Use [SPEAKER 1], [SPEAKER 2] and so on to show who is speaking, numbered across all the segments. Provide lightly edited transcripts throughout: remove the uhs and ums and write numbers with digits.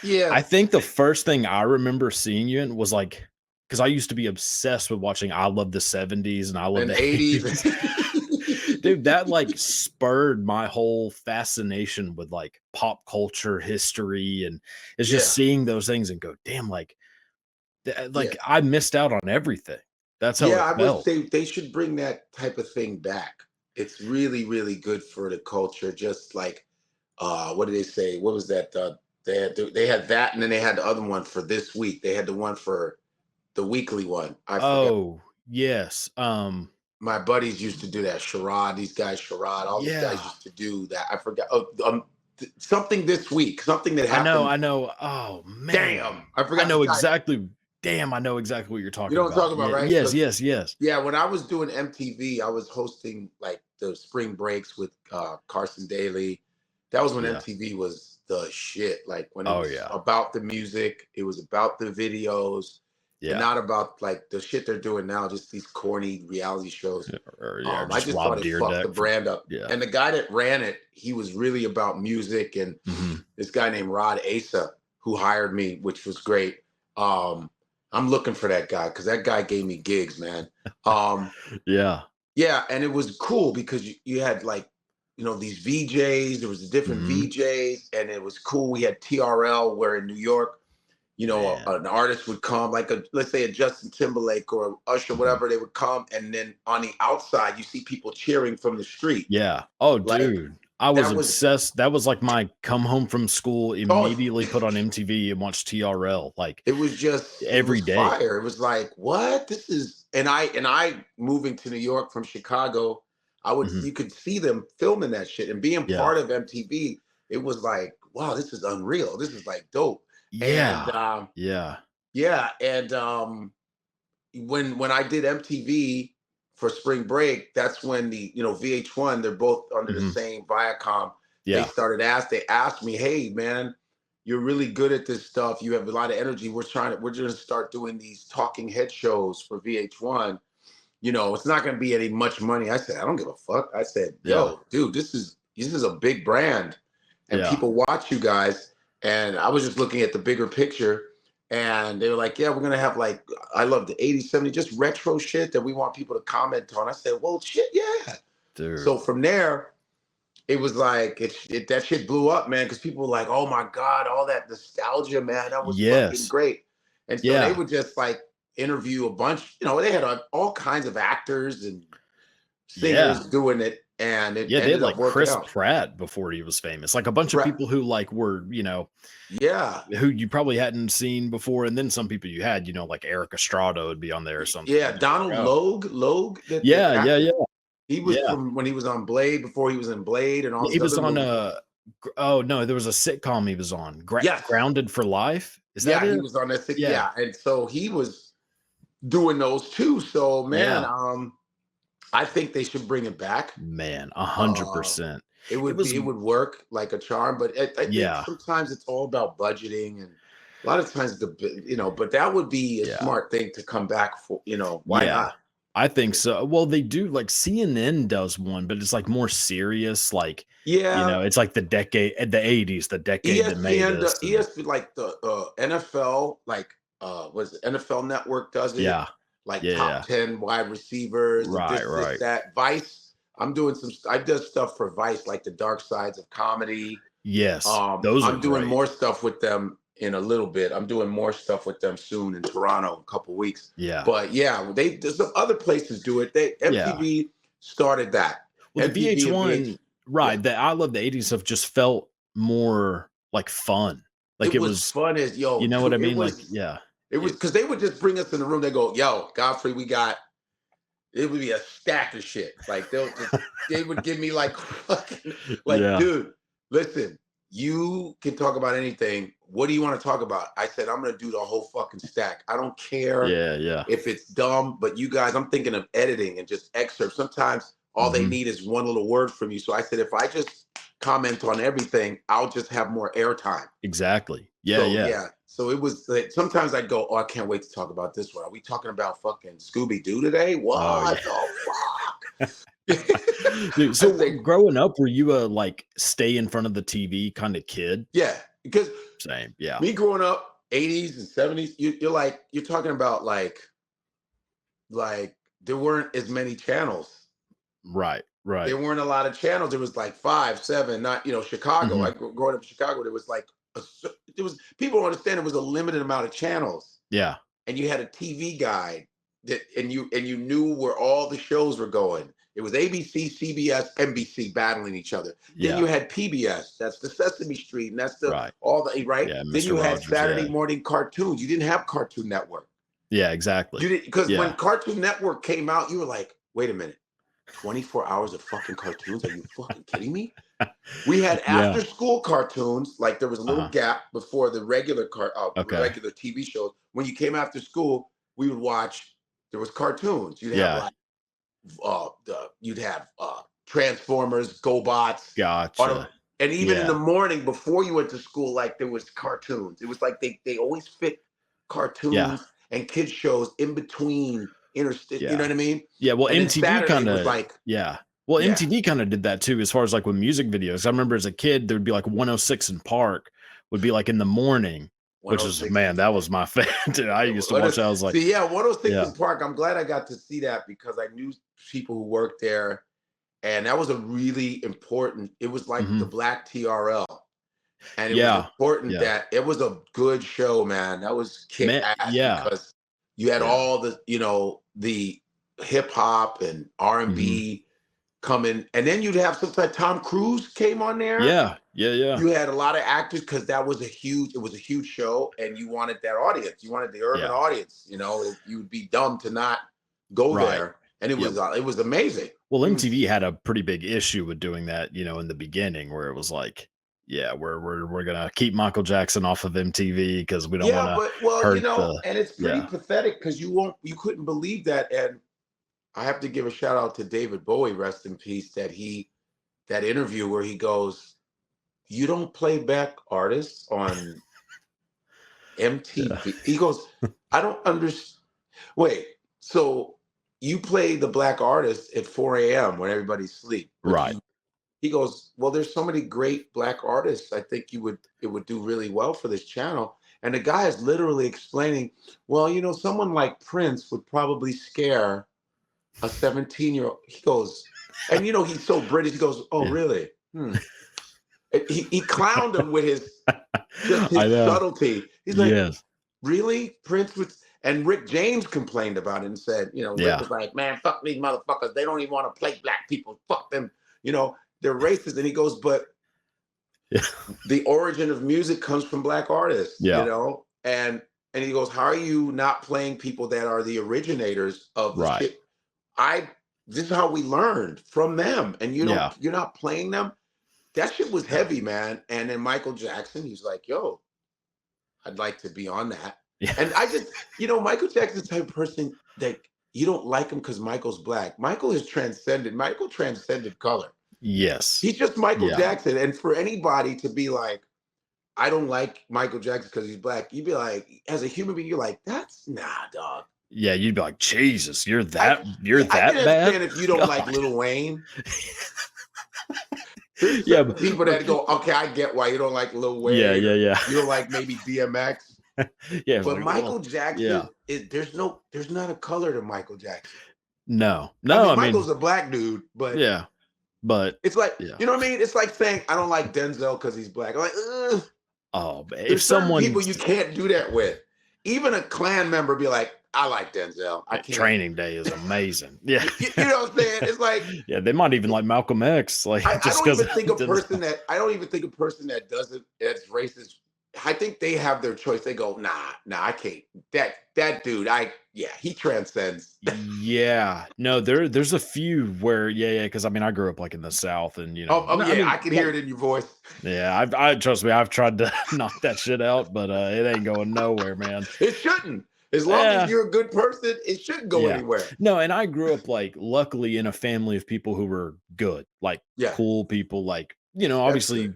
[SPEAKER 1] Yeah,
[SPEAKER 2] I think the first thing I remember seeing you in was like, because I used to be obsessed with watching I Love the 70s and I Love
[SPEAKER 1] in
[SPEAKER 2] the
[SPEAKER 1] the 80s.
[SPEAKER 2] 80s. Dude, that like spurred my whole fascination with like pop culture history. And it's just
[SPEAKER 1] Yeah,
[SPEAKER 2] seeing those things and go, damn,
[SPEAKER 1] yeah.
[SPEAKER 2] like I missed out on everything. That's how
[SPEAKER 1] Yeah,
[SPEAKER 2] it
[SPEAKER 1] I wish
[SPEAKER 2] felt.
[SPEAKER 1] they should bring that type of thing back. It's really, really good for the culture. Just like what did they say? What was that? They had that, and then they had the other one for this week. They had the one for the weekly one. I forgot.
[SPEAKER 2] Oh, yes.
[SPEAKER 1] My buddies used to do that. Sherrod, these guys, Sherrod, all these guys
[SPEAKER 2] Yeah.
[SPEAKER 1] used to do that. I forgot. Oh, something this week. Something that happened.
[SPEAKER 2] I know. Oh man.
[SPEAKER 1] Damn, I forgot the guy.
[SPEAKER 2] I know exactly what you're
[SPEAKER 1] You
[SPEAKER 2] talking
[SPEAKER 1] know what I'm
[SPEAKER 2] about.
[SPEAKER 1] talking about,
[SPEAKER 2] Yeah,
[SPEAKER 1] right?
[SPEAKER 2] yes,
[SPEAKER 1] Because
[SPEAKER 2] yes, yes.
[SPEAKER 1] yeah, when I was doing MTV, I was hosting like the spring breaks with Carson Daly. That was when
[SPEAKER 2] Yeah.
[SPEAKER 1] MTV was the shit. Like when it
[SPEAKER 2] Oh
[SPEAKER 1] was
[SPEAKER 2] yeah.
[SPEAKER 1] about the music, it was about the videos, and
[SPEAKER 2] Yeah.
[SPEAKER 1] not about like the shit they're doing now, just these corny reality shows.
[SPEAKER 2] Or yeah,
[SPEAKER 1] I
[SPEAKER 2] just
[SPEAKER 1] just thought
[SPEAKER 2] Rob
[SPEAKER 1] it fucked the
[SPEAKER 2] Deerdeck for
[SPEAKER 1] brand up.
[SPEAKER 2] yeah.
[SPEAKER 1] And the guy that ran it, he was really about music. And
[SPEAKER 2] Mhm.
[SPEAKER 1] this guy named Rod Asa, who hired me, which was great. Um, I'm looking for that guy because that guy gave me gigs, man. Um,
[SPEAKER 2] Yeah.
[SPEAKER 1] yeah, and it was cool because you had like, these VJs. There was different
[SPEAKER 2] Mhm.
[SPEAKER 1] VJs, and it was cool. We had TRL, where in New York,
[SPEAKER 2] Man.
[SPEAKER 1] an artist would come, like let's say a Justin Timberlake or a Usher,
[SPEAKER 2] Mhm.
[SPEAKER 1] whatever. They would come, and then on the outside, you see people cheering from the street.
[SPEAKER 2] Yeah. Oh,
[SPEAKER 1] Like
[SPEAKER 2] dude. I was
[SPEAKER 1] that was
[SPEAKER 2] obsessed. That was like my come home from school,
[SPEAKER 1] oh,
[SPEAKER 2] immediately put on MTV and watch TRL like
[SPEAKER 1] it was
[SPEAKER 2] every day.
[SPEAKER 1] fire. It was like, what? This is and I moving to New York from Chicago,
[SPEAKER 2] Mhm.
[SPEAKER 1] you could see them filming that shit and being
[SPEAKER 2] Yeah.
[SPEAKER 1] part of MTV. It was like, wow, this is unreal. This is like dope. And
[SPEAKER 2] Yeah. Yeah.
[SPEAKER 1] yeah, and when I did MTV for spring break, that's when the VH1, they're both under the
[SPEAKER 2] Mhm.
[SPEAKER 1] same Viacom.
[SPEAKER 2] Yeah.
[SPEAKER 1] They asked me, hey man, you're really good at this stuff. You have a lot of energy. We're gonna start doing these talking head shows for VH1. It's not gonna be any much money. I said, I don't give a fuck. I said,
[SPEAKER 2] Yeah.
[SPEAKER 1] yo, dude, this is a big brand and
[SPEAKER 2] Yeah.
[SPEAKER 1] people watch you guys. And I was just looking at the bigger picture, and they were like, yeah, we're gonna have like I love the 80s, 70s, just retro shit that we want people to comment on. I said, well, shit, yeah. So
[SPEAKER 2] Dude.
[SPEAKER 1] from there, it was like that shit blew up, man, because people were like, oh my God, all that nostalgia, man, that was fucking
[SPEAKER 2] Yes.
[SPEAKER 1] great. And so they
[SPEAKER 2] Yeah.
[SPEAKER 1] would just like interview a bunch, they had all kinds of actors and
[SPEAKER 2] Yeah.
[SPEAKER 1] singers doing it, and it
[SPEAKER 2] Yeah, they had
[SPEAKER 1] ended up
[SPEAKER 2] like
[SPEAKER 1] working
[SPEAKER 2] Chris
[SPEAKER 1] out.
[SPEAKER 2] Pratt before he was famous. Like a bunch of
[SPEAKER 1] Right.
[SPEAKER 2] people who like were,
[SPEAKER 1] Yeah.
[SPEAKER 2] who you probably hadn't seen before, and then some people you had, like Eric Estrada would be on there or something,
[SPEAKER 1] Yeah, Donald
[SPEAKER 2] like, oh.
[SPEAKER 1] Logue, the
[SPEAKER 2] Yeah, yeah,
[SPEAKER 1] actor.
[SPEAKER 2] yeah,
[SPEAKER 1] He was
[SPEAKER 2] yeah.
[SPEAKER 1] from when he was on Blade, before he was in Blade and all
[SPEAKER 2] Yeah, he
[SPEAKER 1] these
[SPEAKER 2] was
[SPEAKER 1] other
[SPEAKER 2] on,
[SPEAKER 1] movies.
[SPEAKER 2] oh, no, there was a sitcom he was on,
[SPEAKER 1] Yes.
[SPEAKER 2] Grounded for Life? Is that
[SPEAKER 1] Yeah, he
[SPEAKER 2] it?
[SPEAKER 1] was on that six.
[SPEAKER 2] Yeah,
[SPEAKER 1] Yeah, and so he was doing those too. So man,
[SPEAKER 2] yeah.
[SPEAKER 1] I think they should bring it back.
[SPEAKER 2] Man,
[SPEAKER 1] Uh,
[SPEAKER 2] 100%.
[SPEAKER 1] it
[SPEAKER 2] It
[SPEAKER 1] would be
[SPEAKER 2] was
[SPEAKER 1] it would work like a charm, but I think
[SPEAKER 2] yeah,
[SPEAKER 1] sometimes it's all about budgeting, and a lot of times but that would be a
[SPEAKER 2] yeah.
[SPEAKER 1] smart thing to come back for. Why
[SPEAKER 2] Yeah,
[SPEAKER 1] not?
[SPEAKER 2] I think so. Well, they do like CNN does one, but it's like more serious. Like,
[SPEAKER 1] Yeah,
[SPEAKER 2] it's like the 80s, the decade that made
[SPEAKER 1] ESPN,
[SPEAKER 2] us. And
[SPEAKER 1] like the NFL, like was it NFL Network does it,
[SPEAKER 2] yeah,
[SPEAKER 1] like
[SPEAKER 2] yeah,
[SPEAKER 1] top
[SPEAKER 2] yeah.
[SPEAKER 1] 10 wide receivers and
[SPEAKER 2] Right,
[SPEAKER 1] this,
[SPEAKER 2] right.
[SPEAKER 1] that. Vice, I did stuff for Vice, like the Dark Sides of Comedy.
[SPEAKER 2] Yes, those are
[SPEAKER 1] I'm doing
[SPEAKER 2] great.
[SPEAKER 1] more stuff with them in a little bit. I'm doing more stuff with them soon in Toronto in a couple weeks.
[SPEAKER 2] Yeah,
[SPEAKER 1] But yeah, there's some other places do it.
[SPEAKER 2] yeah.
[SPEAKER 1] MTV started that.
[SPEAKER 2] Well, the
[SPEAKER 1] MTV and VH,
[SPEAKER 2] VH1,
[SPEAKER 1] yeah.
[SPEAKER 2] right? That I love the 80s stuff just felt more like fun. Like
[SPEAKER 1] It
[SPEAKER 2] it
[SPEAKER 1] was
[SPEAKER 2] was,
[SPEAKER 1] fun as
[SPEAKER 2] you
[SPEAKER 1] yo,
[SPEAKER 2] know what I
[SPEAKER 1] it
[SPEAKER 2] mean? Like,
[SPEAKER 1] was
[SPEAKER 2] yeah,
[SPEAKER 1] It was
[SPEAKER 2] it,
[SPEAKER 1] because they would just bring us in the room. They go, "Yo, Godfrey, we got." It would be a stack of shit. Like they would give me like, fucking, like,
[SPEAKER 2] yeah,
[SPEAKER 1] dude, listen, you can talk about anything. What do you want to talk about? I said, I'm gonna do the whole fucking stack. I don't care
[SPEAKER 2] yeah, yeah.
[SPEAKER 1] if it's dumb, but you guys, I'm thinking of editing and just excerpts. Sometimes all they
[SPEAKER 2] Hmm.
[SPEAKER 1] need is one little word from you. So I said, if I just comment on everything, I'll just have more airtime.
[SPEAKER 2] Exactly. Yeah,
[SPEAKER 1] So
[SPEAKER 2] yeah.
[SPEAKER 1] yeah, so it was like sometimes I'd go, oh, I can't wait to talk about this one. Are we talking about fucking Scooby Doo today?
[SPEAKER 2] Oh yeah.
[SPEAKER 1] What the fuck?
[SPEAKER 2] Dude,
[SPEAKER 1] I
[SPEAKER 2] so
[SPEAKER 1] say,
[SPEAKER 2] growing up, were you a like stay in front of the TV kind of kid?
[SPEAKER 1] yeah, because
[SPEAKER 2] Same. Yeah.
[SPEAKER 1] me growing up, 80s and 70s, you're talking about like there weren't as many channels.
[SPEAKER 2] Right. Right.
[SPEAKER 1] There weren't a lot of channels. There was like 5, 7, not, Chicago.
[SPEAKER 2] Hmm.
[SPEAKER 1] Growing up in Chicago, there was like there was people don't understand, there was a limited amount of channels,
[SPEAKER 2] Yeah.
[SPEAKER 1] and you had a TV guide that, and you knew where all the shows were going. It was ABC, CBS, NBC battling each other. Then
[SPEAKER 2] Yeah.
[SPEAKER 1] you had PBS. That's the Sesame Street, and that's the
[SPEAKER 2] Right.
[SPEAKER 1] all the right.
[SPEAKER 2] Yeah.
[SPEAKER 1] Then
[SPEAKER 2] Mr.
[SPEAKER 1] you had
[SPEAKER 2] Rogers. Yeah.
[SPEAKER 1] Saturday morning cartoons. You didn't have Cartoon Network.
[SPEAKER 2] Yeah. Exactly.
[SPEAKER 1] You didn't, because when
[SPEAKER 2] Yeah.
[SPEAKER 1] Cartoon Network came out, you were like, wait a minute, 24 hours of fucking cartoons? Are you fucking kidding me? We had
[SPEAKER 2] Yeah.
[SPEAKER 1] after school cartoons, like there was a little
[SPEAKER 2] Uh-huh.
[SPEAKER 1] gap before the
[SPEAKER 2] Okay.
[SPEAKER 1] regular TV shows. When you came after school, we would watch. There was cartoons. You'd have
[SPEAKER 2] Yeah.
[SPEAKER 1] like you'd have Transformers, GoBots,
[SPEAKER 2] Gotcha.
[SPEAKER 1] and even in the
[SPEAKER 2] Yeah.
[SPEAKER 1] morning before you went to school, like there was cartoons. It was like they always fit
[SPEAKER 2] Yeah.
[SPEAKER 1] cartoons and kids shows in between interstate. You know
[SPEAKER 2] Yeah.
[SPEAKER 1] what I mean?
[SPEAKER 2] Yeah. Well,
[SPEAKER 1] And then
[SPEAKER 2] MTV
[SPEAKER 1] Saturday
[SPEAKER 2] kind
[SPEAKER 1] was
[SPEAKER 2] of,
[SPEAKER 1] like,
[SPEAKER 2] yeah. Well,
[SPEAKER 1] yeah,
[SPEAKER 2] MTV kind of did that too, as far as like with music videos. I remember as a kid, there'd be like 106 in Park would be like in the morning, which is,
[SPEAKER 1] 106
[SPEAKER 2] man,
[SPEAKER 1] is
[SPEAKER 2] that was my favorite. I used to watch that. I was like,
[SPEAKER 1] see, yeah, 106
[SPEAKER 2] yeah.
[SPEAKER 1] in Park. I'm glad I got to see that because I knew people who worked there, and that was a really important. It was like the
[SPEAKER 2] Hmm.
[SPEAKER 1] Black TRL, and it was
[SPEAKER 2] Yeah.
[SPEAKER 1] important
[SPEAKER 2] Yeah.
[SPEAKER 1] that it was a good show, man. That was kick
[SPEAKER 2] Man,
[SPEAKER 1] ass
[SPEAKER 2] yeah.
[SPEAKER 1] because you had
[SPEAKER 2] Yeah.
[SPEAKER 1] all the hip hop and R and
[SPEAKER 2] Hmm.
[SPEAKER 1] B coming, and then you'd have sometimes Tom Cruise came on there.
[SPEAKER 2] Yeah. Yeah. Yeah.
[SPEAKER 1] You had a lot of actors because it was a huge show, and you wanted that audience. You wanted the urban
[SPEAKER 2] Yeah.
[SPEAKER 1] audience. You would be dumb to not go
[SPEAKER 2] Right.
[SPEAKER 1] there, and
[SPEAKER 2] Yeah.
[SPEAKER 1] it was amazing.
[SPEAKER 2] Well,
[SPEAKER 1] It was
[SPEAKER 2] MTV had a pretty big issue with doing that, in the beginning, where it was like, yeah, we're gonna keep Michael Jackson off of MTV because we don't want
[SPEAKER 1] yeah,
[SPEAKER 2] to
[SPEAKER 1] but well,
[SPEAKER 2] hurt the.
[SPEAKER 1] and it's pretty
[SPEAKER 2] Yeah.
[SPEAKER 1] pathetic because you couldn't believe that, and I have to give a shout out to David Bowie, rest in peace, that interview where he goes, "You don't play back artists on
[SPEAKER 2] Yeah.
[SPEAKER 1] MTV." He goes, "I don't understand. Wait, so you play the black artists at 4 a.m. when everybody's asleep, but
[SPEAKER 2] Right.
[SPEAKER 1] you," he goes, "Well, there's so many great black artists. I think it would do really well for this channel." And the guy is literally explaining, well, someone like Prince would probably scare a 17-year-old. He goes, and he's so British. He goes, "Oh,
[SPEAKER 2] Yeah.
[SPEAKER 1] really? Hmm." And he clowned him with just
[SPEAKER 2] I
[SPEAKER 1] his
[SPEAKER 2] know.
[SPEAKER 1] subtlety. He's like,
[SPEAKER 2] Yes.
[SPEAKER 1] really? Prince was, and Rick James complained about it and said, Rick
[SPEAKER 2] Yeah.
[SPEAKER 1] was like, "Man, fuck these motherfuckers. They don't even want to play black people. Fuck them. They're racist." And he goes, "But
[SPEAKER 2] Yeah.
[SPEAKER 1] the origin of music comes from black artists,
[SPEAKER 2] Yeah.
[SPEAKER 1] and he goes, how are you not playing people that are the originators of the
[SPEAKER 2] Right.
[SPEAKER 1] shit? This is how we learned from them, and
[SPEAKER 2] Yeah.
[SPEAKER 1] you're not playing them." That shit was
[SPEAKER 2] Yeah.
[SPEAKER 1] heavy, man. And then Michael Jackson, he's like, "Yo, I'd like to be on that."
[SPEAKER 2] Yeah.
[SPEAKER 1] And I just, Michael Jackson's the type of person that you don't like him because Michael's black. Michael transcended color.
[SPEAKER 2] Yes.
[SPEAKER 1] He's just Michael
[SPEAKER 2] Yeah.
[SPEAKER 1] Jackson. And for anybody to be like, "I don't like Michael Jackson because he's black," you'd be like, as a human being, you're like, that's nah, dog.
[SPEAKER 2] Yeah. You'd be like, Jesus, you're
[SPEAKER 1] I
[SPEAKER 2] that
[SPEAKER 1] can
[SPEAKER 2] bad?
[SPEAKER 1] understand if you don't like
[SPEAKER 2] God.
[SPEAKER 1] Lil Wayne. There's
[SPEAKER 2] Yeah.
[SPEAKER 1] certain people that go, "Okay, I get why you don't like Lil
[SPEAKER 2] Yeah.
[SPEAKER 1] Wayne,
[SPEAKER 2] Yeah.
[SPEAKER 1] or
[SPEAKER 2] Yeah.
[SPEAKER 1] you don't like maybe DMX."
[SPEAKER 2] Yeah. It's
[SPEAKER 1] But
[SPEAKER 2] like,
[SPEAKER 1] Michael
[SPEAKER 2] well, yeah.
[SPEAKER 1] Jackson there's not a color to Michael Jackson.
[SPEAKER 2] No.
[SPEAKER 1] I
[SPEAKER 2] No.
[SPEAKER 1] mean,
[SPEAKER 2] I mean,
[SPEAKER 1] Michael's a black dude, but
[SPEAKER 2] yeah. But
[SPEAKER 1] it's like,
[SPEAKER 2] yeah.
[SPEAKER 1] you know what I mean? It's like saying I don't like Denzel because he's black. I'm like, ugh.
[SPEAKER 2] Oh, but if
[SPEAKER 1] There's certain people
[SPEAKER 2] someone's
[SPEAKER 1] you can't do that with. Even a Klan member be like, "I like Denzel. I can't."
[SPEAKER 2] Training Day is amazing. Yeah.
[SPEAKER 1] You know what I'm saying? It's like,
[SPEAKER 2] Yeah. They might even like Malcolm X, like
[SPEAKER 1] I
[SPEAKER 2] just
[SPEAKER 1] don't
[SPEAKER 2] because.
[SPEAKER 1] even think a person that I don't even think a person that doesn't that's racist. I think they have their choice. They go, nah, I can't. That dude, he transcends.
[SPEAKER 2] Yeah. No, there's a few where, yeah, because I mean I grew up like in the South and
[SPEAKER 1] Oh
[SPEAKER 2] no, I
[SPEAKER 1] yeah,
[SPEAKER 2] mean
[SPEAKER 1] I can hear
[SPEAKER 2] like,
[SPEAKER 1] it in your voice.
[SPEAKER 2] yeah, I trust me, I've tried to knock that shit out, but it ain't going nowhere, man.
[SPEAKER 1] It shouldn't. As long as
[SPEAKER 2] Yeah.
[SPEAKER 1] you're a good person, it shouldn't go
[SPEAKER 2] Yeah.
[SPEAKER 1] anywhere.
[SPEAKER 2] No, and I grew up like luckily in a family of people who were good, like
[SPEAKER 1] Yeah,
[SPEAKER 2] cool people, like,
[SPEAKER 1] that's good.
[SPEAKER 2] obviously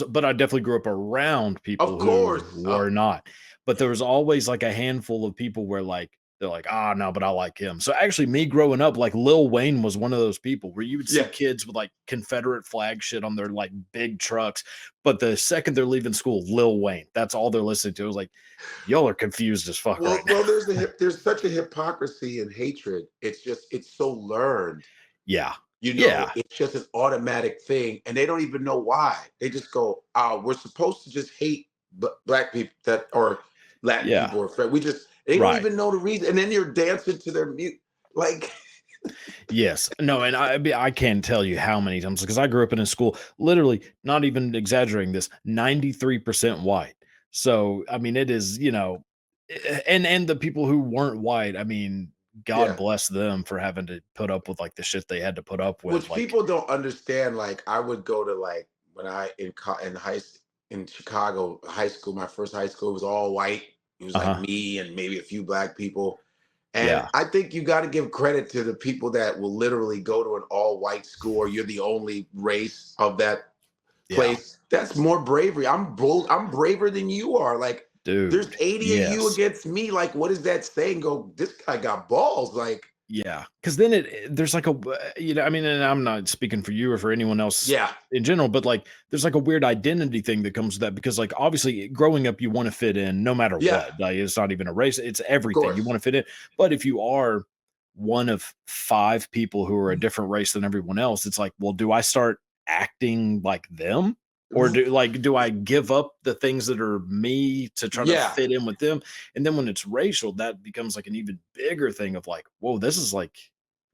[SPEAKER 2] but I definitely grew up around
[SPEAKER 1] Of
[SPEAKER 2] people who
[SPEAKER 1] course.
[SPEAKER 2] were not. But there was always like a handful of people where like They're like, "Ah, no, but I like him." So actually, me growing up, like Lil Wayne was one of those people where you would see
[SPEAKER 1] Yeah.
[SPEAKER 2] kids with like Confederate flag shit on their like big trucks, but the second they're leaving school, Lil Wayne, that's all they're listening to. It was like, y'all are confused as fuck right now.
[SPEAKER 1] Well, there's such a hypocrisy and hatred. It's so learned.
[SPEAKER 2] Yeah,
[SPEAKER 1] You know,
[SPEAKER 2] yeah,
[SPEAKER 1] it's just an automatic thing, and they don't even know why. They just go, "Oh, we're supposed to just hate black people that or Latin
[SPEAKER 2] yeah.
[SPEAKER 1] people or we just." They don't
[SPEAKER 2] Right.
[SPEAKER 1] even know the reason, and then you're dancing to their mute, like,
[SPEAKER 2] Yes. No, and I can't tell you how many times because I grew up in a school, literally, not even exaggerating this, 93% white. So, I mean, it is, and the people who weren't white, I mean, God
[SPEAKER 1] yeah.
[SPEAKER 2] bless them for having to put up with like the shit they had to put up with.
[SPEAKER 1] Which
[SPEAKER 2] Like,
[SPEAKER 1] people don't understand. Like, I would go to like when I in Chicago high school. My first high school was all white. It was like
[SPEAKER 2] uh-huh.
[SPEAKER 1] me and maybe a few black people. And
[SPEAKER 2] Yeah.
[SPEAKER 1] I think you got to give credit to the people that will literally go to an all white school, or you're the only race of that
[SPEAKER 2] Yeah.
[SPEAKER 1] place. That's more bravery. I'm bold. I'm braver than you are. Like, there's
[SPEAKER 2] Dude.
[SPEAKER 1] 80 of you
[SPEAKER 2] Yes.
[SPEAKER 1] against me. Like, what is that saying? Go, this guy got balls. Like,
[SPEAKER 2] Yeah, because then there's like I mean, and I'm not speaking for you or for anyone else
[SPEAKER 1] yeah,
[SPEAKER 2] in general, but like there's like a weird identity thing that comes with that because like obviously growing up you want to fit in no matter
[SPEAKER 1] yeah,
[SPEAKER 2] what. Like it's not even a race, it's
[SPEAKER 1] of
[SPEAKER 2] everything. You
[SPEAKER 1] course.
[SPEAKER 2] want to fit in. But if you are one of five people who are a different race than everyone else, it's like, well, do I start acting like them? Or do I give up the things that are me to try to
[SPEAKER 1] Yeah,
[SPEAKER 2] fit in with them? And then when it's racial, that becomes like an even bigger thing of like, whoa, this is like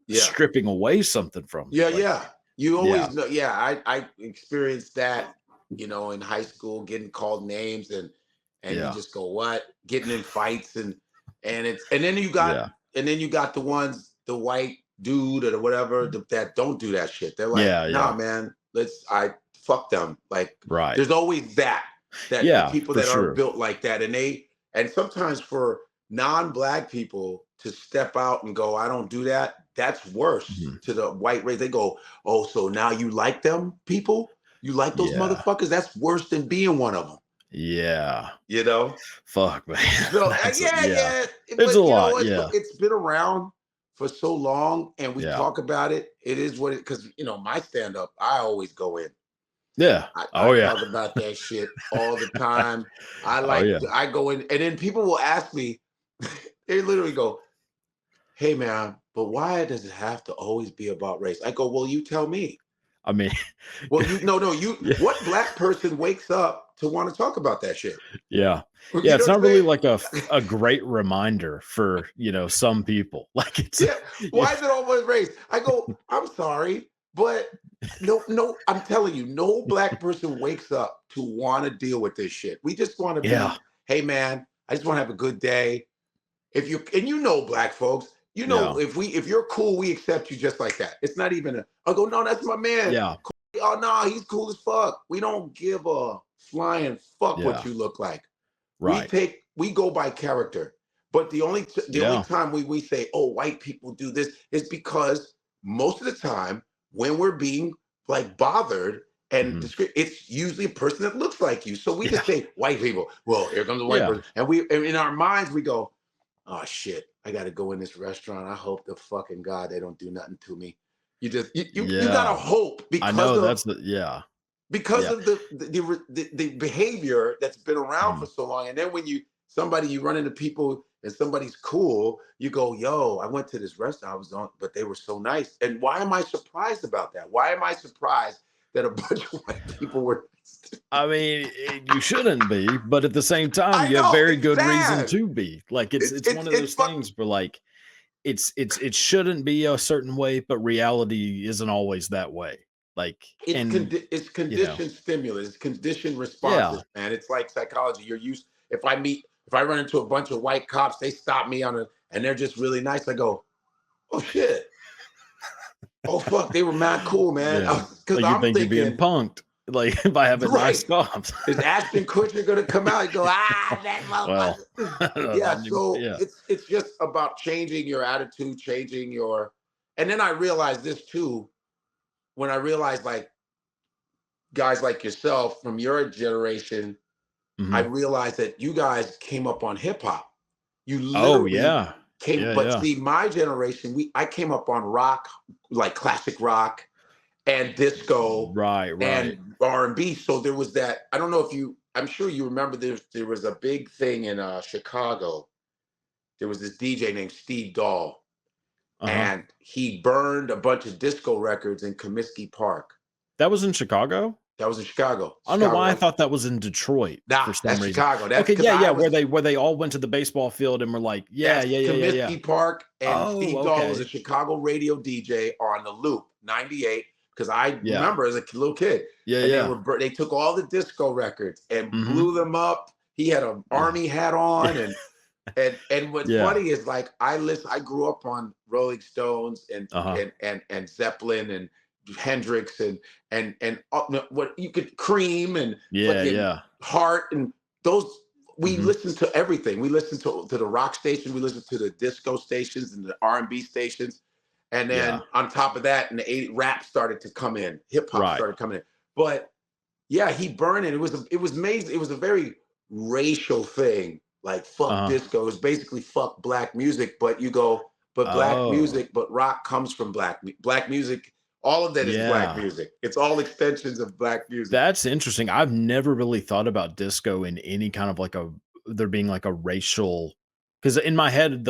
[SPEAKER 1] yeah.
[SPEAKER 2] stripping away something from me.
[SPEAKER 1] Yeah,
[SPEAKER 2] Like,
[SPEAKER 1] yeah. You
[SPEAKER 2] yeah,
[SPEAKER 1] always know. Yeah, I experienced that, in high school, getting called names and you
[SPEAKER 2] yeah,
[SPEAKER 1] just go, what? Getting in fights and it's
[SPEAKER 2] yeah,
[SPEAKER 1] and then you got the ones, the white dude or whatever that don't do that shit. They're like,
[SPEAKER 2] yeah,
[SPEAKER 1] nah,
[SPEAKER 2] yeah.
[SPEAKER 1] man, I fuck them. Like,
[SPEAKER 2] Right.
[SPEAKER 1] there's always that the
[SPEAKER 2] Yeah,
[SPEAKER 1] people
[SPEAKER 2] for
[SPEAKER 1] that are
[SPEAKER 2] sure.
[SPEAKER 1] built like that, and sometimes for non-black people to step out and go, I don't do that. That's worse
[SPEAKER 2] Mhm.
[SPEAKER 1] to the white race. They go, oh, so now you like them people? You like those
[SPEAKER 2] Yeah,
[SPEAKER 1] motherfuckers? That's worse than being one of them.
[SPEAKER 2] yeah.
[SPEAKER 1] You know?
[SPEAKER 2] Fuck, man.
[SPEAKER 1] So yeah,
[SPEAKER 2] Yeah.
[SPEAKER 1] yeah.
[SPEAKER 2] It's a
[SPEAKER 1] But
[SPEAKER 2] lot. Yeah,
[SPEAKER 1] it's been around for so long, and we
[SPEAKER 2] yeah,
[SPEAKER 1] talk about it. It is what it because my stand up, I always go in.
[SPEAKER 2] yeah.
[SPEAKER 1] I
[SPEAKER 2] Oh yeah.
[SPEAKER 1] talk about that shit all the time.
[SPEAKER 2] Oh yeah.
[SPEAKER 1] I go in, and then people will ask me, they literally go, hey man, but why does it have to always be about race? I go, well, you tell me.
[SPEAKER 2] I mean,
[SPEAKER 1] Well, no, you,
[SPEAKER 2] yeah.
[SPEAKER 1] what black person wakes up to want to talk about that shit?
[SPEAKER 2] Yeah. Yeah,
[SPEAKER 1] You know
[SPEAKER 2] it's
[SPEAKER 1] what
[SPEAKER 2] not
[SPEAKER 1] I'm
[SPEAKER 2] really
[SPEAKER 1] saying?
[SPEAKER 2] like a great reminder for, some people. Like it's
[SPEAKER 1] Yeah.
[SPEAKER 2] yeah.
[SPEAKER 1] Why is it always race? I go, I'm sorry, but no, I'm telling you, no black person wakes up to want to deal with this shit. We just want to
[SPEAKER 2] Yeah.
[SPEAKER 1] be, hey man, I just want to have a good day. If you and black folks,
[SPEAKER 2] Yeah.
[SPEAKER 1] if you're cool, we accept you just like that. It's not even I go, no, that's my man.
[SPEAKER 2] Yeah.
[SPEAKER 1] Oh no, he's cool as fuck. We don't give a flying fuck what
[SPEAKER 2] Yeah.
[SPEAKER 1] you look like.
[SPEAKER 2] Right.
[SPEAKER 1] We go by character. But the only
[SPEAKER 2] Yeah.
[SPEAKER 1] time we say, oh, white people do this is because most of the time when we're being like bothered and
[SPEAKER 2] Mhm.
[SPEAKER 1] it's usually a person that looks like you. So we
[SPEAKER 2] Yeah.
[SPEAKER 1] just say white people. Well, here comes a white
[SPEAKER 2] Yeah.
[SPEAKER 1] person, and in our minds we go, oh shit, I got to go in this restaurant. I hope the fucking God they don't do nothing to me. You got to
[SPEAKER 2] Yeah.
[SPEAKER 1] hope
[SPEAKER 2] I know that's the yeah.
[SPEAKER 1] because
[SPEAKER 2] Yeah.
[SPEAKER 1] of the behavior that's been around for
[SPEAKER 2] Mhm.
[SPEAKER 1] so long. And then when you run into people and somebody's cool, you go, yo, I went to this restaurant I was on, but they were so nice. And why am I surprised about that? Why am I surprised that a bunch of white people were
[SPEAKER 2] I mean, you shouldn't be, but at the same time,
[SPEAKER 1] I
[SPEAKER 2] you have
[SPEAKER 1] know
[SPEAKER 2] very
[SPEAKER 1] it's
[SPEAKER 2] good reason
[SPEAKER 1] sad.
[SPEAKER 2] to be. Like it's one of
[SPEAKER 1] It's
[SPEAKER 2] those
[SPEAKER 1] fuck
[SPEAKER 2] things where like it shouldn't be a certain way, but reality isn't always that way. Like and
[SPEAKER 1] it's
[SPEAKER 2] you know,
[SPEAKER 1] conditioned stimulus, it's conditioned
[SPEAKER 2] yeah,
[SPEAKER 1] responses, man. It's like psychology. If I run into a bunch of white cops, they stop me and they're just really nice. I go, oh shit. Oh fuck, they were mad cool, man.
[SPEAKER 2] yeah.
[SPEAKER 1] Because
[SPEAKER 2] Like you
[SPEAKER 1] I'm
[SPEAKER 2] think you're being
[SPEAKER 1] thinking,
[SPEAKER 2] punked like by having nice
[SPEAKER 1] right,
[SPEAKER 2] cops.
[SPEAKER 1] is Ashton Kutcher gonna come out and go, that
[SPEAKER 2] Well,
[SPEAKER 1] motherfucker? Yeah,
[SPEAKER 2] not even,
[SPEAKER 1] so
[SPEAKER 2] yeah.
[SPEAKER 1] it's just about changing your attitude, changing your and then I realized this too, when I realized like guys like yourself from your generation, I
[SPEAKER 2] Mhm.
[SPEAKER 1] realized that you guys came up on hip hop. You
[SPEAKER 2] Oh
[SPEAKER 1] literally
[SPEAKER 2] yeah.
[SPEAKER 1] came,
[SPEAKER 2] Yeah,
[SPEAKER 1] but
[SPEAKER 2] yeah.
[SPEAKER 1] see, my generation, I came up on rock, like classic rock and disco
[SPEAKER 2] Right, right.
[SPEAKER 1] and R&B. So there was that. I don't know if you. I'm sure you remember there was a big thing in Chicago. There was this DJ named Steve Dahl,
[SPEAKER 2] Uh-huh.
[SPEAKER 1] and he burned a bunch of disco records in Comiskey Park.
[SPEAKER 2] That was in Chicago?
[SPEAKER 1] That was in Chicago.
[SPEAKER 2] I don't know
[SPEAKER 1] Chicago,
[SPEAKER 2] why I
[SPEAKER 1] like,
[SPEAKER 2] thought that was in Detroit
[SPEAKER 1] nah,
[SPEAKER 2] for some
[SPEAKER 1] that's
[SPEAKER 2] reason.
[SPEAKER 1] Chicago. That's
[SPEAKER 2] Okay,
[SPEAKER 1] because
[SPEAKER 2] yeah, yeah,
[SPEAKER 1] I
[SPEAKER 2] where
[SPEAKER 1] was.
[SPEAKER 2] they all went to the baseball field and were like, "Yeah,
[SPEAKER 1] That's
[SPEAKER 2] yeah, yeah, yeah, yeah."
[SPEAKER 1] Comiskey Park, and
[SPEAKER 2] Oh,
[SPEAKER 1] Steve Dahl was a
[SPEAKER 2] okay.
[SPEAKER 1] Chicago radio DJ on the Loop 98. Because I
[SPEAKER 2] Yeah.
[SPEAKER 1] remember as a little kid,
[SPEAKER 2] Yeah,
[SPEAKER 1] and
[SPEAKER 2] yeah.
[SPEAKER 1] they took all the disco records and
[SPEAKER 2] Mhm.
[SPEAKER 1] blew them up. He had an
[SPEAKER 2] Yeah.
[SPEAKER 1] army hat on, and what's
[SPEAKER 2] Yeah.
[SPEAKER 1] funny is like I grew up on Rolling Stones and
[SPEAKER 2] Uh-huh.
[SPEAKER 1] Zeppelin and Hendrix and no, what you could Cream and
[SPEAKER 2] Yeah,
[SPEAKER 1] fucking
[SPEAKER 2] yeah.
[SPEAKER 1] Heart and those. We
[SPEAKER 2] Mhm.
[SPEAKER 1] listened to everything. We listened to the rock station. We listened to the disco stations and the R&B stations. And
[SPEAKER 2] Yeah.
[SPEAKER 1] then on top of that, in the 80s, rap started to come in. Hip hop
[SPEAKER 2] Right.
[SPEAKER 1] started coming in. But yeah, he burned it. It was amazing. It was a very racial thing. Like fuck
[SPEAKER 2] Uh-huh.
[SPEAKER 1] disco. It's basically fuck black music. But you go, but black
[SPEAKER 2] Oh,
[SPEAKER 1] music, but rock comes from black music. All of that is black
[SPEAKER 2] yeah.
[SPEAKER 1] music. It's all extensions of black music.
[SPEAKER 2] That's interesting. I've never really thought about disco in any kind of like a there being like a racial because in my head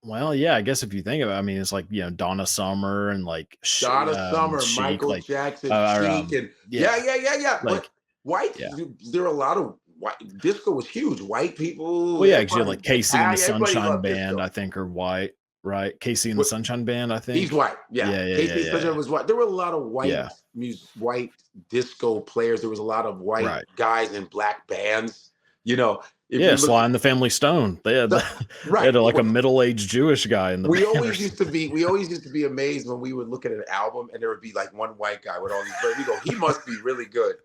[SPEAKER 2] well, yeah, I guess if you think about it, I mean, it's like Donna Summer and like
[SPEAKER 1] Donna Summer,
[SPEAKER 2] Chic,
[SPEAKER 1] Michael
[SPEAKER 2] like
[SPEAKER 1] Jackson, Chic, and yeah,
[SPEAKER 2] yeah,
[SPEAKER 1] yeah, yeah, yeah. But
[SPEAKER 2] like
[SPEAKER 1] white,
[SPEAKER 2] yeah.
[SPEAKER 1] there are a lot of white. Disco was huge. White people,
[SPEAKER 2] Well, yeah, 'cause you had,
[SPEAKER 1] everybody,
[SPEAKER 2] like, Casey and the
[SPEAKER 1] Italian, everybody
[SPEAKER 2] Sunshine
[SPEAKER 1] loved
[SPEAKER 2] Band,
[SPEAKER 1] disco.
[SPEAKER 2] I think, are white, right? Casey and the Sunshine Band, I
[SPEAKER 1] He's
[SPEAKER 2] think?
[SPEAKER 1] white. Yeah.
[SPEAKER 2] Yeah, yeah, yeah,
[SPEAKER 1] Casey
[SPEAKER 2] yeah,
[SPEAKER 1] Spencer
[SPEAKER 2] yeah.
[SPEAKER 1] was white. There were a lot of
[SPEAKER 2] Yeah,
[SPEAKER 1] white disco players. There was a lot of white
[SPEAKER 2] right.
[SPEAKER 1] guys in black bands. You know, if
[SPEAKER 2] Yeah,
[SPEAKER 1] you look
[SPEAKER 2] Sly
[SPEAKER 1] at
[SPEAKER 2] and the Family Stone. They had
[SPEAKER 1] the
[SPEAKER 2] they
[SPEAKER 1] right.
[SPEAKER 2] had, like, a middle-aged Jewish guy in the band or something.
[SPEAKER 1] We always used to be amazed when we would look at an album and there would be like one white guy with all these birds. We go, he must be really good.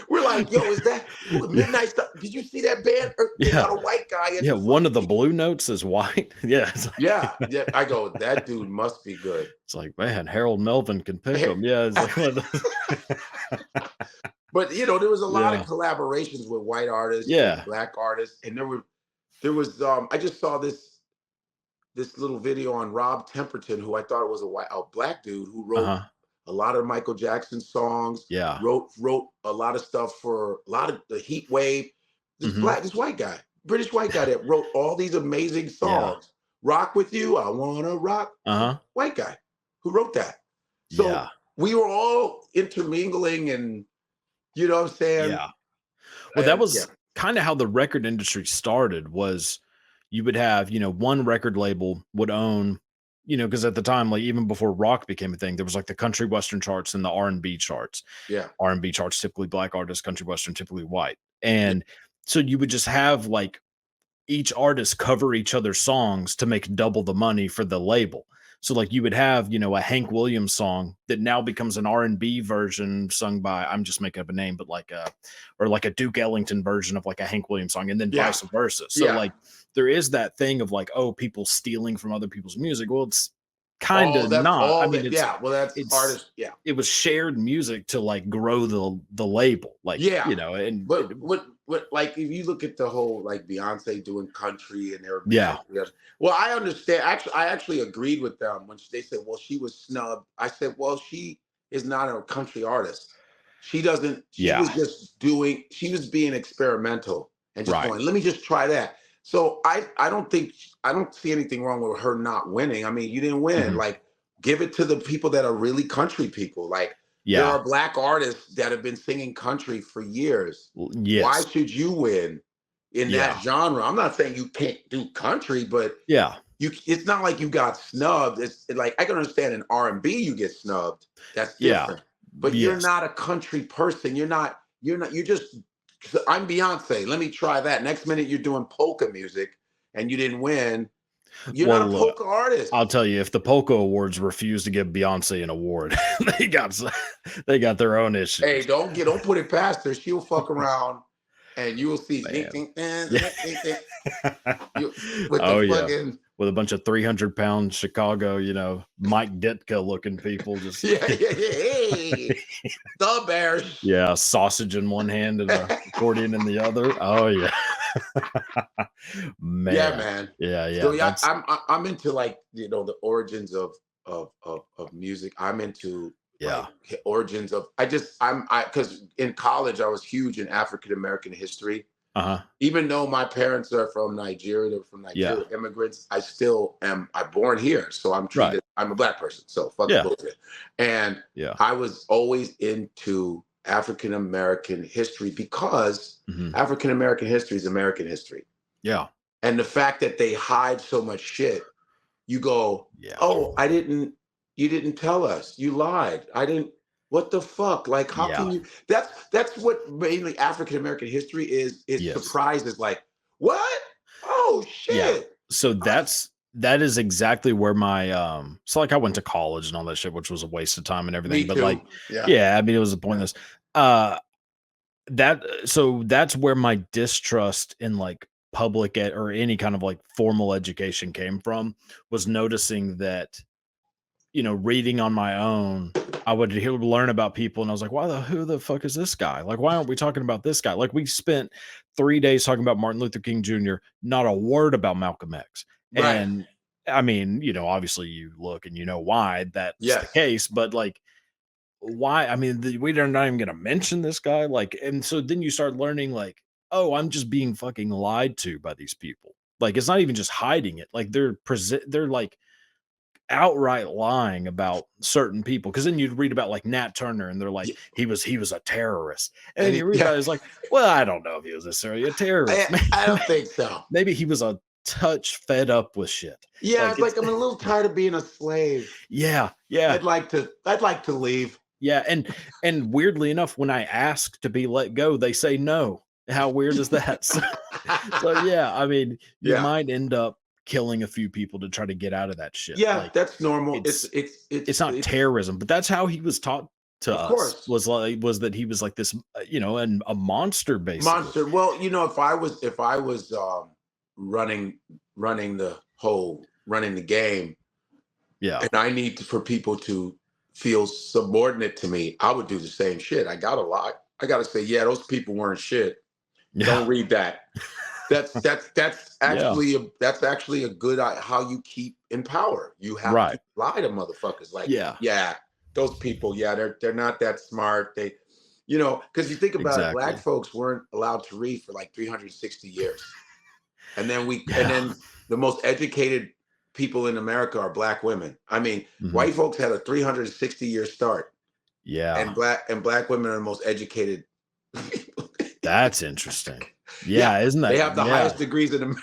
[SPEAKER 1] We're like, yo, is that
[SPEAKER 2] Yeah,
[SPEAKER 1] Midnight Stuff? Did you see that band? They
[SPEAKER 2] yeah,
[SPEAKER 1] got a white guy in
[SPEAKER 2] yeah,
[SPEAKER 1] the
[SPEAKER 2] one of the
[SPEAKER 1] fucking
[SPEAKER 2] blue notes is white. Yeah,
[SPEAKER 1] yeah, yeah. I go, that dude must be good.
[SPEAKER 2] it's like, man, Harold Melvin can pick them. Yeah, it's like one of those.
[SPEAKER 1] But there was a lot of
[SPEAKER 2] Yeah,
[SPEAKER 1] collaborations with white artists and
[SPEAKER 2] yeah,
[SPEAKER 1] black artists, and there was I just saw this little video on Rob Temperton, who I thought was a black dude who wrote
[SPEAKER 2] uh-huh,
[SPEAKER 1] a lot of Michael Jackson songs,
[SPEAKER 2] yeah,
[SPEAKER 1] wrote a lot of stuff for a lot of the Heat Wave.
[SPEAKER 2] mhm,
[SPEAKER 1] This white guy, British white guy that wrote all these amazing
[SPEAKER 2] yeah,
[SPEAKER 1] songs. Rock with you, I wanna rock.
[SPEAKER 2] uh-huh,
[SPEAKER 1] White guy who wrote that.
[SPEAKER 2] yeah,
[SPEAKER 1] So we were all intermingling, and you know what I'm saying?
[SPEAKER 2] yeah. Well, that
[SPEAKER 1] And yeah,
[SPEAKER 2] was kinda how the record industry started was you would have, one record label would own, because at the time, like, even before rock became a thing, there was, like, the country western charts and the R&B charts.
[SPEAKER 1] yeah,
[SPEAKER 2] R&B charts, typically black artists, country western, typically white.
[SPEAKER 1] yeah.
[SPEAKER 2] And so you would just have, like, each artist cover each other's songs to make double the money for the label. So like you would have, a Hank Williams song that now becomes an R&B version sung by I'm just making up a name, but like or like a Duke Ellington version of like a Hank Williams song and then
[SPEAKER 1] Yeah,
[SPEAKER 2] vice versa. So
[SPEAKER 1] yeah.
[SPEAKER 2] like there is that thing of like, oh, people stealing from other people's music. Well, it's kind
[SPEAKER 1] All
[SPEAKER 2] of
[SPEAKER 1] that's
[SPEAKER 2] not. I
[SPEAKER 1] all
[SPEAKER 2] mean,
[SPEAKER 1] that. Yeah, well, that's
[SPEAKER 2] it's
[SPEAKER 1] artists. Yeah,
[SPEAKER 2] it was shared music to like grow the label. Like,
[SPEAKER 1] yeah.
[SPEAKER 2] and
[SPEAKER 1] What like if you look at the whole like Beyonce doing country and everybody
[SPEAKER 2] yeah.
[SPEAKER 1] like yes. Well, I understand. Actually, I actually agreed with them when they said, "Well, she was snubbed." I said, "Well, she is not a country artist. She doesn't. She
[SPEAKER 2] Yeah.
[SPEAKER 1] was just doing. She was being experimental and just
[SPEAKER 2] Right.
[SPEAKER 1] going. Let me just try that." So I don't see anything wrong with her not winning. I mean, you didn't win.
[SPEAKER 2] Mhm.
[SPEAKER 1] Like, give it to the people that are really country people. Like, there
[SPEAKER 2] Yeah.
[SPEAKER 1] are black artists that have been singing country for years. Why
[SPEAKER 2] Yes.
[SPEAKER 1] should you win in that
[SPEAKER 2] Yeah.
[SPEAKER 1] genre? I'm not saying you can't do country, but
[SPEAKER 2] Yeah.
[SPEAKER 1] it's not like you got snubbed. It's like I can understand in R&B you get snubbed. That's
[SPEAKER 2] Yeah.
[SPEAKER 1] different. But you're
[SPEAKER 2] Yes.
[SPEAKER 1] not a country person. You're just I'm Beyonce. Let me try that. Next minute you're doing polka music and you didn't win. You're not
[SPEAKER 2] Well,
[SPEAKER 1] a
[SPEAKER 2] look,
[SPEAKER 1] polka artist.
[SPEAKER 2] I'll tell you, if the Polka Awards refuse to give Beyonce an award, they got s they got their own
[SPEAKER 1] Hey,
[SPEAKER 2] issues.
[SPEAKER 1] don't put it past her. She'll fuck around and you will see
[SPEAKER 2] Man. Yeah.
[SPEAKER 1] you with the
[SPEAKER 2] Oh, yeah.
[SPEAKER 1] fucking
[SPEAKER 2] With a bunch of 300-pound Chicago, Mike Ditka looking people just
[SPEAKER 1] yeah, yeah, yeah. Hey, the Bears.
[SPEAKER 2] yeah, sausage in one hand and a accordion in the other. Oh, yeah.
[SPEAKER 1] Yeah,
[SPEAKER 2] Man.
[SPEAKER 1] man.
[SPEAKER 2] Yeah,
[SPEAKER 1] So yeah,
[SPEAKER 2] that's
[SPEAKER 1] I'm into like the origins of music. I'm into
[SPEAKER 2] yeah.
[SPEAKER 1] like origins of I because in college I was huge in African American history.
[SPEAKER 2] Uh-huh.
[SPEAKER 1] Even though my parents are from Nigeria, they're from
[SPEAKER 2] Yeah.
[SPEAKER 1] Nigeria immigrants, I still am I born here. So
[SPEAKER 2] Right.
[SPEAKER 1] I'm a black person. So fuck the
[SPEAKER 2] Yeah.
[SPEAKER 1] bullshit. And
[SPEAKER 2] Yeah.
[SPEAKER 1] I was always into African American history because
[SPEAKER 2] Mhm.
[SPEAKER 1] African American history is American history.
[SPEAKER 2] Yeah.
[SPEAKER 1] And the fact that they hide so much shit, you go,
[SPEAKER 2] Yeah.
[SPEAKER 1] oh, you didn't tell us. You lied. I didn't, what the fuck? Like, how
[SPEAKER 2] Yeah.
[SPEAKER 1] can you, that's what mainly African American history is
[SPEAKER 2] Yes.
[SPEAKER 1] surprises like, what? Oh
[SPEAKER 2] Yeah.
[SPEAKER 1] shit.
[SPEAKER 2] So
[SPEAKER 1] I,
[SPEAKER 2] that is exactly where my so like I went to college and all that shit, which was a waste of time and everything.
[SPEAKER 1] me
[SPEAKER 2] But like,
[SPEAKER 1] too. Yeah.
[SPEAKER 2] yeah, I mean it was
[SPEAKER 1] Yeah.
[SPEAKER 2] pointless. So that's where my distrust in like or any kind of like formal education came from, was noticing that, reading on my own, I would learn about people and I was like, who the fuck is this guy? Like, why aren't we talking about this guy? Like, we spent 3 days talking about Martin Luther King Jr., not a word about Malcolm X.
[SPEAKER 1] Right.
[SPEAKER 2] And I mean, obviously you look and you know why that's the
[SPEAKER 1] Yes.
[SPEAKER 2] case, but like, why? I mean, we are not even going to mention this guy. Like, and so then you start learning, like, oh, I'm just being fucking lied to by these people. Like, it's not even just hiding it. Like, they're like, outright lying about certain people, because then you'd read about like Nat Turner and they're like
[SPEAKER 1] Yeah.
[SPEAKER 2] he was a terrorist, and then
[SPEAKER 1] And
[SPEAKER 2] you read
[SPEAKER 1] yeah,
[SPEAKER 2] about it, it's like, well, I don't know if he was necessarily a terrorist.
[SPEAKER 1] I don't think so.
[SPEAKER 2] Maybe he was a touch fed up with shit.
[SPEAKER 1] Yeah.
[SPEAKER 2] Like,
[SPEAKER 1] It's
[SPEAKER 2] it's
[SPEAKER 1] like, I'm a little tired of being a slave.
[SPEAKER 2] yeah,
[SPEAKER 1] I'd like to leave.
[SPEAKER 2] yeah, and weirdly enough, when I ask to be let go, they say no. How weird is that? So yeah, I mean, you
[SPEAKER 1] Yeah.
[SPEAKER 2] might end up killing a few people to try to get out of that shit.
[SPEAKER 1] Yeah,
[SPEAKER 2] Like,
[SPEAKER 1] that's normal.
[SPEAKER 2] it's it's not terrorism, but that's how he was taught to
[SPEAKER 1] Of
[SPEAKER 2] us,
[SPEAKER 1] course.
[SPEAKER 2] was that he was like this, and a monster basically.
[SPEAKER 1] Monster. Well, if I was running running the game,
[SPEAKER 2] Yeah.
[SPEAKER 1] and I need for people to feel subordinate to me, I would do the same shit. I gotta say, yeah, those people weren't shit.
[SPEAKER 2] Yeah.
[SPEAKER 1] Don't read that.
[SPEAKER 2] Yeah.
[SPEAKER 1] That's actually a good how you keep in power. You have to
[SPEAKER 2] Right.
[SPEAKER 1] lie to motherfuckers. Like,
[SPEAKER 2] Yeah.
[SPEAKER 1] yeah, those people, yeah, they're not that smart. They, because you think about it, black
[SPEAKER 2] Exactly.
[SPEAKER 1] folks weren't allowed to read for like 360 years, and
[SPEAKER 2] Yeah.
[SPEAKER 1] then the most educated people in America are black women. I mean,
[SPEAKER 2] Mhm.
[SPEAKER 1] white folks had a 360-year start,
[SPEAKER 2] Yeah.
[SPEAKER 1] and black women are the most educated.
[SPEAKER 2] That's interesting.
[SPEAKER 1] Yeah,
[SPEAKER 2] Yeah, isn't
[SPEAKER 1] they
[SPEAKER 2] that
[SPEAKER 1] have the
[SPEAKER 2] yeah.
[SPEAKER 1] highest degrees in America.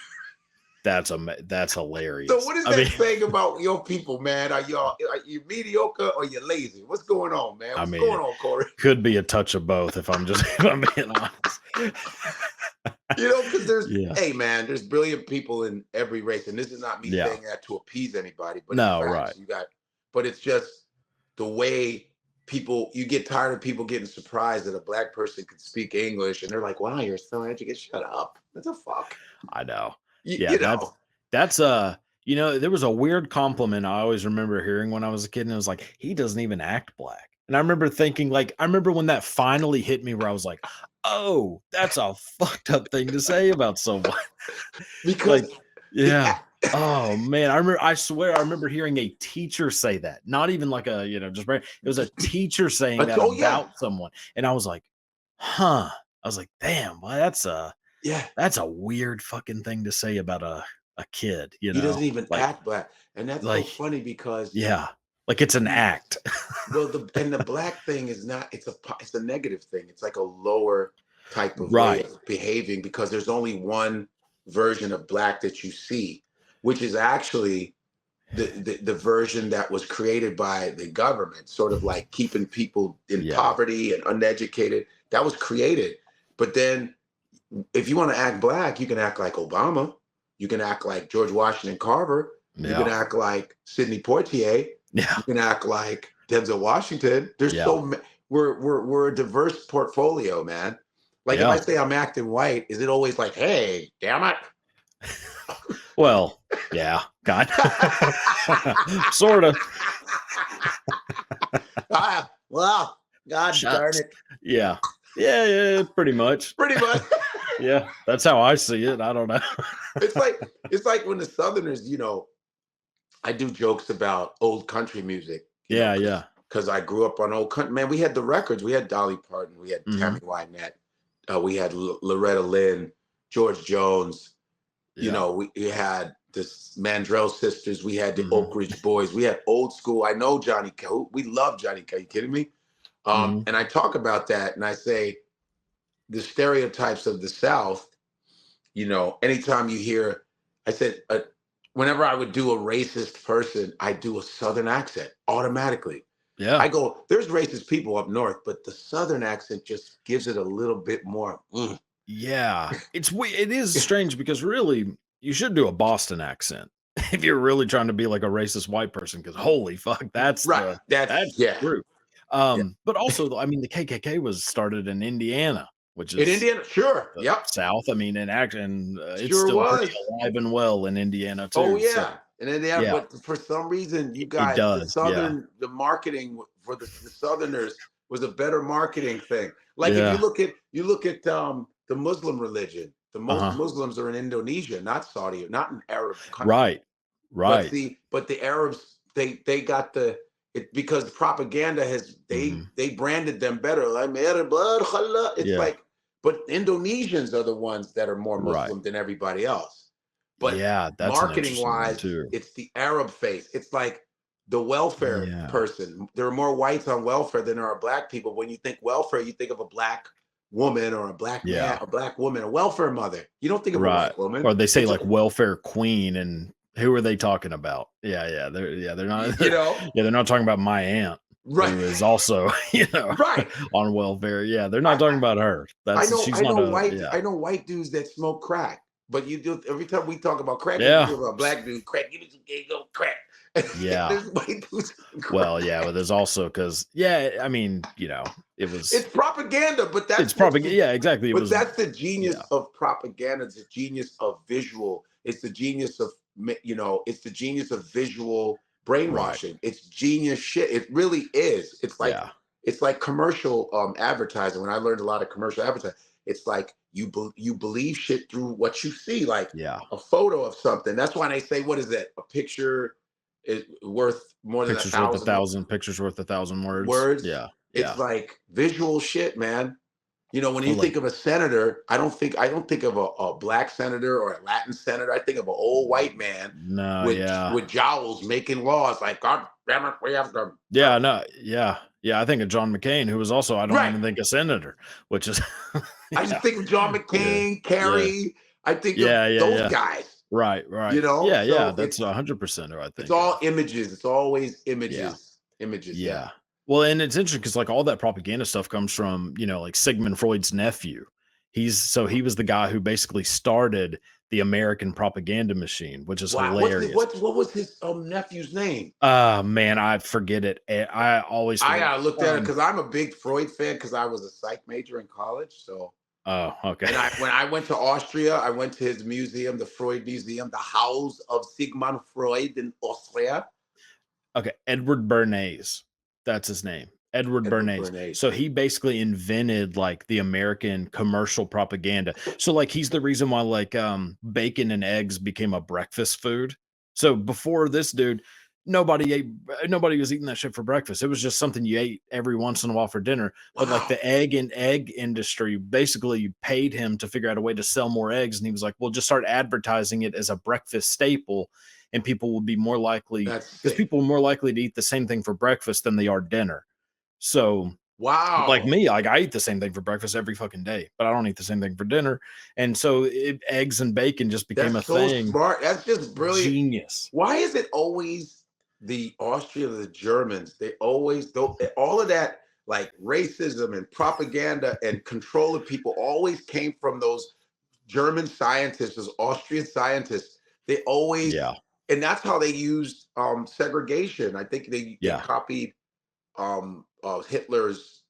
[SPEAKER 2] That's
[SPEAKER 1] So
[SPEAKER 2] hilarious.
[SPEAKER 1] what is
[SPEAKER 2] I mean
[SPEAKER 1] that saying about your people, man? Are you mediocre or you lazy? What's going on, man?
[SPEAKER 2] I
[SPEAKER 1] What's
[SPEAKER 2] mean,
[SPEAKER 1] going
[SPEAKER 2] it
[SPEAKER 1] on, Corey?
[SPEAKER 2] could be a touch of both if I'm just if I'm being honest.
[SPEAKER 1] Because there's,
[SPEAKER 2] Yeah.
[SPEAKER 1] hey, man, there's brilliant people in every race, and this is not me
[SPEAKER 2] Yeah.
[SPEAKER 1] saying that to appease anybody, but it's
[SPEAKER 2] No, right.
[SPEAKER 1] facts. But it's just the way you get tired of people getting surprised that a black person could speak English, and they're like, "Wow, you're so educated." Shut up. What the fuck?
[SPEAKER 2] I know.
[SPEAKER 1] You,
[SPEAKER 2] Yeah,
[SPEAKER 1] you know.
[SPEAKER 2] that's there was a weird compliment I always remember hearing when I was a kid, and it was like, he doesn't even act black. And I remember thinking, like, I remember when that finally hit me where I was like, oh, that's a fucked up thing to say about someone.
[SPEAKER 1] Because
[SPEAKER 2] Like,
[SPEAKER 1] the
[SPEAKER 2] yeah. Oh man, I swear I remember hearing a teacher say that. Not even like a, it was a teacher saying that
[SPEAKER 1] oh yeah,
[SPEAKER 2] about someone. And I was like, huh. I was like, damn, well,
[SPEAKER 1] yeah.
[SPEAKER 2] that's a weird fucking thing to say about a kid,
[SPEAKER 1] He doesn't even
[SPEAKER 2] Like
[SPEAKER 1] act black, and that's so
[SPEAKER 2] like
[SPEAKER 1] funny because
[SPEAKER 2] yeah. Like, it's an act.
[SPEAKER 1] well, the black thing is not. It's a negative thing. It's like a lower type of way
[SPEAKER 2] Right.
[SPEAKER 1] of behaving because there's only one version of black that you see, which is actually the version that was created by the government, sort of like keeping people in
[SPEAKER 2] Yeah.
[SPEAKER 1] poverty and uneducated. That was created, but then if you want to act black, you can act like Obama. You can act like George Washington Carver. You can
[SPEAKER 2] Yeah.
[SPEAKER 1] act like Sidney Poitier.
[SPEAKER 2] Yeah.
[SPEAKER 1] You can act like Denzel Washington. There's
[SPEAKER 2] Yeah.
[SPEAKER 1] we're a diverse portfolio, man. Like if I
[SPEAKER 2] Yeah.
[SPEAKER 1] say I'm acting white, is it always like, hey, damn it?
[SPEAKER 2] Well, yeah. God. Sorta.
[SPEAKER 1] Well, God darn
[SPEAKER 2] Shucks.
[SPEAKER 1] it.
[SPEAKER 2] Yeah. Yeah, pretty much.
[SPEAKER 1] Pretty much.
[SPEAKER 2] Yeah, that's how I see it. I don't know.
[SPEAKER 1] It's like when the Southerners, I do jokes about old country music,
[SPEAKER 2] Yeah, yeah.
[SPEAKER 1] because I grew up on old country. Man, we had the records. We had Dolly Parton. We had
[SPEAKER 2] Mhm.
[SPEAKER 1] Tammy Wynette. We had Loretta Lynn, George Jones.
[SPEAKER 2] Yeah.
[SPEAKER 1] We had the Mandrell sisters. We had the
[SPEAKER 2] Mhm.
[SPEAKER 1] Oak Ridge Boys. We had old school. I know Johnny K. We love Johnny K. You kidding me?
[SPEAKER 2] Mhm.
[SPEAKER 1] And I talk about that, and I say the stereotypes of the South. Anytime you hear, I said, whenever I would do a racist person, I do a Southern accent automatically. I
[SPEAKER 2] Yeah.
[SPEAKER 1] go, there's racist people up north, but the Southern accent just gives it a little bit more.
[SPEAKER 2] Yeah. It is strange because really you should do a Boston accent if you're really trying to be like a racist white person because holy fuck,
[SPEAKER 1] Right.
[SPEAKER 2] that's
[SPEAKER 1] Yeah.
[SPEAKER 2] true.
[SPEAKER 1] Yeah.
[SPEAKER 2] But also I mean the KKK was started in Indiana, which
[SPEAKER 1] In
[SPEAKER 2] is
[SPEAKER 1] Indiana, sure.
[SPEAKER 2] the
[SPEAKER 1] Yep.
[SPEAKER 2] South. I mean, in act and it's
[SPEAKER 1] Sure
[SPEAKER 2] still pretty
[SPEAKER 1] was.
[SPEAKER 2] alive and well in Indiana
[SPEAKER 1] Oh
[SPEAKER 2] too. So
[SPEAKER 1] yeah. And Indiana,
[SPEAKER 2] yeah,
[SPEAKER 1] but for some reason, you
[SPEAKER 2] it
[SPEAKER 1] guys,
[SPEAKER 2] does. Yeah.
[SPEAKER 1] the marketing for the Southerners was a better marketing thing. Like if you
[SPEAKER 2] Yeah.
[SPEAKER 1] look at the Muslim religion, the most
[SPEAKER 2] Uh-huh.
[SPEAKER 1] Muslims are in Indonesia, not Saudi, not in Arab countries.
[SPEAKER 2] Right. Right.
[SPEAKER 1] But the Arabs, they got it because propaganda has
[SPEAKER 2] Mhm.
[SPEAKER 1] they branded them better. Like it's
[SPEAKER 2] Yeah.
[SPEAKER 1] like, but Indonesians are the ones that are more
[SPEAKER 2] Right.
[SPEAKER 1] Muslim than everybody else. But
[SPEAKER 2] Yeah, that's an
[SPEAKER 1] marketing
[SPEAKER 2] interesting one
[SPEAKER 1] wise,
[SPEAKER 2] too.
[SPEAKER 1] it's the Arab face. It's like the welfare
[SPEAKER 2] Yeah.
[SPEAKER 1] person. There are more whites on welfare than there are black people. When you think welfare, you think of a black woman or a black man,
[SPEAKER 2] Yeah.
[SPEAKER 1] a black woman, a welfare mother. You don't think of a
[SPEAKER 2] Right.
[SPEAKER 1] white woman.
[SPEAKER 2] Or they say
[SPEAKER 1] It's a,
[SPEAKER 2] like welfare queen and who are they talking about? They're not
[SPEAKER 1] you know,
[SPEAKER 2] they're not talking about my aunt
[SPEAKER 1] right,
[SPEAKER 2] who is also,
[SPEAKER 1] right.
[SPEAKER 2] on welfare. Yeah, they're not
[SPEAKER 1] I,
[SPEAKER 2] talking about her.
[SPEAKER 1] I
[SPEAKER 2] That's
[SPEAKER 1] know
[SPEAKER 2] she's
[SPEAKER 1] I
[SPEAKER 2] not
[SPEAKER 1] know
[SPEAKER 2] a
[SPEAKER 1] white
[SPEAKER 2] yeah.
[SPEAKER 1] I know white dudes that smoke crack, but you do every time we talk about crack, we
[SPEAKER 2] Yeah.
[SPEAKER 1] think about a black dude crack. Give me some gay go crack.
[SPEAKER 2] Yeah.
[SPEAKER 1] There's white dudes on
[SPEAKER 2] Well, yeah, but
[SPEAKER 1] crack.
[SPEAKER 2] there's also because yeah, I mean, it was
[SPEAKER 1] It's propaganda, but
[SPEAKER 2] it's probably yeah, exactly. It was
[SPEAKER 1] that's the
[SPEAKER 2] yeah,
[SPEAKER 1] genius of propaganda. It's the genius of visual. It's the genius of it's the genius of visual
[SPEAKER 2] right.
[SPEAKER 1] brainwashing. It's genius shit. It really is.
[SPEAKER 2] Yeah.
[SPEAKER 1] It's like commercial advertising. When I learned a lot of commercial advertising, it's like you believe shit through what you see, like
[SPEAKER 2] Yeah.
[SPEAKER 1] a photo of something. That's why they say, what is that? A picture is worth more than a
[SPEAKER 2] Pictures worth a
[SPEAKER 1] thousand
[SPEAKER 2] thousand, pictures worth 1,000 words.
[SPEAKER 1] words.
[SPEAKER 2] Yeah.
[SPEAKER 1] It's
[SPEAKER 2] Yeah.
[SPEAKER 1] like visual shit, man. When
[SPEAKER 2] Or
[SPEAKER 1] you
[SPEAKER 2] like
[SPEAKER 1] think of a senator, I don't think of a black senator or a Latin senator. I think of an old white man
[SPEAKER 2] no,
[SPEAKER 1] with
[SPEAKER 2] yeah.
[SPEAKER 1] jowls making laws like, God damn it, we have to.
[SPEAKER 2] Yeah, no, yeah. Yeah, I think of John McCain, who was also I don't
[SPEAKER 1] Right.
[SPEAKER 2] even think a senator, which is
[SPEAKER 1] I just
[SPEAKER 2] yeah.
[SPEAKER 1] think of John
[SPEAKER 2] Yeah.
[SPEAKER 1] McCain,
[SPEAKER 2] Yeah.
[SPEAKER 1] Kerry. I think of
[SPEAKER 2] Yeah, yeah,
[SPEAKER 1] those
[SPEAKER 2] yeah.
[SPEAKER 1] guys.
[SPEAKER 2] Right, right. Yeah, yeah,
[SPEAKER 1] So
[SPEAKER 2] that's 100% who I
[SPEAKER 1] it's
[SPEAKER 2] think
[SPEAKER 1] all
[SPEAKER 2] of.
[SPEAKER 1] images. It's always
[SPEAKER 2] Yeah.
[SPEAKER 1] images. Yeah.
[SPEAKER 2] Yeah. Well, and it's interesting because like all that propaganda stuff comes from, like Sigmund Freud's nephew. He was the guy who basically started the American propaganda machine, which is
[SPEAKER 1] Wow.
[SPEAKER 2] hilarious.
[SPEAKER 1] What was his nephew's name?
[SPEAKER 2] Man, I forget it. I always
[SPEAKER 1] I
[SPEAKER 2] forget.
[SPEAKER 1] looked at it because I'm a big Freud fan because I was a psych major in college. So
[SPEAKER 2] Oh, okay.
[SPEAKER 1] and when I went to Austria, I went to his museum, the Freud Museum, the house of Sigmund Freud in Austria.
[SPEAKER 2] Okay, Edward Bernays. That's his name. Edward
[SPEAKER 1] Edward
[SPEAKER 2] Bernays.
[SPEAKER 1] Bernays.
[SPEAKER 2] So he basically invented like the American commercial propaganda. So like he's the reason why like bacon and eggs became a breakfast food. So before this dude, nobody was eating that shit for breakfast. It was just something you ate every once in a while for dinner. But like
[SPEAKER 1] Wow.
[SPEAKER 2] the egg industry basically paid him to figure out a way to sell more eggs. And he was like, well, just start advertising it as a breakfast staple and people will be more likely
[SPEAKER 1] That's
[SPEAKER 2] because
[SPEAKER 1] sick.
[SPEAKER 2] people are more likely to eat the same thing for breakfast than they are dinner. So, like
[SPEAKER 1] Wow.
[SPEAKER 2] me, like I eat the same thing for breakfast every fucking day, but I don't eat the same thing for dinner. And so, eggs and bacon just became a
[SPEAKER 1] That's so
[SPEAKER 2] thing.
[SPEAKER 1] smart. That's just brilliant.
[SPEAKER 2] Genius.
[SPEAKER 1] Why is it always the Austrians, the Germans? They always all of that like racism and propaganda and control of people always came from those German scientists, those Austrian scientists. They always,
[SPEAKER 2] Yeah,
[SPEAKER 1] and that's how they used segregation. I think they
[SPEAKER 2] yeah,
[SPEAKER 1] copied Hitler's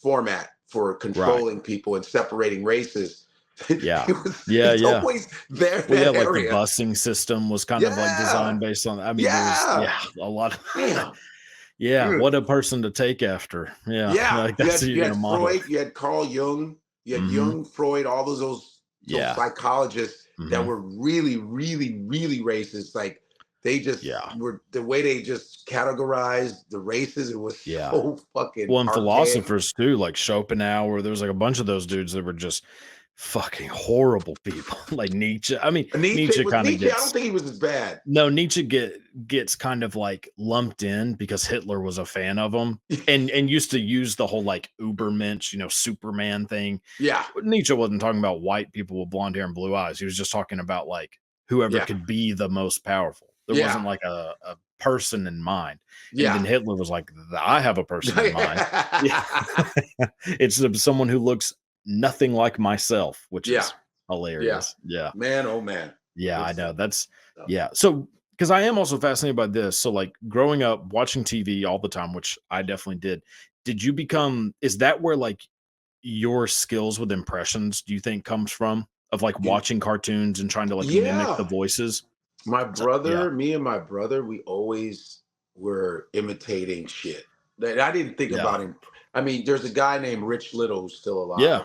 [SPEAKER 1] format for
[SPEAKER 2] right,
[SPEAKER 1] controlling people and separating races.
[SPEAKER 2] yeah, yeah,
[SPEAKER 1] It's
[SPEAKER 2] yeah.
[SPEAKER 1] always there in
[SPEAKER 2] Well, yeah,
[SPEAKER 1] that
[SPEAKER 2] like the
[SPEAKER 1] area.
[SPEAKER 2] busing system was kind of like
[SPEAKER 1] Yeah,
[SPEAKER 2] designed based on. I mean, there's
[SPEAKER 1] yeah.
[SPEAKER 2] yeah, a lot. Of,
[SPEAKER 1] Damn.
[SPEAKER 2] yeah,
[SPEAKER 1] Mm.
[SPEAKER 2] what a person to take after. Yeah,
[SPEAKER 1] Yeah,
[SPEAKER 2] like that's who you're
[SPEAKER 1] you
[SPEAKER 2] gonna
[SPEAKER 1] had
[SPEAKER 2] model.
[SPEAKER 1] Freud, you had Carl Jung, you had
[SPEAKER 2] Hmm.
[SPEAKER 1] Jung, Freud, all those those
[SPEAKER 2] Yeah.
[SPEAKER 1] psychologists that
[SPEAKER 2] Mhm.
[SPEAKER 1] were really, really, really racist. Like they just
[SPEAKER 2] Yeah.
[SPEAKER 1] were the way they just categorized the races. It was
[SPEAKER 2] Yeah.
[SPEAKER 1] so fucking
[SPEAKER 2] Well, and
[SPEAKER 1] archaic.
[SPEAKER 2] philosophers too, like Schopenhauer, there was like a bunch of those dudes that were just fucking horrible people. Like Nietzsche. I mean,
[SPEAKER 1] Nietzsche
[SPEAKER 2] Nietzsche
[SPEAKER 1] was
[SPEAKER 2] kind of
[SPEAKER 1] Nietzsche. I don't
[SPEAKER 2] gets
[SPEAKER 1] think he was as bad.
[SPEAKER 2] no, Nietzsche gets kind of like lumped in because Hitler was a fan of him and used to use the whole like Ubermensch, Superman thing.
[SPEAKER 1] Yeah,
[SPEAKER 2] Nietzsche wasn't talking about white people with blonde hair and blue eyes. He was just talking about like whoever
[SPEAKER 1] yeah,
[SPEAKER 2] could be the most powerful. There
[SPEAKER 1] yeah,
[SPEAKER 2] wasn't like a person in mind. And
[SPEAKER 1] yeah.
[SPEAKER 2] then Hitler was like, I have a person in mind. Yeah. It's someone who looks nothing like myself, which
[SPEAKER 1] Yeah,
[SPEAKER 2] is
[SPEAKER 1] yeah.
[SPEAKER 2] hilarious. Yeah.
[SPEAKER 1] Man, oh man.
[SPEAKER 2] Yeah,
[SPEAKER 1] Good
[SPEAKER 2] I know.
[SPEAKER 1] stuff.
[SPEAKER 2] That's
[SPEAKER 1] Stuff.
[SPEAKER 2] yeah. So because I am also fascinated by this. So like growing up watching TV all the time, which I definitely did you become is that where like your skills with impressions do you think comes from? Of like
[SPEAKER 1] You-
[SPEAKER 2] watching cartoons and trying to like mimic the
[SPEAKER 1] yeah.
[SPEAKER 2] voices? Yeah.
[SPEAKER 1] Me and my brother, we always were imitating shit. That I didn't think
[SPEAKER 2] Yeah.
[SPEAKER 1] about him. I mean, there's a guy named Rich Little who's still alive.
[SPEAKER 2] Yeah.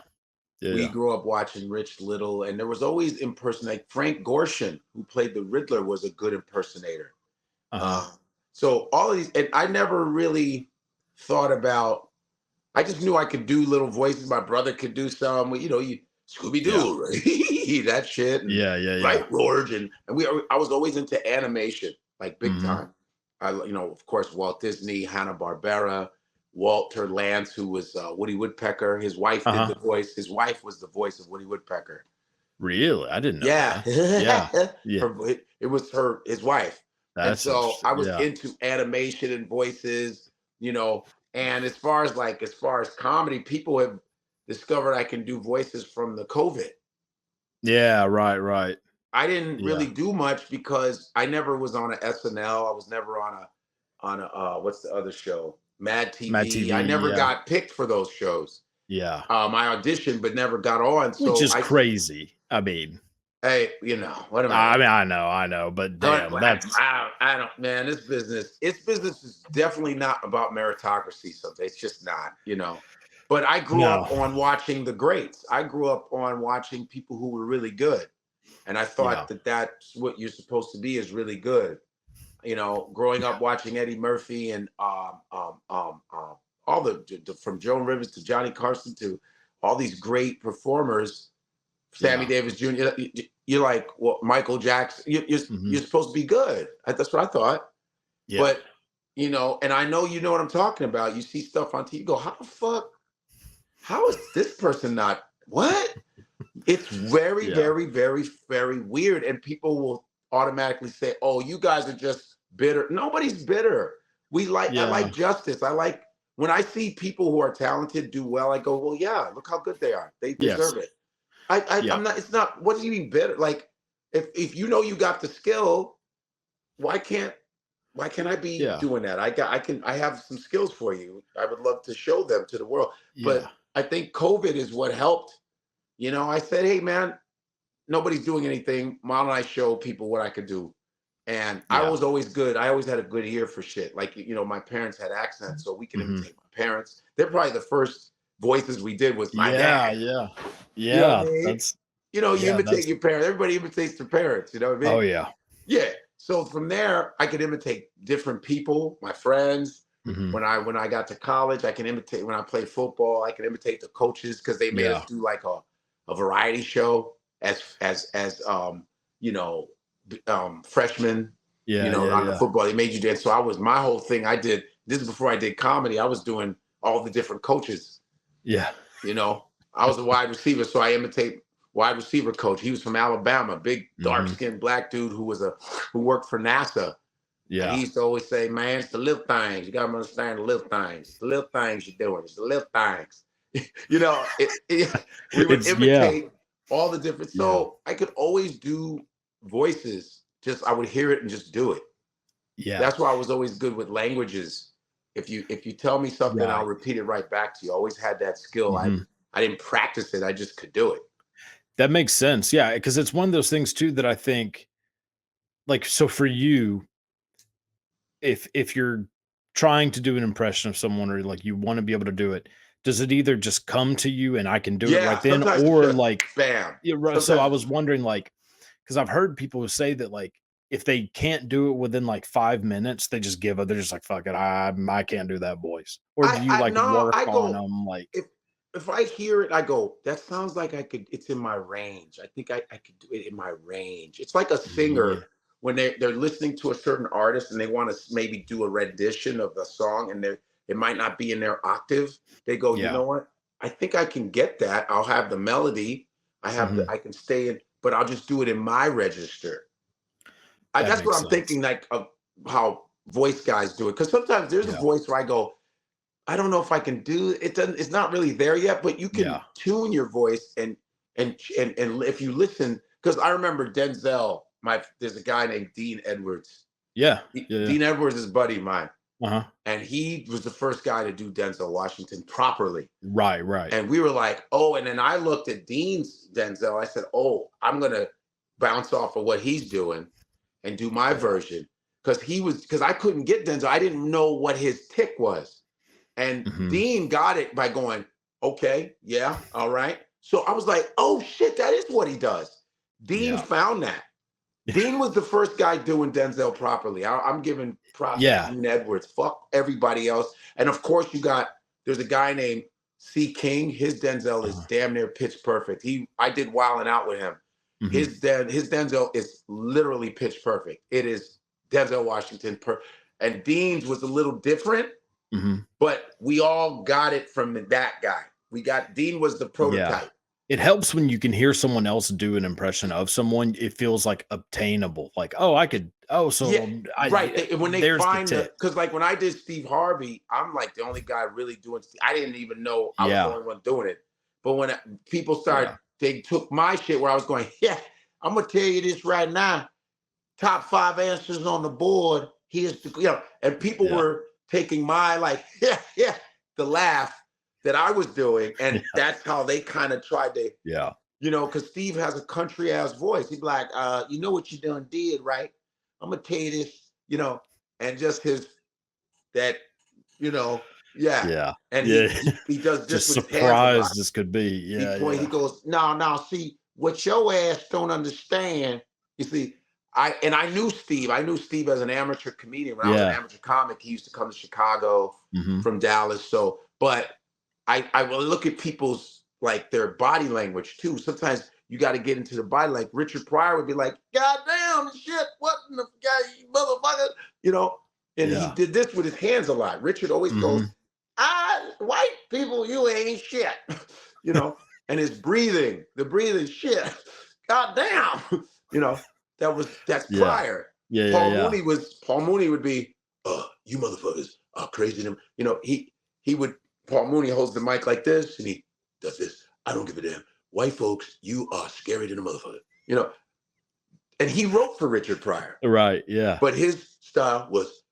[SPEAKER 2] Yeah.
[SPEAKER 1] We
[SPEAKER 2] Yeah.
[SPEAKER 1] grew up watching Rich Little, and there was always impersonate Frank Gorshin, who played the Riddler, was a good impersonator.
[SPEAKER 2] Uh-huh.
[SPEAKER 1] Uh, so all of these, and I never really thought about. I just knew I could do little voices. My brother could do some. You Scooby
[SPEAKER 2] Yeah.
[SPEAKER 1] Doo, that shit, and
[SPEAKER 2] Yeah. Yeah. Yeah.
[SPEAKER 1] right, George, and I was always into animation, like big
[SPEAKER 2] Hmm.
[SPEAKER 1] time. Of course, Walt Disney, Hanna Barbera, Walter Lantz, who was Woody Woodpecker. His wife did
[SPEAKER 2] Uh-huh.
[SPEAKER 1] the voice. His wife was the voice of Woody Woodpecker.
[SPEAKER 2] Really? I didn't know
[SPEAKER 1] Yeah,
[SPEAKER 2] that. Yeah. Yeah.
[SPEAKER 1] it was his wife, and
[SPEAKER 2] That's
[SPEAKER 1] so
[SPEAKER 2] interesting.
[SPEAKER 1] I was
[SPEAKER 2] Yeah.
[SPEAKER 1] into animation and voices, you know. And as far as comedy, people have discovered I can do voices from the COVID.
[SPEAKER 2] Yeah. Right. Right.
[SPEAKER 1] I didn't
[SPEAKER 2] Yeah.
[SPEAKER 1] really do much because I never was on a SNL. I was never on a what's the other show? Mad
[SPEAKER 2] Mad
[SPEAKER 1] TV. I
[SPEAKER 2] TV.
[SPEAKER 1] never
[SPEAKER 2] Yeah.
[SPEAKER 1] got picked for those shows.
[SPEAKER 2] Yeah.
[SPEAKER 1] I auditioned but never got on.
[SPEAKER 2] Which
[SPEAKER 1] So
[SPEAKER 2] is crazy. I mean,
[SPEAKER 1] hey, what am I
[SPEAKER 2] I
[SPEAKER 1] gonna
[SPEAKER 2] mean,
[SPEAKER 1] do?
[SPEAKER 2] I know, but
[SPEAKER 1] I,
[SPEAKER 2] damn, that's
[SPEAKER 1] I don't, man. This business is definitely not about meritocracy. So it's just not. But I grew
[SPEAKER 2] no.
[SPEAKER 1] up on watching the greats. I grew up on watching people who were really good, and I
[SPEAKER 2] Yeah.
[SPEAKER 1] thought that that's what you're supposed to be, is really good. Growing
[SPEAKER 2] Yeah.
[SPEAKER 1] up watching Eddie Murphy and all from Joan Rivers to Johnny Carson to all these great performers, Sammy
[SPEAKER 2] Yeah.
[SPEAKER 1] Davis Jr. You're like, well, Michael Jackson. You're
[SPEAKER 2] Mhm.
[SPEAKER 1] supposed to be good. That's what I thought.
[SPEAKER 2] Yeah.
[SPEAKER 1] But and I know you know what I'm talking about. You see stuff on TV. You go, how the fuck? How is this person not? What? It's very,
[SPEAKER 2] Yeah.
[SPEAKER 1] very, very, very weird. And people will automatically say, "Oh, you guys are just bitter." Nobody's bitter. I
[SPEAKER 2] Yeah.
[SPEAKER 1] like justice. I like when I see people who are talented do well. I go, "Well, yeah, look how good they are. They
[SPEAKER 2] Yes.
[SPEAKER 1] deserve it."
[SPEAKER 2] Yeah.
[SPEAKER 1] I'm not. It's not. What do you mean bitter? Like, if you know you got the skill, why can't why can't I be
[SPEAKER 2] Yeah.
[SPEAKER 1] doing that? I have some skills for you. I would love to show them to the world.
[SPEAKER 2] Yeah.
[SPEAKER 1] But I think COVID is what helped. I said, hey man, nobody's doing anything. Why don't I show people what I could do? And I
[SPEAKER 2] Yeah.
[SPEAKER 1] was always good. I always had a good ear for shit. Like, my parents had accents, so we could
[SPEAKER 2] Mhm.
[SPEAKER 1] imitate my parents. They're probably the first voices we did was my
[SPEAKER 2] Yeah,
[SPEAKER 1] dad.
[SPEAKER 2] yeah.
[SPEAKER 1] You know what I
[SPEAKER 2] Yeah,
[SPEAKER 1] mean?
[SPEAKER 2] that's
[SPEAKER 1] You
[SPEAKER 2] yeah,
[SPEAKER 1] imitate
[SPEAKER 2] that's
[SPEAKER 1] your parents. Everybody imitates their parents. You know what I
[SPEAKER 2] oh,
[SPEAKER 1] mean?
[SPEAKER 2] yeah.
[SPEAKER 1] Yeah. So from there, I could imitate different people, my friends.
[SPEAKER 2] Mhm.
[SPEAKER 1] When I got to college, I can imitate when I play football. I can imitate the coaches because they made us
[SPEAKER 2] Yeah.
[SPEAKER 1] do like a variety show as you know freshmen.
[SPEAKER 2] Yeah, yeah,
[SPEAKER 1] On the
[SPEAKER 2] yeah.
[SPEAKER 1] football, they made you dance. So I was my whole thing. I did this is before I did comedy. I was doing all the different coaches.
[SPEAKER 2] Yeah.
[SPEAKER 1] I was a wide receiver, so I imitate wide receiver coach. He was from Alabama, big dark
[SPEAKER 2] Mhm.
[SPEAKER 1] skinned black dude who worked for NASA. And he
[SPEAKER 2] Yeah.
[SPEAKER 1] used to always say, man, it's the little things. You got to understand the little things. The little things you're doing. It's the little things. We would
[SPEAKER 2] It's yeah.
[SPEAKER 1] imitate all the different.
[SPEAKER 2] Yeah.
[SPEAKER 1] So I could always do voices. I would hear it and just do it.
[SPEAKER 2] Yeah.
[SPEAKER 1] That's why I was always good with languages. If you tell me something,
[SPEAKER 2] Yeah.
[SPEAKER 1] I'll repeat it right back to you. I always had that skill. I
[SPEAKER 2] Mhm.
[SPEAKER 1] I didn't practice it. I just could do it.
[SPEAKER 2] That makes sense. Yeah, because it's one of those things too that I think like, so for you, if you're trying to do an impression of someone or like you wanna be able to do it, does it either just come to you and I can do it
[SPEAKER 1] Yeah,
[SPEAKER 2] right then,
[SPEAKER 1] sometimes it's
[SPEAKER 2] or
[SPEAKER 1] just
[SPEAKER 2] like,
[SPEAKER 1] bam.
[SPEAKER 2] yeah, right, so I
[SPEAKER 1] Sometimes
[SPEAKER 2] was wondering, like, because I've heard people who say that, like, if they can't do it within like 5 minutes, they just give up. They're just like, "Fuck it, I can't do that voice." Or do you
[SPEAKER 1] I
[SPEAKER 2] like
[SPEAKER 1] no,
[SPEAKER 2] work
[SPEAKER 1] I
[SPEAKER 2] on
[SPEAKER 1] go
[SPEAKER 2] them? Like,
[SPEAKER 1] if I hear it, I go, that sounds like I could, it's in my range. I think I could do it in my range. It's like a singer
[SPEAKER 2] yeah,
[SPEAKER 1] when they're listening to a certain artist and they want to maybe do a rendition of the song and it might not be in their octave. They go, you
[SPEAKER 2] yeah,
[SPEAKER 1] know what? I think I can get that. I'll have the melody.
[SPEAKER 2] mhm,
[SPEAKER 1] I can stay in, but I'll just do it in my register.
[SPEAKER 2] that
[SPEAKER 1] That's what
[SPEAKER 2] makes
[SPEAKER 1] I'm
[SPEAKER 2] sense.
[SPEAKER 1] thinking, like of how voice guys do it. Because sometimes there's a
[SPEAKER 2] Yeah,
[SPEAKER 1] voice where I go, I don't know if I can do it. Doesn't. It's not really there yet, but you can
[SPEAKER 2] yeah,
[SPEAKER 1] tune your voice and if you listen, because I remember Denzel. There's a guy named Dean Edwards.
[SPEAKER 2] yeah, yeah, yeah.
[SPEAKER 1] Dean Edwards is a buddy of mine,
[SPEAKER 2] Uh-huh.
[SPEAKER 1] and he was the first guy to do Denzel Washington properly.
[SPEAKER 2] Right, right.
[SPEAKER 1] And we were like, oh, and then I looked at Dean's Denzel. I said, oh, I'm gonna bounce off of what he's doing and do my
[SPEAKER 2] Yeah.
[SPEAKER 1] version because I couldn't get Denzel. I didn't know what his tick was. And
[SPEAKER 2] Mhm.
[SPEAKER 1] Dean got it by going, okay, yeah, all right. So I was like, oh shit, that is what he does. Dean
[SPEAKER 2] Yeah.
[SPEAKER 1] found that. Dean was the first guy doing Denzel properly. I'm giving props to
[SPEAKER 2] Yeah.
[SPEAKER 1] Dean Edwards. Fuck everybody else. And of course, there's a guy named C. King. His Denzel is
[SPEAKER 2] Uh-huh.
[SPEAKER 1] damn near pitch perfect. I did Wildin' Out with him.
[SPEAKER 2] Mhm.
[SPEAKER 1] His Denzel is literally pitch perfect. It is Denzel Washington. And Dean's was a little different,
[SPEAKER 2] Mhm.
[SPEAKER 1] but we all got it from that guy. Dean was the
[SPEAKER 2] Yeah.
[SPEAKER 1] prototype.
[SPEAKER 2] It helps when you can hear someone else do an impression of someone. It feels like obtainable. Like, "Oh, I could
[SPEAKER 1] Yeah, right.
[SPEAKER 2] yeah,
[SPEAKER 1] When they
[SPEAKER 2] there's the
[SPEAKER 1] find
[SPEAKER 2] tip."
[SPEAKER 1] because like when I did Steve Harvey, I'm like the only guy really doing. I didn't even know I was the
[SPEAKER 2] Yeah.
[SPEAKER 1] only one doing it. But when people
[SPEAKER 2] Yeah.
[SPEAKER 1] started, they took my shit where I was going. Yeah, I'm gonna tell you this right now. Top 5 answers on the board. Here's and people
[SPEAKER 2] Yeah.
[SPEAKER 1] were taking my like, yeah, the laugh that I was doing, and
[SPEAKER 2] Yeah.
[SPEAKER 1] that's how they kind of tried to,
[SPEAKER 2] Yeah.
[SPEAKER 1] because Steve has a country ass voice. He'd be like, you know what you done did, right? I'm gonna tell you this, and just his that, you know, yeah.
[SPEAKER 2] Yeah.
[SPEAKER 1] And
[SPEAKER 2] Yeah.
[SPEAKER 1] he does this
[SPEAKER 2] Just
[SPEAKER 1] with his hands a lot.
[SPEAKER 2] surprised as could be. Yeah,
[SPEAKER 1] He
[SPEAKER 2] yeah.
[SPEAKER 1] goes, no, no, see, what your ass don't understand, you see, I knew Steve. I knew Steve as an amateur comedian. When I was an
[SPEAKER 2] Yeah.
[SPEAKER 1] amateur comic, he used to come to Chicago
[SPEAKER 2] Mhm.
[SPEAKER 1] from Dallas. So, but I will look at people's like their body language too. Sometimes you got to get into the body. Like Richard Pryor would be like, "God damn shit, what in the guy, motherfucker," you know. And he
[SPEAKER 2] Yeah.
[SPEAKER 1] did this with his hands a lot. Richard always goes,
[SPEAKER 2] Mhm.
[SPEAKER 1] white people, you ain't shit," you know. And his breathing, the breathing shit, God damn, you know. That's
[SPEAKER 2] Yeah.
[SPEAKER 1] Pryor.
[SPEAKER 2] Yeah, yeah, yeah.
[SPEAKER 1] Paul Mooney would be, you motherfuckers are crazy. He would Paul Mooney holds the mic like this and he does this. I don't give a damn. White folks, you are scary to the motherfucker. You know, and he wrote for Richard Pryor,
[SPEAKER 2] Right, yeah.
[SPEAKER 1] but his style was,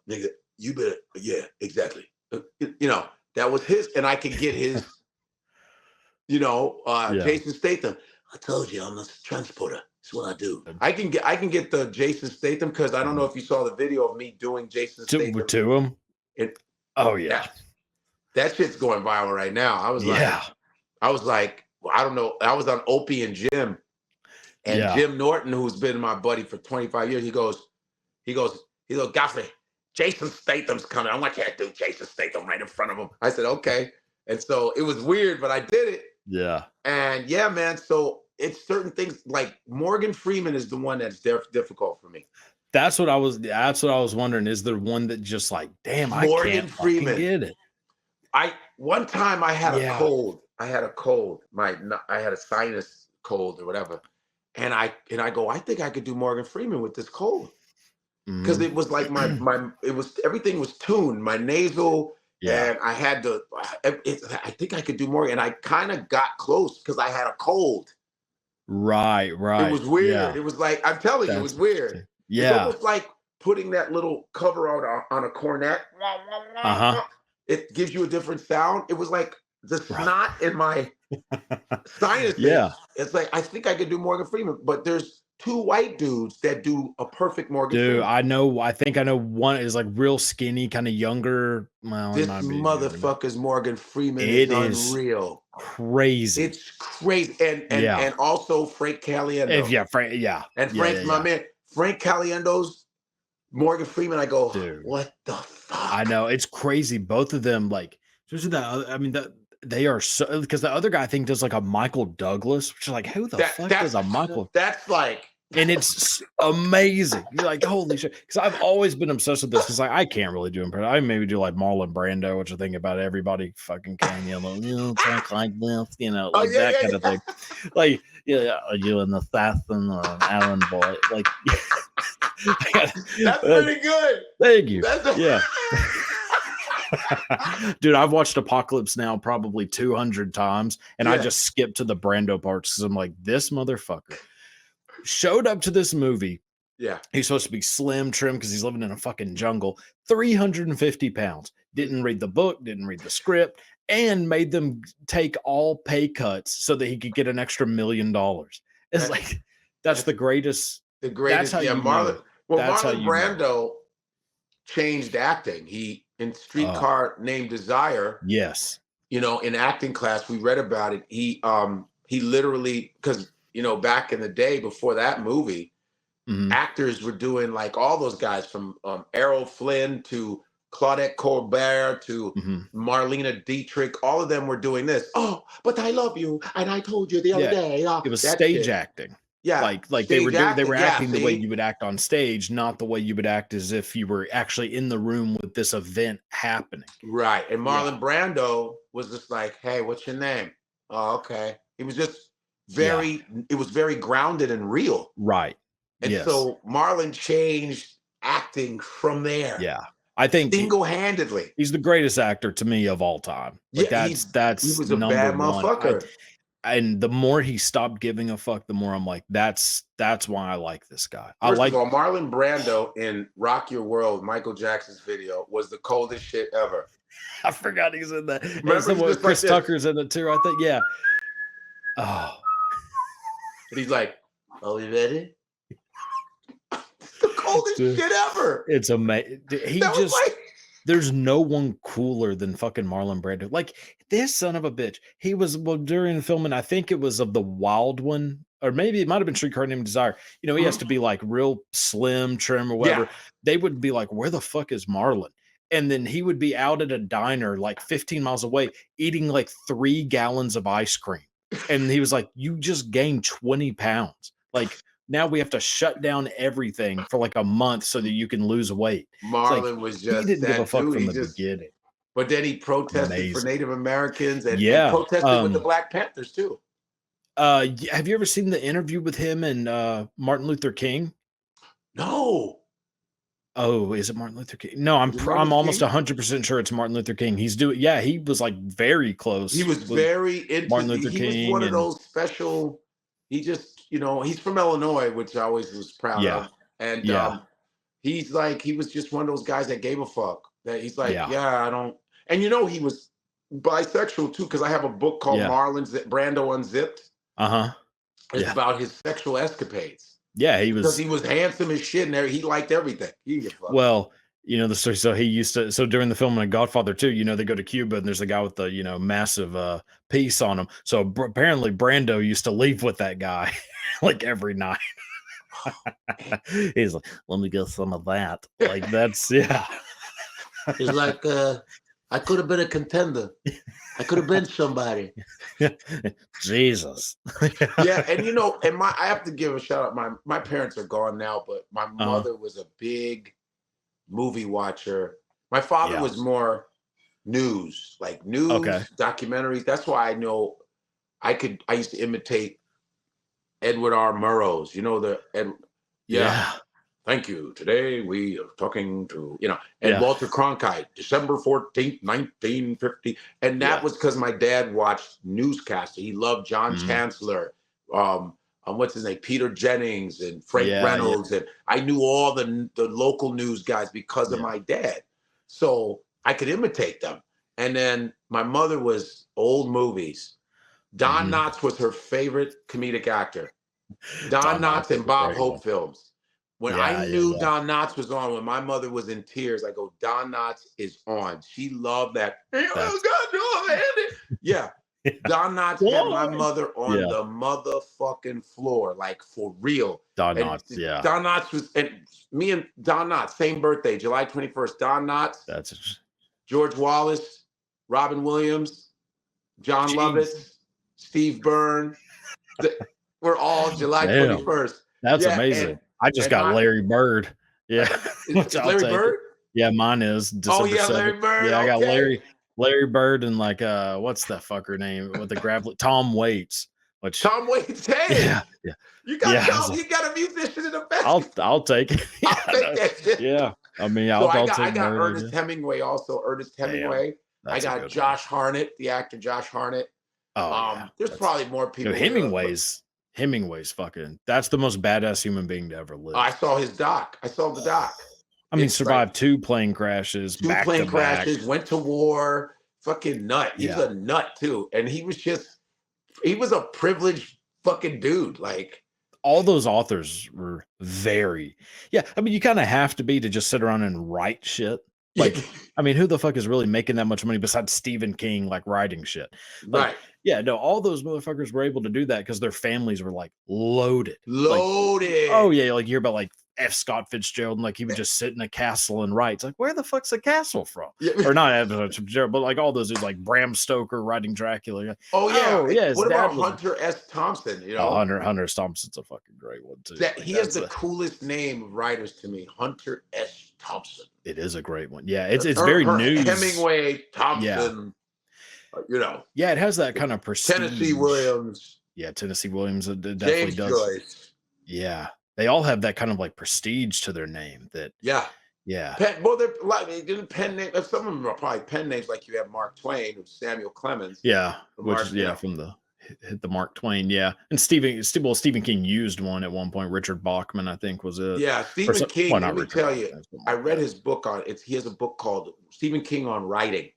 [SPEAKER 1] nigga, you better, yeah, exactly. That was his, and I could get his,
[SPEAKER 2] Yeah.
[SPEAKER 1] Jason Statham. I told you I'm a transporter. That's what I do. I can get the Jason Statham because I don't know
[SPEAKER 2] Mhm.
[SPEAKER 1] if you saw the video of me doing Jason Statham.
[SPEAKER 2] To him?
[SPEAKER 1] It,
[SPEAKER 2] Oh, yeah.
[SPEAKER 1] that that shit's going viral right now.
[SPEAKER 2] Yeah.
[SPEAKER 1] I was like, well, I don't know. I was on Opie and Jim, and
[SPEAKER 2] Yeah.
[SPEAKER 1] Jim Norton, who's been my buddy for 25 years, he goes, Godfrey, Jason Statham's coming. I want you to do Jason Statham right in front of him. I said, okay. And so it was weird, but I did it.
[SPEAKER 2] Yeah.
[SPEAKER 1] And yeah, man. So it's certain things like Morgan Freeman is the one that's difficult for me.
[SPEAKER 2] That's what I was wondering. Is there one that just like, damn, I
[SPEAKER 1] Morgan
[SPEAKER 2] can't fucking
[SPEAKER 1] Freeman.
[SPEAKER 2] get it?
[SPEAKER 1] One time I had a
[SPEAKER 2] Yeah.
[SPEAKER 1] cold. I had a cold. I had a sinus cold or whatever. And I go, I think I could do Morgan Freeman with this cold. Because
[SPEAKER 2] Mhm.
[SPEAKER 1] it was like everything was tuned, my nasal,
[SPEAKER 2] Yeah.
[SPEAKER 1] and I had to. I think I could do more, and I kind of got close because I had a cold.
[SPEAKER 2] Right,
[SPEAKER 1] It
[SPEAKER 2] right.
[SPEAKER 1] was weird.
[SPEAKER 2] Yeah.
[SPEAKER 1] It was like I'm telling you, it
[SPEAKER 2] That's
[SPEAKER 1] was weird.
[SPEAKER 2] interesting.
[SPEAKER 1] It's
[SPEAKER 2] Yeah.
[SPEAKER 1] almost like putting that little cover on a cornet.
[SPEAKER 2] Uh-huh.
[SPEAKER 1] It gives you a different sound. It was like the
[SPEAKER 2] Right.
[SPEAKER 1] snot in my
[SPEAKER 2] Yeah.
[SPEAKER 1] sinuses. It's like I think I could do Morgan Freeman, but there's two white dudes that do a perfect Morgan
[SPEAKER 2] Dude,
[SPEAKER 1] Freeman.
[SPEAKER 2] I know. I think I know one is like real skinny, kind of younger. Well, he
[SPEAKER 1] This
[SPEAKER 2] might be younger now.
[SPEAKER 1] motherfucker's Morgan Freeman is
[SPEAKER 2] It is
[SPEAKER 1] unreal.
[SPEAKER 2] crazy.
[SPEAKER 1] It's crazy.
[SPEAKER 2] Yeah.
[SPEAKER 1] And also Frank
[SPEAKER 2] If
[SPEAKER 1] Caliendo.
[SPEAKER 2] yeah, Frank, yeah,
[SPEAKER 1] And
[SPEAKER 2] yeah, yeah,
[SPEAKER 1] Frank's my
[SPEAKER 2] yeah,
[SPEAKER 1] man. Frank Caliendo's Morgan Freeman. I go,
[SPEAKER 2] dude.
[SPEAKER 1] what the
[SPEAKER 2] I
[SPEAKER 1] fuck?
[SPEAKER 2] know it's crazy. Both of them, like, especially I mean, that they are so because the other guy I think does like a Michael Douglas, which is like, who the
[SPEAKER 1] That
[SPEAKER 2] fuck does a Michael?
[SPEAKER 1] that's like
[SPEAKER 2] And it's amazing. You're like, holy shit. Because I've always been obsessed with this because I can't really do impression. I maybe do like Marlon Brando, which I think about everybody fucking can, talk like this,
[SPEAKER 1] oh
[SPEAKER 2] like
[SPEAKER 1] yeah,
[SPEAKER 2] that
[SPEAKER 1] yeah,
[SPEAKER 2] kind of
[SPEAKER 1] yeah.
[SPEAKER 2] thing. Like, yeah, are you an assassin or an errand boy? Like,
[SPEAKER 1] That's pretty good.
[SPEAKER 2] thank you.
[SPEAKER 1] That's
[SPEAKER 2] Yeah. Dude, I've watched Apocalypse Now probably 200 times, and I
[SPEAKER 1] yeah,
[SPEAKER 2] just skip to the Brando parts because I'm like, this motherfucker showed up to this movie.
[SPEAKER 1] yeah.
[SPEAKER 2] He's supposed to be slim, trim because he's living in a fucking jungle. 350 pounds. Didn't read the book, didn't read the script, and made them take all pay cuts so that he could get an extra $1 million. It's
[SPEAKER 1] That,
[SPEAKER 2] like, that's
[SPEAKER 1] that's
[SPEAKER 2] the greatest.
[SPEAKER 1] the
[SPEAKER 2] That's
[SPEAKER 1] greatest.
[SPEAKER 2] how
[SPEAKER 1] Yeah,
[SPEAKER 2] you know.
[SPEAKER 1] Marlon. Well,
[SPEAKER 2] That's how
[SPEAKER 1] Marlon
[SPEAKER 2] you know.
[SPEAKER 1] Brando changed acting. He in
[SPEAKER 2] Oh,
[SPEAKER 1] Streetcar Named Desire.
[SPEAKER 2] yes.
[SPEAKER 1] In acting class, we read about it. He literally because back in the day before that movie,
[SPEAKER 2] Mhm,
[SPEAKER 1] actors were doing like all those guys from Errol Flynn to Claudette Colbert to
[SPEAKER 2] mhm.
[SPEAKER 1] Marlena Dietrich. All of them were doing this. Oh, but I love you, and I told you the other
[SPEAKER 2] Yeah,
[SPEAKER 1] day.
[SPEAKER 2] it was
[SPEAKER 1] That
[SPEAKER 2] stage
[SPEAKER 1] shit.
[SPEAKER 2] acting.
[SPEAKER 1] Yeah,
[SPEAKER 2] Like
[SPEAKER 1] stage
[SPEAKER 2] they
[SPEAKER 1] acting.
[SPEAKER 2] were
[SPEAKER 1] Yeah,
[SPEAKER 2] acting the way
[SPEAKER 1] see.
[SPEAKER 2] you would act on stage, not the way you would act as if you were actually in the room with this event happening.
[SPEAKER 1] Right. And
[SPEAKER 2] Yeah,
[SPEAKER 1] Marlon Brando was just like, hey, what's your name? Oh, okay. He was just
[SPEAKER 2] yeah,
[SPEAKER 1] it was very grounded and real.
[SPEAKER 2] right.
[SPEAKER 1] And
[SPEAKER 2] Yes,
[SPEAKER 1] so Marlon changed acting from there
[SPEAKER 2] yeah. I think
[SPEAKER 1] single handedly.
[SPEAKER 2] he's the greatest actor to me of all time. Like
[SPEAKER 1] Yeah, he
[SPEAKER 2] that's
[SPEAKER 1] was a
[SPEAKER 2] number
[SPEAKER 1] bad
[SPEAKER 2] one. I
[SPEAKER 1] motherfucker.
[SPEAKER 2] and the more he stopped giving a fuck, the more I'm like, that's why I like this guy. I
[SPEAKER 1] First of
[SPEAKER 2] like
[SPEAKER 1] all, Marlon Brando in Rock Your World, Michael Jackson's video, was the coldest shit ever.
[SPEAKER 2] I forgot he's in that. And
[SPEAKER 1] Remember, he's
[SPEAKER 2] someone
[SPEAKER 1] just like
[SPEAKER 2] Chris
[SPEAKER 1] this.
[SPEAKER 2] Tucker's in it too. I think, yeah. Oh,
[SPEAKER 1] And he's like, are we ready? It's the coldest
[SPEAKER 2] dude.
[SPEAKER 1] shit ever.
[SPEAKER 2] It's amazing. He
[SPEAKER 1] That was
[SPEAKER 2] just
[SPEAKER 1] like,
[SPEAKER 2] there's no one cooler than fucking Marlon Brando. Like this son of a bitch. He was during filming, I think it was of the Wild One, or maybe it might have been Streetcar Named Desire. He has to be like real slim, trim, or
[SPEAKER 1] yeah,
[SPEAKER 2] whatever. They would be like, "Where the fuck is Marlon?" And then he would be out at a diner like 15 miles away, eating like 3 gallons of ice cream. And he was like, "You just gained 20 pounds. Like now we have to shut down everything for like a month so that you can lose weight." It's like
[SPEAKER 1] Marlon was
[SPEAKER 2] he
[SPEAKER 1] just
[SPEAKER 2] didn't give a
[SPEAKER 1] that
[SPEAKER 2] fuck
[SPEAKER 1] dude.
[SPEAKER 2] from
[SPEAKER 1] He
[SPEAKER 2] the
[SPEAKER 1] just,
[SPEAKER 2] beginning.
[SPEAKER 1] but then he protested for
[SPEAKER 2] Amazing.
[SPEAKER 1] Native Americans and
[SPEAKER 2] Yeah.
[SPEAKER 1] protested with the Black Panthers too.
[SPEAKER 2] Have you ever seen the interview with him and Martin Luther King?
[SPEAKER 1] No,
[SPEAKER 2] Oh, is it Martin Luther King? No,
[SPEAKER 1] was it Martin
[SPEAKER 2] I'm
[SPEAKER 1] Luther
[SPEAKER 2] almost
[SPEAKER 1] King?
[SPEAKER 2] 100% sure it's Martin Luther King. He's doing yeah, he was like very
[SPEAKER 1] He
[SPEAKER 2] close
[SPEAKER 1] was
[SPEAKER 2] with
[SPEAKER 1] very into.
[SPEAKER 2] Martin Luther
[SPEAKER 1] He was one
[SPEAKER 2] King
[SPEAKER 1] of
[SPEAKER 2] and
[SPEAKER 1] those special. He just, he's from Illinois, which I always was proud
[SPEAKER 2] yeah.
[SPEAKER 1] of. And
[SPEAKER 2] Yeah.
[SPEAKER 1] he's like, he was just one of those guys that gave a fuck. That he's like,
[SPEAKER 2] Yeah.
[SPEAKER 1] yeah, I don't. And he was bisexual too, because I have a book called
[SPEAKER 2] Yeah.
[SPEAKER 1] Brando Unzipped.
[SPEAKER 2] Uh-huh.
[SPEAKER 1] It's
[SPEAKER 2] Yeah.
[SPEAKER 1] about his sexual escapades.
[SPEAKER 2] Yeah, he
[SPEAKER 1] Because
[SPEAKER 2] was
[SPEAKER 1] he was handsome as shit, and he liked everything. He didn't give a fuck.
[SPEAKER 2] well, the story. So he used to. So during the filming of Godfather 2, they go to Cuba and there's a guy with the massive piece on him. So apparently Brando used to leave with that guy like every night. He's like, let me get some of that. Like that's yeah.
[SPEAKER 1] He's like, I could have been a contender. I could have been somebody.
[SPEAKER 2] Jesus.
[SPEAKER 1] Yeah, and I have to give a shout out. My parents are gone now, but my mother was a big movie watcher. My father
[SPEAKER 2] Yeah.
[SPEAKER 1] was more news, like news,
[SPEAKER 2] Okay.
[SPEAKER 1] documentaries. That's why I know I used to imitate Edward R. Murrows.
[SPEAKER 2] Yeah.
[SPEAKER 1] Thank you. Today we are talking to, and
[SPEAKER 2] Yeah.
[SPEAKER 1] Walter Cronkite, December 14th, 1950. And that
[SPEAKER 2] Yeah.
[SPEAKER 1] was because my dad watched newscaster. He loved John
[SPEAKER 2] Mhm.
[SPEAKER 1] Chancellor, what's his name, Peter Jennings and Frank
[SPEAKER 2] Yeah,
[SPEAKER 1] Reynolds. And I knew all the local news guys because of
[SPEAKER 2] Yeah.
[SPEAKER 1] my dad. So I could imitate them. And then my mother was old movies. Don
[SPEAKER 2] Mhm.
[SPEAKER 1] Knotts was her favorite comedic actor. Don
[SPEAKER 2] Don
[SPEAKER 1] Knotts
[SPEAKER 2] Knotts is
[SPEAKER 1] and
[SPEAKER 2] a
[SPEAKER 1] Bob
[SPEAKER 2] great one.
[SPEAKER 1] Hope films. When I
[SPEAKER 2] Yeah, yeah,
[SPEAKER 1] knew
[SPEAKER 2] yeah.
[SPEAKER 1] Don Knotts was on, when my mother was in tears, I go, Don Knotts is on. She loved that.
[SPEAKER 2] That's
[SPEAKER 1] Yeah.
[SPEAKER 2] yeah.
[SPEAKER 1] Don Knotts had my
[SPEAKER 2] Why?
[SPEAKER 1] mother on
[SPEAKER 2] Yeah,
[SPEAKER 1] the motherfucking floor, like for real.
[SPEAKER 2] Don
[SPEAKER 1] And
[SPEAKER 2] Knotts, yeah.
[SPEAKER 1] Don Knotts was, and me and Don Knotts, same birthday, July 21st. Don Knotts,
[SPEAKER 2] That's
[SPEAKER 1] George Wallace, Robin Williams, John
[SPEAKER 2] jeez.
[SPEAKER 1] Lovitz, Steve Byrne. We're all July
[SPEAKER 2] Damn,
[SPEAKER 1] 21st.
[SPEAKER 2] that's
[SPEAKER 1] Yeah,
[SPEAKER 2] amazing. I just
[SPEAKER 1] and
[SPEAKER 2] got
[SPEAKER 1] my
[SPEAKER 2] Larry Bird. Yeah, which
[SPEAKER 1] is
[SPEAKER 2] I'll
[SPEAKER 1] Larry
[SPEAKER 2] take it.
[SPEAKER 1] Bird?
[SPEAKER 2] Yeah, mine is
[SPEAKER 1] Oh
[SPEAKER 2] December
[SPEAKER 1] yeah,
[SPEAKER 2] 7th.
[SPEAKER 1] Larry Bird.
[SPEAKER 2] Yeah, I got
[SPEAKER 1] Okay.
[SPEAKER 2] Larry Bird and like what's that fucker name with the gravel Tom Waits, which
[SPEAKER 1] Tom Waits. Hey,
[SPEAKER 2] yeah, yeah,
[SPEAKER 1] you got
[SPEAKER 2] yeah. I was
[SPEAKER 1] Tom.
[SPEAKER 2] like,
[SPEAKER 1] You got a musician in the best.
[SPEAKER 2] I'll take it.
[SPEAKER 1] I'll
[SPEAKER 2] Yeah,
[SPEAKER 1] take that shit.
[SPEAKER 2] yeah. I mean,
[SPEAKER 1] So
[SPEAKER 2] I'll
[SPEAKER 1] I
[SPEAKER 2] take
[SPEAKER 1] got
[SPEAKER 2] Bird.
[SPEAKER 1] Ernest
[SPEAKER 2] Yeah.
[SPEAKER 1] Hemingway also. Ernest
[SPEAKER 2] Damn,
[SPEAKER 1] Hemingway. I
[SPEAKER 2] that's a
[SPEAKER 1] got
[SPEAKER 2] good one.
[SPEAKER 1] Josh Hartnett, the actor Josh Hartnett.
[SPEAKER 2] Oh yeah,
[SPEAKER 1] There's
[SPEAKER 2] that's
[SPEAKER 1] probably more
[SPEAKER 2] no
[SPEAKER 1] people there, but
[SPEAKER 2] Hemingway's fucking. That's the most badass human being to ever
[SPEAKER 1] I
[SPEAKER 2] live.
[SPEAKER 1] saw his doc. I saw the doc.
[SPEAKER 2] I mean,
[SPEAKER 1] It's like
[SPEAKER 2] survived 2 plane crashes
[SPEAKER 1] two
[SPEAKER 2] back to
[SPEAKER 1] plane
[SPEAKER 2] back.
[SPEAKER 1] crashes, went to war, fucking nut. He was
[SPEAKER 2] Yeah.
[SPEAKER 1] a nut too. And he was a privileged fucking dude. Like,
[SPEAKER 2] All those authors were yeah. I mean, you kind of have to be to just sit around and write shit. Like, I mean, who the fuck is really making that much money besides Stephen King, like writing shit? Like,
[SPEAKER 1] right.
[SPEAKER 2] yeah, no, all those motherfuckers were able to do that because their families were like loaded. Like, oh
[SPEAKER 1] Loaded.
[SPEAKER 2] yeah, like you hear about like F. Scott Fitzgerald, and like he would just sit in a castle and write. It's like, where the fuck's the castle from?
[SPEAKER 1] Yeah.
[SPEAKER 2] Or not F. Scott Fitzgerald, but like all those dudes, like Bram Stoker writing Dracula.
[SPEAKER 1] Oh
[SPEAKER 2] Oh
[SPEAKER 1] yeah.
[SPEAKER 2] yeah, his
[SPEAKER 1] What
[SPEAKER 2] dad
[SPEAKER 1] about
[SPEAKER 2] was
[SPEAKER 1] Hunter S. Thompson?
[SPEAKER 2] Hunter Thompson's a fucking great one too.
[SPEAKER 1] That
[SPEAKER 2] Like
[SPEAKER 1] he has
[SPEAKER 2] that's
[SPEAKER 1] the coolest name of writers to me, Hunter S. Thompson.
[SPEAKER 2] it is a great one. Yeah, it's very
[SPEAKER 1] Her
[SPEAKER 2] news.
[SPEAKER 1] Hemingway,
[SPEAKER 2] Yeah,
[SPEAKER 1] Thompson,
[SPEAKER 2] yeah, it has that kind of prestige.
[SPEAKER 1] Tennessee Williams,
[SPEAKER 2] Yeah, Tennessee Williams it definitely
[SPEAKER 1] James
[SPEAKER 2] does.
[SPEAKER 1] Joyce.
[SPEAKER 2] Yeah, they all have that kind of like prestige to their name. That
[SPEAKER 1] Yeah.
[SPEAKER 2] yeah,
[SPEAKER 1] Well, they're like they didn't pen names. Some of them are probably pen names, like you have Mark Twain or Samuel Clemens.
[SPEAKER 2] yeah, which
[SPEAKER 1] Mark,
[SPEAKER 2] is from the hit the Mark Twain. Yeah, and Stephen King used one at one point. Richard Bachman, I think, was it.
[SPEAKER 1] Yeah, Stephen King.
[SPEAKER 2] Well,
[SPEAKER 1] Let
[SPEAKER 2] not
[SPEAKER 1] me
[SPEAKER 2] Richard
[SPEAKER 1] tell
[SPEAKER 2] Bachman,
[SPEAKER 1] you, I read his book on it. He has a book called Stephen King on Writing.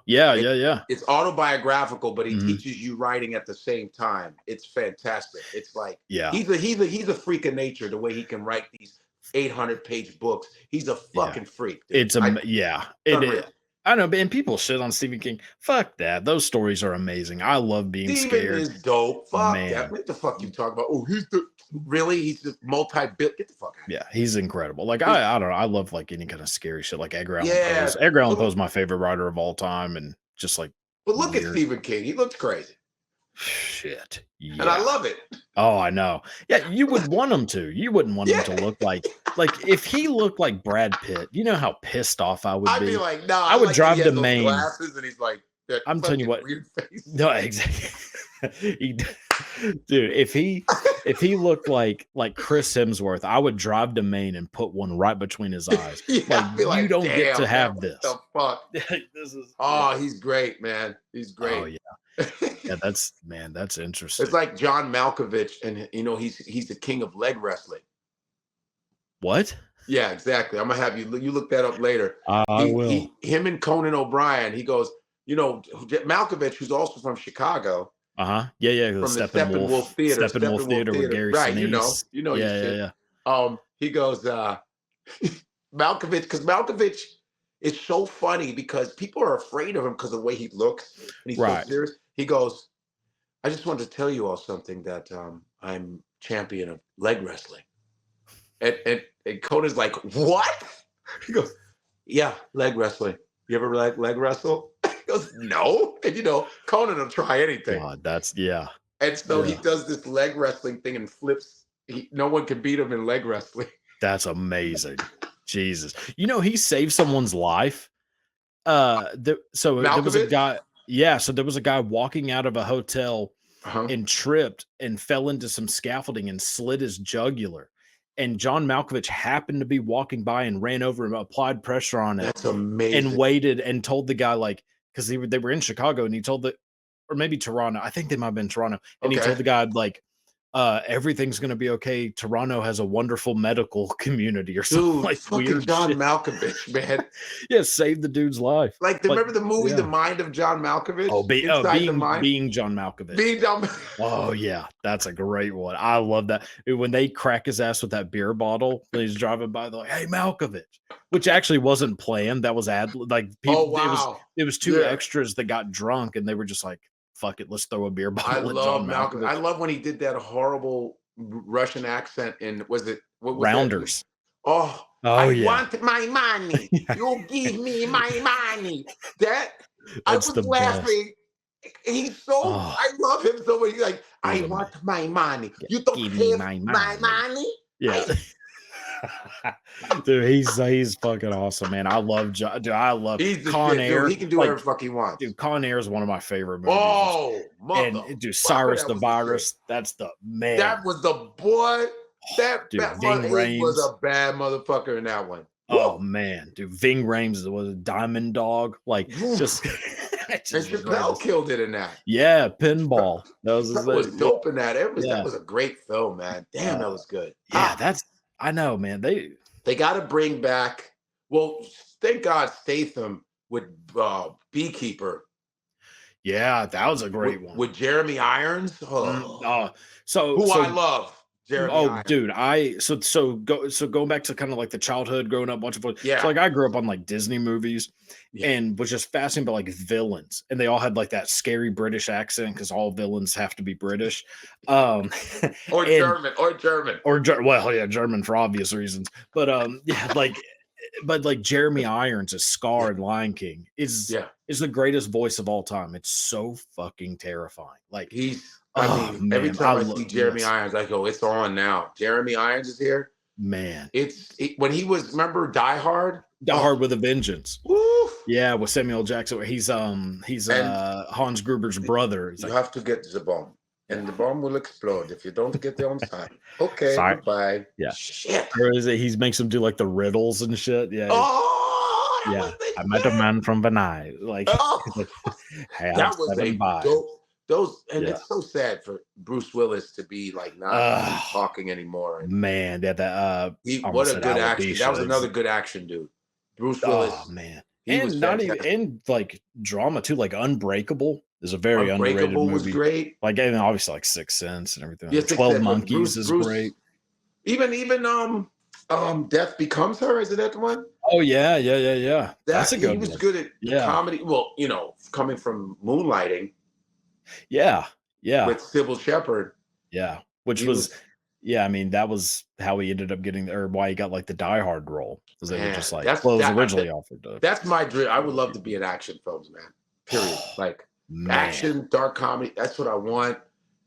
[SPEAKER 2] Yeah, yeah.
[SPEAKER 1] It's autobiographical, but he
[SPEAKER 2] Mhm.
[SPEAKER 1] teaches you writing at the same time. It's fantastic. It's like
[SPEAKER 2] Yeah,
[SPEAKER 1] he's a freak of nature the way he can write these 800-page books. He's a fucking freak. Dude.
[SPEAKER 2] it's yeah, it is. I know, and people shit on Stephen King. Fuck that. Those stories are amazing. I love being
[SPEAKER 1] Stephen
[SPEAKER 2] scared.
[SPEAKER 1] is dope. Fuck
[SPEAKER 2] Man.
[SPEAKER 1] that. What the fuck you talking about? Oh, he's the multi-bit. Get the fuck out.
[SPEAKER 2] Yeah, he's incredible. Like I don't know. I love like any kind of scary shit. Like Edgar Allan
[SPEAKER 1] Yeah.
[SPEAKER 2] Poe. Edgar Allan Poe is my favorite writer of all time, and just like.
[SPEAKER 1] But look at
[SPEAKER 2] weird.
[SPEAKER 1] Stephen King. He looks crazy.
[SPEAKER 2] Shit. Yeah.
[SPEAKER 1] And I love it.
[SPEAKER 2] Oh, I know. Yeah, you would want him to. You wouldn't want him to look like if he looked like Brad Pitt. You know how pissed off I would be.
[SPEAKER 1] I'd be like, no.
[SPEAKER 2] I would
[SPEAKER 1] like
[SPEAKER 2] drive
[SPEAKER 1] he
[SPEAKER 2] to
[SPEAKER 1] has those
[SPEAKER 2] Maine.
[SPEAKER 1] Glasses and he's like, that
[SPEAKER 2] I'm telling you what.
[SPEAKER 1] weird face.
[SPEAKER 2] No, exactly. Dude, if he looked like Chris Hemsworth, I would drive to Maine and put one right between his eyes.
[SPEAKER 1] Yeah,
[SPEAKER 2] you don't get to have
[SPEAKER 1] man,
[SPEAKER 2] this.
[SPEAKER 1] What the fuck?
[SPEAKER 2] This is
[SPEAKER 1] He's great, man. He's great.
[SPEAKER 2] Oh yeah. Yeah, that's interesting.
[SPEAKER 1] It's like John Malkovich, and he's the king of leg wrestling.
[SPEAKER 2] What?
[SPEAKER 1] Yeah, exactly. I'm gonna have you look that up later.
[SPEAKER 2] I will.
[SPEAKER 1] Him and Conan O'Brien. He goes, Malkovich, who's also from Chicago.
[SPEAKER 2] Yeah.
[SPEAKER 1] From the Steppenwolf Theater.
[SPEAKER 2] Steppenwolf Theater with Gary
[SPEAKER 1] right?
[SPEAKER 2] Sinise.
[SPEAKER 1] You know.
[SPEAKER 2] Yeah.
[SPEAKER 1] He goes, Malkovich, because Malkovich is so funny because people are afraid of him because of the way he looks and he's so serious. He goes, I just wanted to tell you all something that I'm champion of leg wrestling. And Conan's like, what? He goes, yeah, leg wrestling. You ever leg wrestle? He goes, no. And Conan will try anything.
[SPEAKER 2] God, that's yeah.
[SPEAKER 1] And so he does this leg wrestling thing and flips. No one can beat him in leg wrestling.
[SPEAKER 2] That's amazing. Jesus. He saved someone's life. There was a guy. Yeah, so there was a guy walking out of a hotel and tripped and fell into some scaffolding and slit his jugular. And John Malkovich happened to be walking by and ran over and applied pressure on it.
[SPEAKER 1] That's amazing.
[SPEAKER 2] And waited and told the guy, like, because they were in Chicago, and he told or maybe Toronto. I think they might have been Toronto. And he told the guy, like, everything's gonna be okay. Toronto has a wonderful medical community or some
[SPEAKER 1] Dude,
[SPEAKER 2] like
[SPEAKER 1] fucking
[SPEAKER 2] weird
[SPEAKER 1] John
[SPEAKER 2] shit.
[SPEAKER 1] Malkovich, man.
[SPEAKER 2] Yeah, save the dude's life.
[SPEAKER 1] Like,
[SPEAKER 2] Like,
[SPEAKER 1] remember the movie The
[SPEAKER 2] yeah.
[SPEAKER 1] Mind of John Malkovich? Inside the Mind?
[SPEAKER 2] Being John Malkovich.
[SPEAKER 1] Being John
[SPEAKER 2] Oh yeah, that's a great one. I love that. When they crack his ass with that beer bottle when he's driving by, they're like, "Hey, Malkovich," which actually wasn't planned. That was like
[SPEAKER 1] Oh,
[SPEAKER 2] people.
[SPEAKER 1] wow.
[SPEAKER 2] It was two
[SPEAKER 1] Yeah.
[SPEAKER 2] extras that got drunk, and they were just like, "Fuck it, let's throw a beer
[SPEAKER 1] I
[SPEAKER 2] bottle at John
[SPEAKER 1] love Malcolm. I
[SPEAKER 2] Malkovich."
[SPEAKER 1] love when he did that horrible Russian accent in, what was that?
[SPEAKER 2] Rounders.
[SPEAKER 1] Oh,
[SPEAKER 2] Oh
[SPEAKER 1] I
[SPEAKER 2] yeah,
[SPEAKER 1] want my money.
[SPEAKER 2] yeah.
[SPEAKER 1] You give me my money. That I
[SPEAKER 2] That's
[SPEAKER 1] was
[SPEAKER 2] the best.
[SPEAKER 1] laughing. He's so
[SPEAKER 2] Oh,
[SPEAKER 1] I love him so much. He's like,
[SPEAKER 2] he's
[SPEAKER 1] I
[SPEAKER 2] a
[SPEAKER 1] want my money.
[SPEAKER 2] yeah,
[SPEAKER 1] You don't
[SPEAKER 2] give me
[SPEAKER 1] have
[SPEAKER 2] my
[SPEAKER 1] my
[SPEAKER 2] money.
[SPEAKER 1] money?
[SPEAKER 2] Yeah.
[SPEAKER 1] I
[SPEAKER 2] Dude, he's fucking awesome, man. I love Dude, I love
[SPEAKER 1] He's the
[SPEAKER 2] Con
[SPEAKER 1] shit, dude.
[SPEAKER 2] Air.
[SPEAKER 1] He can do whatever
[SPEAKER 2] Like,
[SPEAKER 1] the fuck he wants.
[SPEAKER 2] dude, Con Air is one of my favorite movies.
[SPEAKER 1] Oh,
[SPEAKER 2] And dude,
[SPEAKER 1] motherfucker,
[SPEAKER 2] Cyrus
[SPEAKER 1] that
[SPEAKER 2] the
[SPEAKER 1] was the shit.
[SPEAKER 2] Virus, that's the man.
[SPEAKER 1] That was the boy.
[SPEAKER 2] Dude, Ving
[SPEAKER 1] He was
[SPEAKER 2] Rhames.
[SPEAKER 1] a bad motherfucker in that one.
[SPEAKER 2] Oh
[SPEAKER 1] Woo!
[SPEAKER 2] man, dude, Ving Rhames was a diamond dog. Like, just,
[SPEAKER 1] Woof.
[SPEAKER 2] it's
[SPEAKER 1] And
[SPEAKER 2] just the
[SPEAKER 1] Chappelle
[SPEAKER 2] greatest.
[SPEAKER 1] killed it in that.
[SPEAKER 2] Yeah, pinball. That was his
[SPEAKER 1] Chappelle was
[SPEAKER 2] name. Yeah,
[SPEAKER 1] dope in that. That
[SPEAKER 2] yeah,
[SPEAKER 1] was a great film, man. Damn, that
[SPEAKER 2] uh,
[SPEAKER 1] was good.
[SPEAKER 2] yeah. That's I know, man.
[SPEAKER 1] They got to bring back. Well, thank God Statham with Beekeeper
[SPEAKER 2] Yeah, that was a great one.
[SPEAKER 1] with Jeremy Irons.
[SPEAKER 2] Mm,
[SPEAKER 1] Oh,
[SPEAKER 2] so
[SPEAKER 1] who I
[SPEAKER 2] so
[SPEAKER 1] love, Jeremy
[SPEAKER 2] Oh,
[SPEAKER 1] Irons.
[SPEAKER 2] dude, going back to kind of like the childhood growing up watching so
[SPEAKER 1] Yeah,
[SPEAKER 2] like I grew up on like Disney movies
[SPEAKER 1] yeah.
[SPEAKER 2] and was just fascinated by like villains, and they all had like that scary British accent because all villains have to be British, um,
[SPEAKER 1] Or
[SPEAKER 2] and
[SPEAKER 1] German, or German.
[SPEAKER 2] well, yeah, German for obvious reasons, but yeah, like Jeremy Irons as
[SPEAKER 1] Yeah,
[SPEAKER 2] Scar in Lion King
[SPEAKER 1] yeah.
[SPEAKER 2] is the greatest voice of all time. It's so fucking terrifying. Like,
[SPEAKER 1] I
[SPEAKER 2] oh
[SPEAKER 1] mean, every
[SPEAKER 2] man,
[SPEAKER 1] time I see Jeremy
[SPEAKER 2] yes,
[SPEAKER 1] Irons, I go, it's on now. Jeremy Irons is here.
[SPEAKER 2] man.
[SPEAKER 1] When he was, remember Die Hard?
[SPEAKER 2] Die
[SPEAKER 1] Oh,
[SPEAKER 2] Hard with a Vengeance.
[SPEAKER 1] woof.
[SPEAKER 2] Yeah, with Samuel Jackson. He's
[SPEAKER 1] And
[SPEAKER 2] Hans Gruber's brother. He's
[SPEAKER 1] you
[SPEAKER 2] like,
[SPEAKER 1] have to get the bomb,
[SPEAKER 2] yeah,
[SPEAKER 1] and the bomb will explode if you don't get there on time. Okay,
[SPEAKER 2] sorry.
[SPEAKER 1] goodbye.
[SPEAKER 2] Yeah.
[SPEAKER 1] Shit.
[SPEAKER 2] Or is it he makes him do like the riddles and shit? Yeah.
[SPEAKER 1] Oh, that
[SPEAKER 2] Yeah.
[SPEAKER 1] was the
[SPEAKER 2] I met a
[SPEAKER 1] shit.
[SPEAKER 2] man from Benai. Like,
[SPEAKER 1] Oh,
[SPEAKER 2] hey, I'm
[SPEAKER 1] that was a
[SPEAKER 2] 75.
[SPEAKER 1] dope. And
[SPEAKER 2] Yeah.
[SPEAKER 1] it's so sad for Bruce Willis to be like not talking anymore. And
[SPEAKER 2] Man, that
[SPEAKER 1] what
[SPEAKER 2] almost
[SPEAKER 1] a
[SPEAKER 2] said
[SPEAKER 1] good action. That was
[SPEAKER 2] alopecia.
[SPEAKER 1] another good action dude. Bruce
[SPEAKER 2] Oh
[SPEAKER 1] Willis,
[SPEAKER 2] man.
[SPEAKER 1] he was
[SPEAKER 2] And not even
[SPEAKER 1] fantastic.
[SPEAKER 2] and like drama too, like Unbreakable is a very underrated
[SPEAKER 1] Unbreakable was
[SPEAKER 2] movie.
[SPEAKER 1] great.
[SPEAKER 2] Like, and obviously like Sixth Sense and everything.
[SPEAKER 1] Yes,
[SPEAKER 2] Like 12
[SPEAKER 1] except but
[SPEAKER 2] Monkeys is great.
[SPEAKER 1] even Death Becomes Her. Is it that the one?
[SPEAKER 2] Oh yeah. That's
[SPEAKER 1] That
[SPEAKER 2] a
[SPEAKER 1] he
[SPEAKER 2] good
[SPEAKER 1] was
[SPEAKER 2] one.
[SPEAKER 1] good at the
[SPEAKER 2] Yeah.
[SPEAKER 1] comedy. Well, coming from Moonlighting
[SPEAKER 2] Yeah.
[SPEAKER 1] with Sybil Shepherd,
[SPEAKER 2] Yeah. Which
[SPEAKER 1] he
[SPEAKER 2] was
[SPEAKER 1] was
[SPEAKER 2] yeah, I mean, that was how he ended up getting or why he got like the Die Hard role. Because they were
[SPEAKER 1] man.
[SPEAKER 2] just like, well, it was originally
[SPEAKER 1] That,
[SPEAKER 2] offered to
[SPEAKER 1] that's my dream. I would love to be in action films, man. Period. Like
[SPEAKER 2] man.
[SPEAKER 1] action, dark comedy. That's what I want.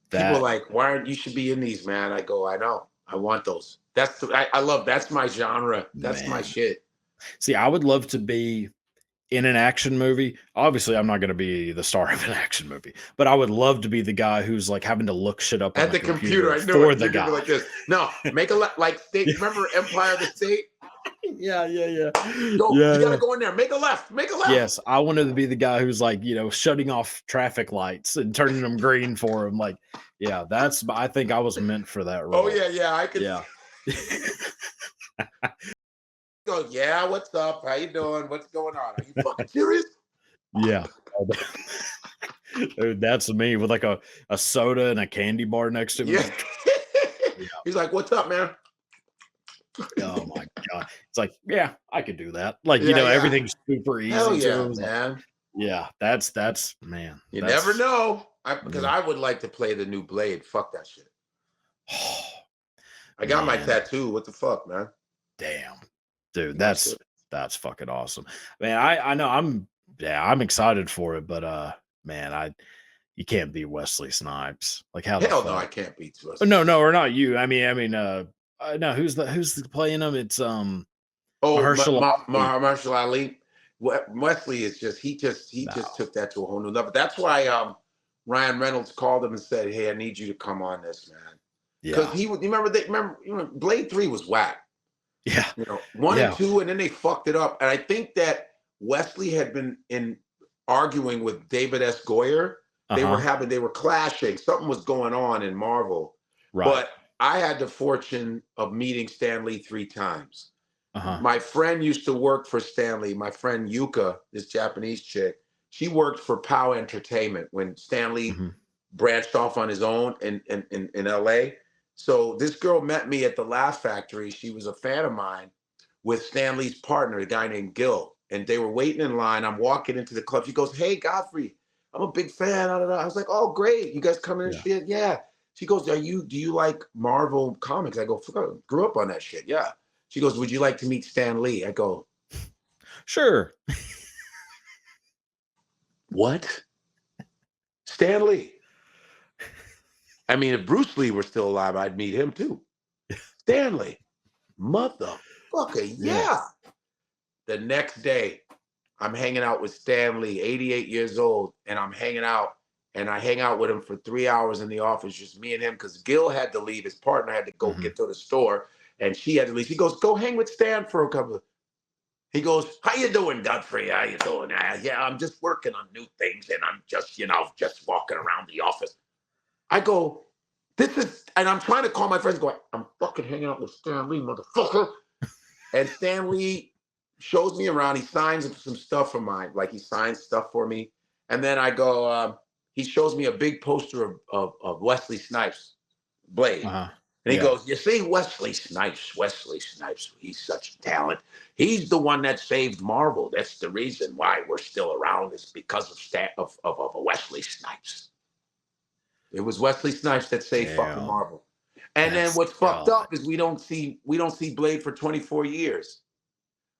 [SPEAKER 1] People are like, why aren't you should be in these, man? I go, I know. I want those. I love that's my genre. That's my shit.
[SPEAKER 2] See, I would love to be in an action movie. Obviously, I'm not going to be the star of an action movie, but I would love to be the guy who's like having to look shit up
[SPEAKER 1] At
[SPEAKER 2] on
[SPEAKER 1] the computer. I knew
[SPEAKER 2] for
[SPEAKER 1] it.
[SPEAKER 2] the
[SPEAKER 1] You're gonna
[SPEAKER 2] guy.
[SPEAKER 1] be like this. No, make a like state. Remember Empire of the State?
[SPEAKER 2] Yeah.
[SPEAKER 1] You gotta go in there. Make a left. Make a left.
[SPEAKER 2] Yes, I wanted to be the guy who's like, shutting off traffic lights and turning them green for him. Like, yeah, I think I was meant for that role.
[SPEAKER 1] Oh yeah. I could.
[SPEAKER 2] Yeah.
[SPEAKER 1] Go. Yeah. What's up? How you doing? What's going on? Are you fucking serious?
[SPEAKER 2] Yeah. Dude, that's me with like a soda and a candy bar next to me.
[SPEAKER 1] Yeah. He's like, "What's up, man?"
[SPEAKER 2] Oh my god! It's like, yeah, I could do that. Like,
[SPEAKER 1] Yeah.
[SPEAKER 2] everything's super easy.
[SPEAKER 1] Hell yeah,
[SPEAKER 2] too.
[SPEAKER 1] man.
[SPEAKER 2] Yeah, that's man.
[SPEAKER 1] You
[SPEAKER 2] that's,
[SPEAKER 1] never know. Because I would like to play the new Blade. Fuck that shit. I got my tattoo. What the fuck, man?
[SPEAKER 2] Damn, dude, that's fucking awesome, man. I know I'm excited for it, but man, you can't beat Wesley Snipes. Like, how the
[SPEAKER 1] Hell
[SPEAKER 2] fuck?
[SPEAKER 1] no, I can't beat you.
[SPEAKER 2] No, or not you. I mean, no, who's playing him? It's
[SPEAKER 1] Mahershala Ali. Wesley is he just took that to a whole new level. That's why Ryan Reynolds called him and said, "Hey, I need you to come on this, man." Because you remember Blade 3 was whack.
[SPEAKER 2] Yeah.
[SPEAKER 1] 1 and 2, and then they fucked it up. And I think that Wesley had been arguing with David S. Goyer. They were clashing. Something was going on in Marvel.
[SPEAKER 2] Right.
[SPEAKER 1] But I had the fortune of meeting Stan Lee 3 times.
[SPEAKER 2] Uh-huh.
[SPEAKER 1] My friend used to work for Stan Lee. My friend Yuka, this Japanese chick, she worked for Pow Entertainment when Stan Lee
[SPEAKER 2] Mhm.
[SPEAKER 1] branched off on his own in LA. So this girl met me at the Laugh Factory. She was a fan of mine with Stan Lee's partner, a guy named Gil. And they were waiting in line. I'm walking into the club. She goes, "Hey, Godfrey, I'm a big fan." I was like, "Oh, great. You guys coming and
[SPEAKER 2] Yeah.
[SPEAKER 1] shit?" Yeah. She goes, do you like Marvel comics? I go, grew up on that shit. Yeah. She goes, "Would you like to meet Stan Lee?" I go,
[SPEAKER 2] Sure.
[SPEAKER 1] "What? Stan Lee?" I mean, if Bruce Lee were still alive, I'd meet him too. Stanley, motherfucker,
[SPEAKER 2] Yeah.
[SPEAKER 1] yeah. The next day, I'm hanging out with Stanley, 88 years old, and I'm hanging out, and I hang out with him for 3 hours in the office, just me and him, because Gil had to leave. His partner had to go
[SPEAKER 2] Mhm.
[SPEAKER 1] get to the store, and she had to leave. He goes, "Go hang with Stan for a couple of." He goes, "How you doing, Godfrey? How you doing?" Yeah, I'm just working on new things, and I'm just, just walking around the office. I go, "This is," and I'm trying to call my friends, going, "I'm fucking hanging out with Stan Lee, motherfucker." And Stan Lee shows me around. He signs some stuff for mine, like he signs stuff for me. And then I go, he shows me a big poster of Wesley Snipes, Blade.
[SPEAKER 2] Uh-huh.
[SPEAKER 1] And he
[SPEAKER 2] Yeah.
[SPEAKER 1] goes, "You see, Wesley Snipes, he's such a talent. He's the one that saved Marvel. That's the reason why we're still around. It's because of Wesley Snipes. It was Wesley Snipes that saved fucking
[SPEAKER 2] Damn.
[SPEAKER 1] Marvel." And then
[SPEAKER 2] That's
[SPEAKER 1] what's fucked
[SPEAKER 2] God.
[SPEAKER 1] up is we don't see Blade for 24 years.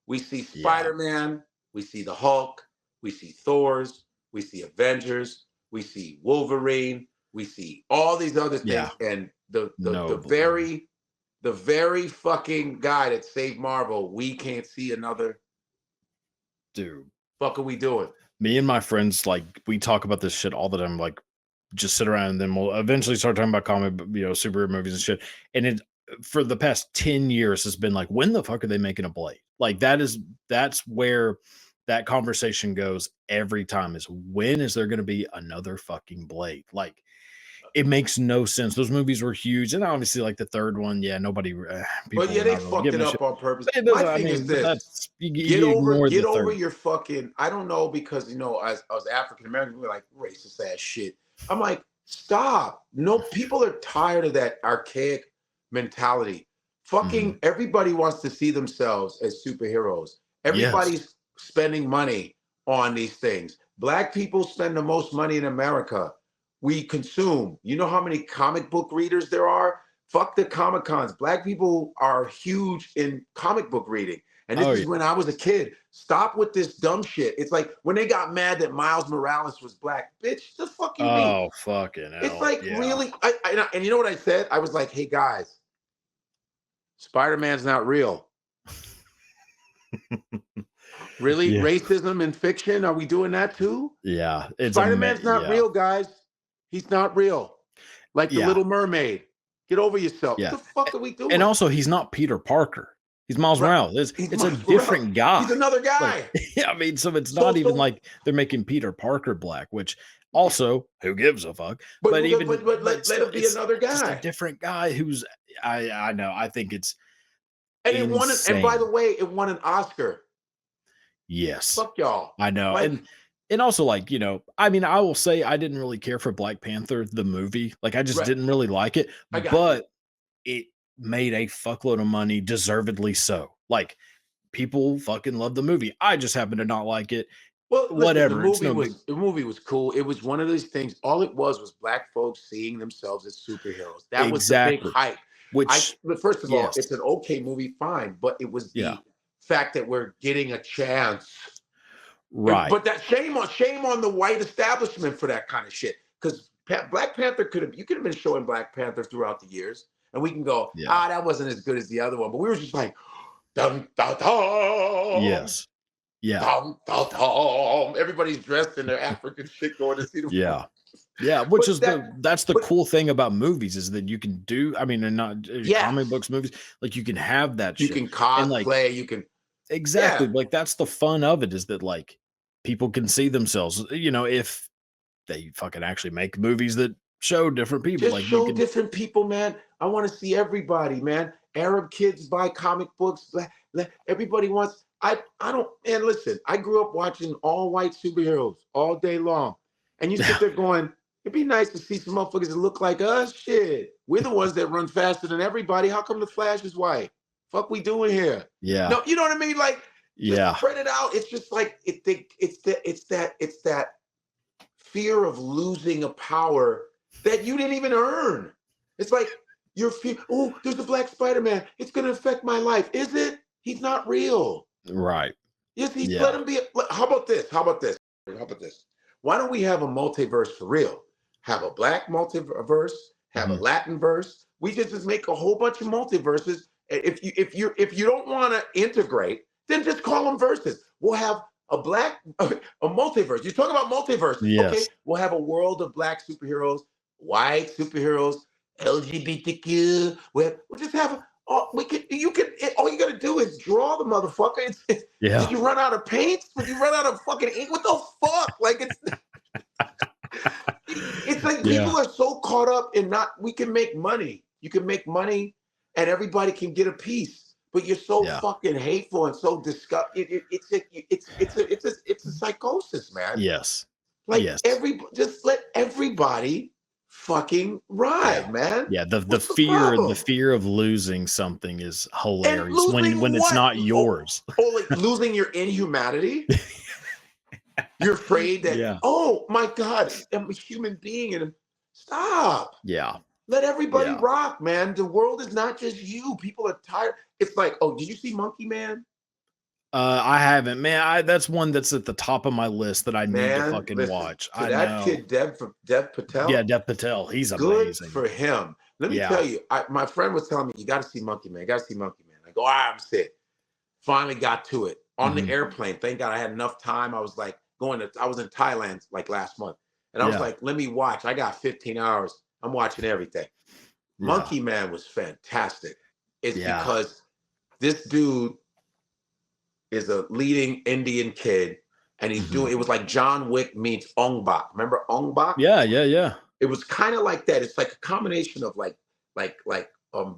[SPEAKER 1] We see
[SPEAKER 2] Yeah.
[SPEAKER 1] Spider-Man, we see the Hulk, we see Thor's, we see Avengers, we see Wolverine, we see all these other
[SPEAKER 2] Yeah.
[SPEAKER 1] things, and the the
[SPEAKER 2] No
[SPEAKER 1] the
[SPEAKER 2] Blade.
[SPEAKER 1] very fucking guy that saved Marvel, we can't see another.
[SPEAKER 2] Dude.
[SPEAKER 1] Fuck are we doing?
[SPEAKER 2] Me and my friends, like, we talk about this shit all the time. Like, just sit around and then we'll eventually start talking about superhero movies and shit. And it for the past 10 years has been like, when the fuck are they making a Blade? Like that's where that conversation goes every time is when is there gonna be another fucking Blade? Like it makes no sense. Those movies were huge. And obviously, like the third one, yeah, nobody
[SPEAKER 1] But
[SPEAKER 2] people
[SPEAKER 1] yeah,
[SPEAKER 2] were
[SPEAKER 1] they
[SPEAKER 2] not really
[SPEAKER 1] fucked
[SPEAKER 2] giving
[SPEAKER 1] it
[SPEAKER 2] a
[SPEAKER 1] up
[SPEAKER 2] shit.
[SPEAKER 1] on purpose.
[SPEAKER 2] But it
[SPEAKER 1] My
[SPEAKER 2] doesn't, I
[SPEAKER 1] thing is
[SPEAKER 2] mean, but
[SPEAKER 1] this:
[SPEAKER 2] that's you ignore
[SPEAKER 1] get
[SPEAKER 2] the
[SPEAKER 1] over
[SPEAKER 2] third.
[SPEAKER 1] your fucking. I don't know, because as I was African American, we were like racist ass shit. I'm like, stop. No, people are tired of that archaic mentality.
[SPEAKER 2] Mhm.
[SPEAKER 1] Fucking everybody wants to see themselves as superheroes.
[SPEAKER 2] Yes.
[SPEAKER 1] Everybody's spending money on these things. Black people spend the most money in America. We consume. You know how many comic book readers there are? Fuck the Comic Cons. Black people are huge in comic book reading. And this
[SPEAKER 2] Oh
[SPEAKER 1] is
[SPEAKER 2] yeah.
[SPEAKER 1] when I was a kid. Stop with this dumb shit. It's like when they got mad that Miles Morales was black. Bitch, the fuck you mean?
[SPEAKER 2] Oh fucking
[SPEAKER 1] It's
[SPEAKER 2] hell.
[SPEAKER 1] like
[SPEAKER 2] Yeah.
[SPEAKER 1] really, and you know what I said? I was like, "Hey guys, Spider-Man's not real. Really?
[SPEAKER 2] Yeah.
[SPEAKER 1] Racism in fiction? Are we doing that too?
[SPEAKER 2] Yeah.
[SPEAKER 1] Spider-Man's not
[SPEAKER 2] Yeah.
[SPEAKER 1] real, guys. He's not real. Like the
[SPEAKER 2] Yeah.
[SPEAKER 1] Little Mermaid. Get over yourself. What
[SPEAKER 2] Yeah.
[SPEAKER 1] the fuck are we
[SPEAKER 2] And
[SPEAKER 1] doing?"
[SPEAKER 2] also he's not Peter Parker. He's Miles
[SPEAKER 1] Right.
[SPEAKER 2] Morales.
[SPEAKER 1] He's
[SPEAKER 2] It's a
[SPEAKER 1] Miles Morales.
[SPEAKER 2] different
[SPEAKER 1] He's
[SPEAKER 2] guy.
[SPEAKER 1] another
[SPEAKER 2] Like,
[SPEAKER 1] guy.
[SPEAKER 2] yeah, I mean, so it's
[SPEAKER 1] So
[SPEAKER 2] not even
[SPEAKER 1] so
[SPEAKER 2] like they're making Peter Parker black, which also who gives a fuck?
[SPEAKER 1] but
[SPEAKER 2] But even
[SPEAKER 1] but
[SPEAKER 2] but
[SPEAKER 1] let
[SPEAKER 2] still,
[SPEAKER 1] him be
[SPEAKER 2] it's
[SPEAKER 1] another
[SPEAKER 2] just a
[SPEAKER 1] guy.
[SPEAKER 2] different guy who's I know. I think it's
[SPEAKER 1] And and by the
[SPEAKER 2] insane.
[SPEAKER 1] way, it won an Oscar.
[SPEAKER 2] Yes.
[SPEAKER 1] Fuck y'all.
[SPEAKER 2] I know.
[SPEAKER 1] Like,
[SPEAKER 2] And also like, I mean, I will say I didn't really care for Black Panther the movie. Like I just
[SPEAKER 1] right,
[SPEAKER 2] didn't really like it,
[SPEAKER 1] I got you.
[SPEAKER 2] but it made a fuckload of money, deservedly so. Like people fucking love the movie. I just happen to not like it.
[SPEAKER 1] Well, listen,
[SPEAKER 2] Whatever. It's no big
[SPEAKER 1] the movie was cool. It was one of these things. All it was black folks seeing themselves as superheroes. That was the big
[SPEAKER 2] exactly.
[SPEAKER 1] hype.
[SPEAKER 2] Which
[SPEAKER 1] But first of all,
[SPEAKER 2] yes.
[SPEAKER 1] it's an okay movie, fine. But it was
[SPEAKER 2] Yeah.
[SPEAKER 1] the fact that we're getting a chance.
[SPEAKER 2] Right.
[SPEAKER 1] But that shame on the white establishment for that kind of shit. Because Black Panther you could have been showing Black Panther throughout the years, and we can go,
[SPEAKER 2] Yeah.
[SPEAKER 1] that wasn't as good as the other one. But we were just like, dum dum dum.
[SPEAKER 2] Yes. Yeah.
[SPEAKER 1] Dum, dum, dum. Everybody's dressed in their African shit going to see the movie.
[SPEAKER 2] Yeah. Yeah, which
[SPEAKER 1] But
[SPEAKER 2] is that's the
[SPEAKER 1] but
[SPEAKER 2] cool thing about movies is that you can do I mean, and not comic
[SPEAKER 1] yes,
[SPEAKER 2] books, movies, like you can have that
[SPEAKER 1] you
[SPEAKER 2] shit.
[SPEAKER 1] can
[SPEAKER 2] And like
[SPEAKER 1] cosplay. You can,
[SPEAKER 2] exactly,
[SPEAKER 1] yeah,
[SPEAKER 2] like that's the fun of it is that like people can see themselves, if they fucking actually make movies that show different people.
[SPEAKER 1] just
[SPEAKER 2] Like you
[SPEAKER 1] show
[SPEAKER 2] can
[SPEAKER 1] different people, man. I want to see everybody, man. Arab kids buy comic books. Everybody wants. I don't. And listen, I grew up watching all white superheroes all day long, and you sit there going, it'd be nice to see some motherfuckers that look like us. Shit, we're the ones that run faster than everybody. How come the Flash is white? Fuck, we doing here?
[SPEAKER 2] Yeah.
[SPEAKER 1] No, you know what I mean? Like, just
[SPEAKER 2] Yeah.
[SPEAKER 1] spread it out. It's just like it's that fear of losing a power that you didn't even earn. It's like you're oh, there's a black Spider-Man. It's gonna affect my life. Is it? He's not real.
[SPEAKER 2] Right.
[SPEAKER 1] Yes,
[SPEAKER 2] Yeah.
[SPEAKER 1] let him be. How about this? How about this? How about this? Why don't we have a multiverse for real? Have a black multiverse, have a Latin verse. We just make a whole bunch of multiverses. If you don't want to integrate, then just call them verses. We'll have a multiverse. You're talking about multiverses.
[SPEAKER 2] Yes.
[SPEAKER 1] Okay, we'll have a world of black superheroes, white superheroes, LGBTQ. We'll just have all you gotta do is draw the motherfucker. Did you run out of paint? Did you run out of fucking ink? What the fuck? Like it's like people are so caught up in we can make money. You can make money and everybody can get a piece, but you're so fucking hateful and so disgusting. It's a psychosis, man.
[SPEAKER 2] Yes.
[SPEAKER 1] Like just let everybody fucking ride, man.
[SPEAKER 2] Yeah, the fear of losing something is hilarious when it's not yours.
[SPEAKER 1] Like losing your inhumanity. You're afraid that oh my God, I'm a human being and stop.
[SPEAKER 2] Yeah.
[SPEAKER 1] Let everybody rock, man. The world is not just you. People are tired. It's like, oh, did you see Monkey Man?
[SPEAKER 2] I haven't, man. That's one that's at the top of my list that I need to fucking watch.
[SPEAKER 1] That kid, Dev Patel.
[SPEAKER 2] Yeah, Dev Patel. He's
[SPEAKER 1] good
[SPEAKER 2] amazing.
[SPEAKER 1] for him. Let me tell you, my friend was telling me, you got to see Monkey Man. You got to see Monkey Man. I go, all right, I'm sick. Finally got to it on the airplane. Thank God I had enough time. I was like I was in Thailand like last month. And I was like, let me watch. I got 15 hours. I'm watching everything. Monkey Man was fantastic. It's because this dude is a leading Indian kid, and he's doing. It was like John Wick meets Ong Bak. Remember Ong Bak?
[SPEAKER 2] Yeah.
[SPEAKER 1] It was kind of like that. It's like a combination of like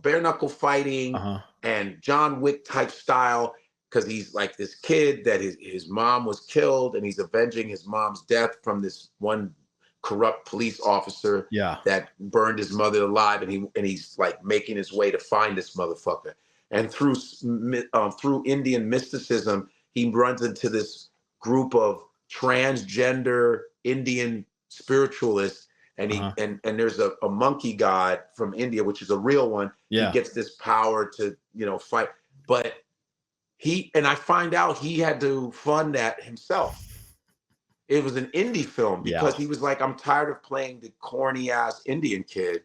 [SPEAKER 1] bare knuckle fighting and John Wick type style, because he's like this kid that his mom was killed, and he's avenging his mom's death from this one corrupt police officer that burned his mother alive, and he's like making his way to find this motherfucker. And through Indian mysticism, he runs into this group of transgender Indian spiritualists, and and there's a monkey god from India, which is a real one. He gets this power to fight, but I find out he had to fund that himself. It was an indie film because he was like, I'm tired of playing the corny ass Indian kid.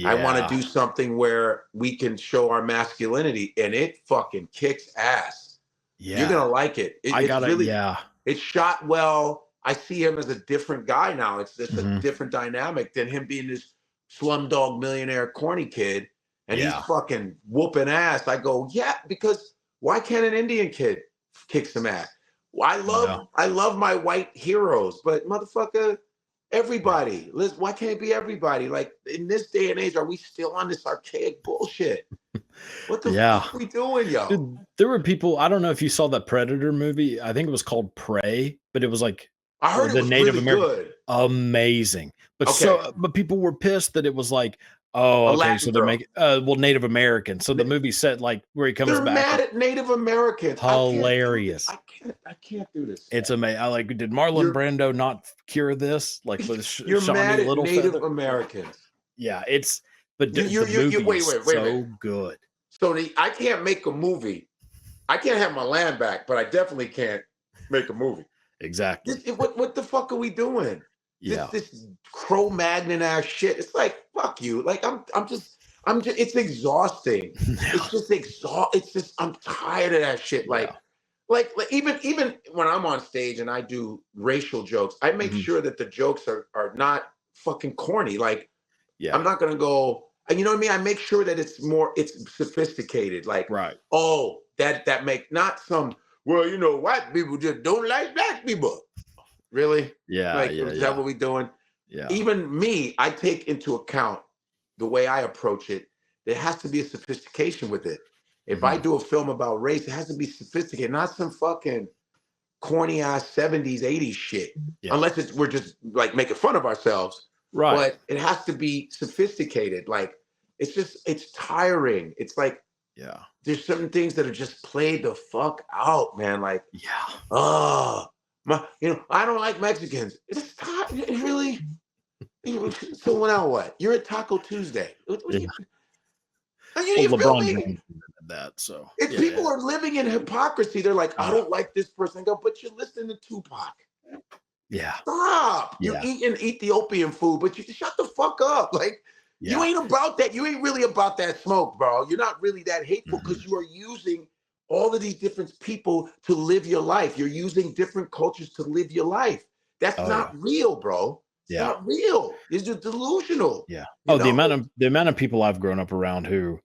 [SPEAKER 1] I want to do something where we can show our masculinity, and it fucking kicks ass. You're gonna like it. It's shot well. I see him as a different guy now. It's just a different dynamic than him being this Slumdog Millionaire corny kid, and he's fucking whooping ass. I go, because why can't an Indian kid kick some ass? I love my white heroes, but motherfucker, everybody. Why can't it be everybody? Like in this day and age, are we still on this archaic bullshit? What the fuck are we doing, yo?
[SPEAKER 2] Dude, there were people. I don't know if you saw that Predator movie. I think it was called Prey, but it was like
[SPEAKER 1] I heard it was Native really American. Good.
[SPEAKER 2] Amazing, but people were pissed that it was like, oh, okay, so they're making Native American. So the movie set like where he comes back.
[SPEAKER 1] They're mad at Native Americans.
[SPEAKER 2] Hilarious.
[SPEAKER 1] I can't do this.
[SPEAKER 2] It's amazing. Did Marlon Brando not cure this? Like with
[SPEAKER 1] you're mad at Native Americans.
[SPEAKER 2] Yeah, but the movie is so good.
[SPEAKER 1] So I can't make a movie. I can't have my land back, but I definitely can't make a movie.
[SPEAKER 2] Exactly.
[SPEAKER 1] What the fuck are we doing?
[SPEAKER 2] Yeah.
[SPEAKER 1] This Cro-Magnon ass shit. It's like, fuck you. Like I'm just it's exhausting. It's just I'm tired of that shit. Like even when I'm on stage and I do racial jokes, I make sure that the jokes are not fucking corny. Like I'm not gonna go, you know what I mean? I make sure that it's sophisticated. Like, oh, that make not some, white people just don't like black people. Really?
[SPEAKER 2] Yeah.
[SPEAKER 1] Is that what we doing?
[SPEAKER 2] Yeah.
[SPEAKER 1] Even me, I take into account the way I approach it. there has to be a sophistication with it. If I
[SPEAKER 2] Mhm.
[SPEAKER 1] do a film about race, it has to be sophisticated, not some fucking corny ass 70s, 80s shit.
[SPEAKER 2] Yeah.
[SPEAKER 1] Unless we're just like making fun of ourselves.
[SPEAKER 2] Right.
[SPEAKER 1] But it has to be sophisticated. Like it's tiring. It's like
[SPEAKER 2] Yeah.
[SPEAKER 1] there's certain things that are just played the fuck out, man. Like,
[SPEAKER 2] Yeah.
[SPEAKER 1] oh I don't like Mexicans. It's it really. So now what? You're at Taco Tuesday. What do
[SPEAKER 2] Yeah.
[SPEAKER 1] you?
[SPEAKER 2] Well,
[SPEAKER 1] You feel
[SPEAKER 2] LeBron
[SPEAKER 1] me?
[SPEAKER 2] James did that, so
[SPEAKER 1] It's
[SPEAKER 2] yeah,
[SPEAKER 1] people
[SPEAKER 2] yeah.
[SPEAKER 1] are living in hypocrisy. They're like, I
[SPEAKER 2] Uh,
[SPEAKER 1] don't like this person. I go, but you're listening to Tupac.
[SPEAKER 2] yeah.
[SPEAKER 1] Stop. You're
[SPEAKER 2] Yeah.
[SPEAKER 1] eating Ethiopian food, but you shut the fuck up. Like, you
[SPEAKER 2] Yeah.
[SPEAKER 1] ain't about that. You ain't really about that smoke, bro. You're not really that hateful
[SPEAKER 2] Mhm.
[SPEAKER 1] because you are using all of these different people to live your life. You're using different cultures to live your life. That's
[SPEAKER 2] Oh,
[SPEAKER 1] not
[SPEAKER 2] yeah.
[SPEAKER 1] real, bro. It's
[SPEAKER 2] Yeah.
[SPEAKER 1] not real. It's just delusional.
[SPEAKER 2] Yeah.
[SPEAKER 1] You
[SPEAKER 2] Oh,
[SPEAKER 1] know?
[SPEAKER 2] the amount of people I've grown up around who,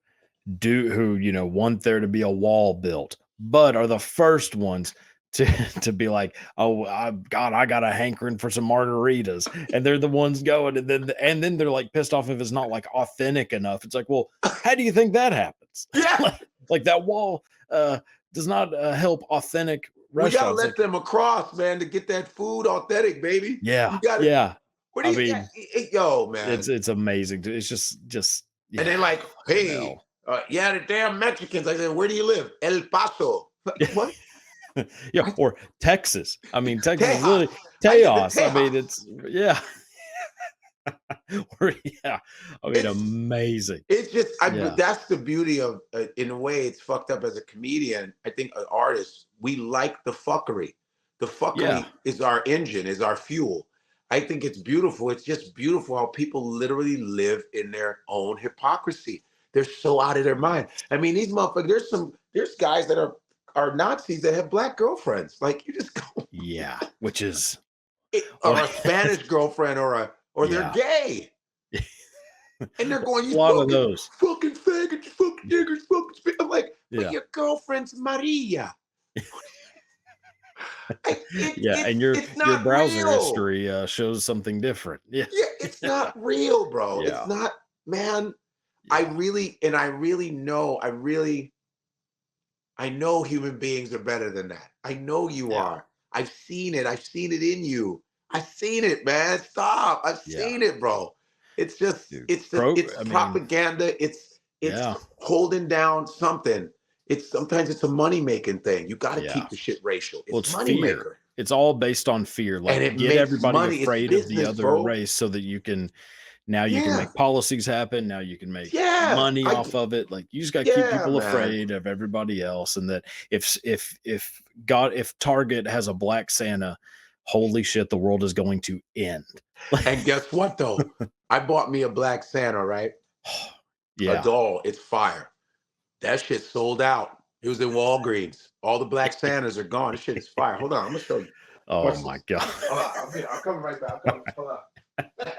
[SPEAKER 2] want there to be a wall built, but are the first ones to to be like, "Oh, I got a hankering for some margaritas," and they're the ones going, and then they're like pissed off if it's not like authentic enough. It's like, well, how do you think that happens?
[SPEAKER 1] Yeah.
[SPEAKER 2] like that wall does not help authentic
[SPEAKER 1] We gotta
[SPEAKER 2] restaurants.
[SPEAKER 1] let
[SPEAKER 2] Like,
[SPEAKER 1] them across, man, to get that food authentic, baby.
[SPEAKER 2] yeah,
[SPEAKER 1] You gotta.
[SPEAKER 2] yeah.
[SPEAKER 1] What do
[SPEAKER 2] I
[SPEAKER 1] you?
[SPEAKER 2] mean,
[SPEAKER 1] Yo,
[SPEAKER 2] it's
[SPEAKER 1] man.
[SPEAKER 2] it's amazing. It's just
[SPEAKER 1] And
[SPEAKER 2] yeah,
[SPEAKER 1] then like,
[SPEAKER 2] fucking
[SPEAKER 1] hey,
[SPEAKER 2] hell.
[SPEAKER 1] yeah, the damn Mexicans. I said, where do you live? El Paso. Like, what?
[SPEAKER 2] Yeah, or Texas. I mean, Texas is
[SPEAKER 1] Tejas.
[SPEAKER 2] literally
[SPEAKER 1] I said the
[SPEAKER 2] chaos. I mean,
[SPEAKER 1] Tejas.
[SPEAKER 2] it's yeah, or yeah. I mean,
[SPEAKER 1] It's
[SPEAKER 2] amazing.
[SPEAKER 1] it's just
[SPEAKER 2] Yeah,
[SPEAKER 1] that's the beauty of in a way it's fucked up as a comedian. I think an artist, we like the fuckery. The
[SPEAKER 2] yeah,
[SPEAKER 1] fuckery is our engine, is our fuel. I think it's beautiful. It's just beautiful how people literally live in their own hypocrisy. They're so out of their mind.
[SPEAKER 2] yes,
[SPEAKER 1] I mean, these motherfuckers, there's guys that are Nazis that have black girlfriends. Like you just go
[SPEAKER 2] yeah. Which is
[SPEAKER 1] or
[SPEAKER 2] well,
[SPEAKER 1] a Spanish girlfriend or they're
[SPEAKER 2] yeah.
[SPEAKER 1] gay. And they're going,
[SPEAKER 2] A
[SPEAKER 1] you
[SPEAKER 2] lot of those.
[SPEAKER 1] fucking faggots, you fucking niggers, fucking I'm like, but
[SPEAKER 2] Yeah,
[SPEAKER 1] your girlfriend's Maria.
[SPEAKER 2] yeah. And your
[SPEAKER 1] It's not
[SPEAKER 2] browser
[SPEAKER 1] real.
[SPEAKER 2] history shows something different. Yeah,
[SPEAKER 1] Yeah, it's not real, bro. It's
[SPEAKER 2] yeah,
[SPEAKER 1] not, man.
[SPEAKER 2] yeah,
[SPEAKER 1] I really know, I know human beings are better than that. I know you
[SPEAKER 2] yeah,
[SPEAKER 1] are. I've seen it. I've seen it in you. I've seen it, man. Stop. I've
[SPEAKER 2] yeah.
[SPEAKER 1] seen it, bro. It's just
[SPEAKER 2] Dude, pro.
[SPEAKER 1] it's
[SPEAKER 2] I mean,
[SPEAKER 1] propaganda. It's
[SPEAKER 2] yeah,
[SPEAKER 1] holding down something. It's sometimes it's a money making thing. You got to
[SPEAKER 2] yeah.
[SPEAKER 1] keep the shit racial.
[SPEAKER 2] Well,
[SPEAKER 1] It's
[SPEAKER 2] it's
[SPEAKER 1] money
[SPEAKER 2] fear.
[SPEAKER 1] maker,
[SPEAKER 2] It's all based on fear.
[SPEAKER 1] and
[SPEAKER 2] Like,
[SPEAKER 1] it
[SPEAKER 2] get
[SPEAKER 1] makes
[SPEAKER 2] everybody
[SPEAKER 1] money. It's
[SPEAKER 2] afraid of the
[SPEAKER 1] business,
[SPEAKER 2] other
[SPEAKER 1] bro.
[SPEAKER 2] race so that you can
[SPEAKER 1] Yeah,
[SPEAKER 2] make policies happen. Now you can make
[SPEAKER 1] yeah,
[SPEAKER 2] money off of it. Like, you just got to keep
[SPEAKER 1] yeah,
[SPEAKER 2] people
[SPEAKER 1] man.
[SPEAKER 2] afraid of everybody else. And that if Target has a black Santa, holy shit, the world is going to end.
[SPEAKER 1] And guess what though? I bought me a black Santa, right? A
[SPEAKER 2] Yeah.
[SPEAKER 1] doll. It's fire. That shit sold out. It was in Walgreens. All the black Santas are gone. This shit is fire. Hold on, I'm gonna show you.
[SPEAKER 2] Oh
[SPEAKER 1] Watch
[SPEAKER 2] my
[SPEAKER 1] this.
[SPEAKER 2] god.
[SPEAKER 1] Hold on, I'm coming right back. I'm coming. Hold on.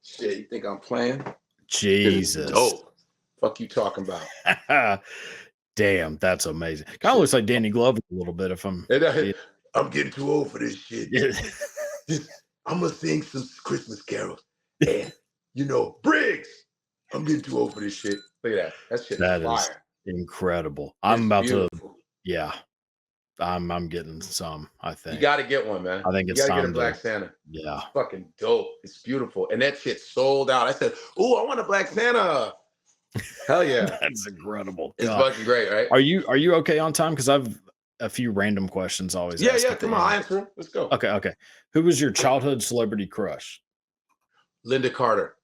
[SPEAKER 1] Shit, you think I'm playing? Shit is
[SPEAKER 2] Jesus.
[SPEAKER 1] dope. Fuck you talking about?
[SPEAKER 2] Damn, that's amazing. Kind of
[SPEAKER 1] Shit
[SPEAKER 2] looks
[SPEAKER 1] is
[SPEAKER 2] like Danny Glover a little bit if I'm
[SPEAKER 1] and
[SPEAKER 2] being
[SPEAKER 1] I'm getting too old for this shit.
[SPEAKER 2] yeah.
[SPEAKER 1] I'm gonna sing some Christmas carols. And Briggs. I'm getting too old for this shit. Look at that. That shit is
[SPEAKER 2] That is
[SPEAKER 1] fire.
[SPEAKER 2] incredible. I'm
[SPEAKER 1] It's
[SPEAKER 2] about to
[SPEAKER 1] beautiful.
[SPEAKER 2] yeah, I'm getting some, I
[SPEAKER 1] You
[SPEAKER 2] think.
[SPEAKER 1] got to get one, man.
[SPEAKER 2] I think
[SPEAKER 1] You
[SPEAKER 2] it's
[SPEAKER 1] got to get a
[SPEAKER 2] time
[SPEAKER 1] black
[SPEAKER 2] to
[SPEAKER 1] Santa.
[SPEAKER 2] yeah.
[SPEAKER 1] It's fucking dope. It's beautiful. And that shit sold out. I said, "Ooh, I want a black Santa." Hell yeah.
[SPEAKER 2] That's incredible.
[SPEAKER 1] It's
[SPEAKER 2] God.
[SPEAKER 1] fucking great, right?
[SPEAKER 2] Are you okay on time? Because I've a few random questions I always
[SPEAKER 1] Yeah,
[SPEAKER 2] ask
[SPEAKER 1] yeah.
[SPEAKER 2] at the
[SPEAKER 1] Come on, I'll
[SPEAKER 2] end.
[SPEAKER 1] answer 'em. Let's go.
[SPEAKER 2] Okay, okay. Who was your childhood celebrity crush?
[SPEAKER 1] Linda Carter.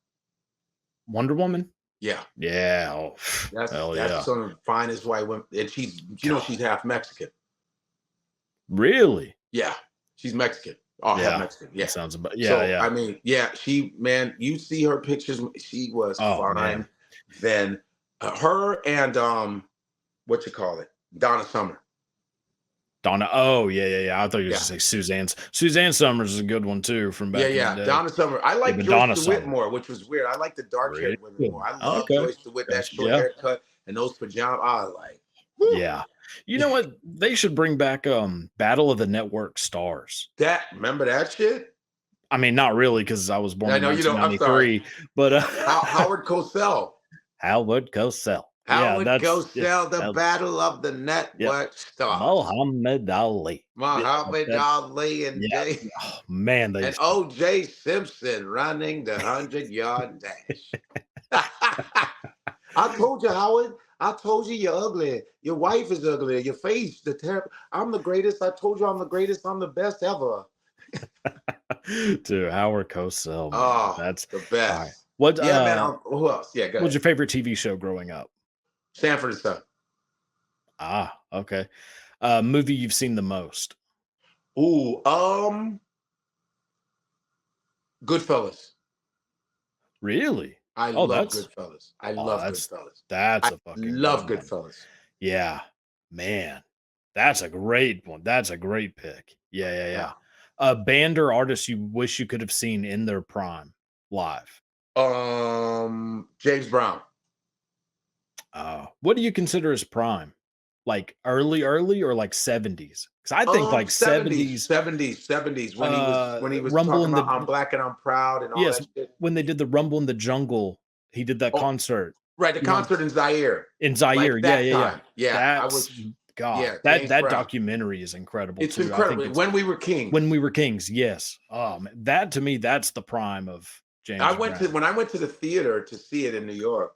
[SPEAKER 2] Wonder Woman?
[SPEAKER 1] Yeah.
[SPEAKER 2] Yeah. Oh, hell
[SPEAKER 1] That's
[SPEAKER 2] yeah.
[SPEAKER 1] some of the finest white women. And she's
[SPEAKER 2] God.
[SPEAKER 1] half Mexican.
[SPEAKER 2] Really?
[SPEAKER 1] Yeah. She's Mexican. Oh, half
[SPEAKER 2] Yeah.
[SPEAKER 1] Mexican.
[SPEAKER 2] That
[SPEAKER 1] Yeah.
[SPEAKER 2] sounds about yeah,
[SPEAKER 1] So
[SPEAKER 2] yeah.
[SPEAKER 1] I mean, yeah, you see her pictures. She was
[SPEAKER 2] Oh man.
[SPEAKER 1] fine. Then her and what you call it? Donna Summer.
[SPEAKER 2] Donna. Oh, yeah, yeah, yeah. I thought you were
[SPEAKER 1] Yeah.
[SPEAKER 2] going to say Suzanne Summers is a good one too from
[SPEAKER 1] Yeah,
[SPEAKER 2] back in the
[SPEAKER 1] yeah.
[SPEAKER 2] day.
[SPEAKER 1] Donna Summer. I
[SPEAKER 2] Yeah,
[SPEAKER 1] like
[SPEAKER 2] but
[SPEAKER 1] Joyce
[SPEAKER 2] Donna
[SPEAKER 1] DeWitt
[SPEAKER 2] Summer.
[SPEAKER 1] more, which was weird. I like the dark
[SPEAKER 2] Really?
[SPEAKER 1] haired women more. I love
[SPEAKER 2] Okay.
[SPEAKER 1] Joyce DeWitt, that
[SPEAKER 2] Gotcha.
[SPEAKER 1] short
[SPEAKER 2] Yeah.
[SPEAKER 1] haircut and those pajamas. I was like, whew.
[SPEAKER 2] Yeah. You know what? They should bring back Battle of the Network Stars.
[SPEAKER 1] Remember that shit?
[SPEAKER 2] I mean, not really, because I was born
[SPEAKER 1] I
[SPEAKER 2] in
[SPEAKER 1] know you don't. I'm sorry.
[SPEAKER 2] 1993, but
[SPEAKER 1] Howard Cosell.
[SPEAKER 2] Howard Cosell. Yeah,
[SPEAKER 1] Howard
[SPEAKER 2] that's yeah,
[SPEAKER 1] Cosell, the
[SPEAKER 2] that's
[SPEAKER 1] battle of the
[SPEAKER 2] yep.
[SPEAKER 1] network stars.
[SPEAKER 2] Muhammad Ali. Yeah,
[SPEAKER 1] Muhammad
[SPEAKER 2] that
[SPEAKER 1] Ali and
[SPEAKER 2] yeah.
[SPEAKER 1] Jay
[SPEAKER 2] Oh, man, they
[SPEAKER 1] and
[SPEAKER 2] used to
[SPEAKER 1] O.J. Simpson running the 100-yard dash. I told you, Howard. I told you you're ugly. Your wife is ugly. Your face, the terrible. I'm the greatest. I told you I'm the greatest. I'm the best ever.
[SPEAKER 2] to Howard Cosell, man.
[SPEAKER 1] Oh,
[SPEAKER 2] That's
[SPEAKER 1] the
[SPEAKER 2] all right.
[SPEAKER 1] best.
[SPEAKER 2] What
[SPEAKER 1] Yeah, man. Who else? Yeah, go
[SPEAKER 2] what was
[SPEAKER 1] ahead.
[SPEAKER 2] your favorite TV show growing up?
[SPEAKER 1] Sanford and Son.
[SPEAKER 2] Ah, okay. Movie you've seen the most?
[SPEAKER 1] Ooh, Goodfellas.
[SPEAKER 2] Really?
[SPEAKER 1] I
[SPEAKER 2] Oh,
[SPEAKER 1] love Goodfellas. I
[SPEAKER 2] oh,
[SPEAKER 1] love Goodfellas.
[SPEAKER 2] that's
[SPEAKER 1] I
[SPEAKER 2] a fucking good
[SPEAKER 1] love
[SPEAKER 2] one.
[SPEAKER 1] Goodfellas.
[SPEAKER 2] Yeah, man, that's a great one. That's a great pick. Yeah, yeah, yeah.
[SPEAKER 1] Yeah.
[SPEAKER 2] A band or artist you wish you could have seen in their prime live.
[SPEAKER 1] James Brown.
[SPEAKER 2] What do you consider as prime? Like early, or like 70s? Because I think like
[SPEAKER 1] 70s,
[SPEAKER 2] 70s.
[SPEAKER 1] 70s, 70s when he was
[SPEAKER 2] Rumble
[SPEAKER 1] talking
[SPEAKER 2] in
[SPEAKER 1] about
[SPEAKER 2] the
[SPEAKER 1] I'm black and I'm proud and all
[SPEAKER 2] yes,
[SPEAKER 1] that shit.
[SPEAKER 2] when they did the Rumble in the Jungle, he did that
[SPEAKER 1] Oh,
[SPEAKER 2] concert.
[SPEAKER 1] right, the
[SPEAKER 2] You know,
[SPEAKER 1] concert in Zaire.
[SPEAKER 2] in Zaire.
[SPEAKER 1] Like
[SPEAKER 2] Yeah,
[SPEAKER 1] that
[SPEAKER 2] yeah, yeah.
[SPEAKER 1] time. Yeah, I
[SPEAKER 2] That's
[SPEAKER 1] was
[SPEAKER 2] God.
[SPEAKER 1] yeah,
[SPEAKER 2] That
[SPEAKER 1] James
[SPEAKER 2] that
[SPEAKER 1] Brown.
[SPEAKER 2] documentary is incredible
[SPEAKER 1] It's
[SPEAKER 2] too. I think
[SPEAKER 1] incredible.
[SPEAKER 2] it's
[SPEAKER 1] When we were
[SPEAKER 2] When
[SPEAKER 1] kings.
[SPEAKER 2] We Were Kings. Yes. That to me, that's the prime of
[SPEAKER 1] I
[SPEAKER 2] James
[SPEAKER 1] went to
[SPEAKER 2] Brown.
[SPEAKER 1] when I went to the theater to see it in New York.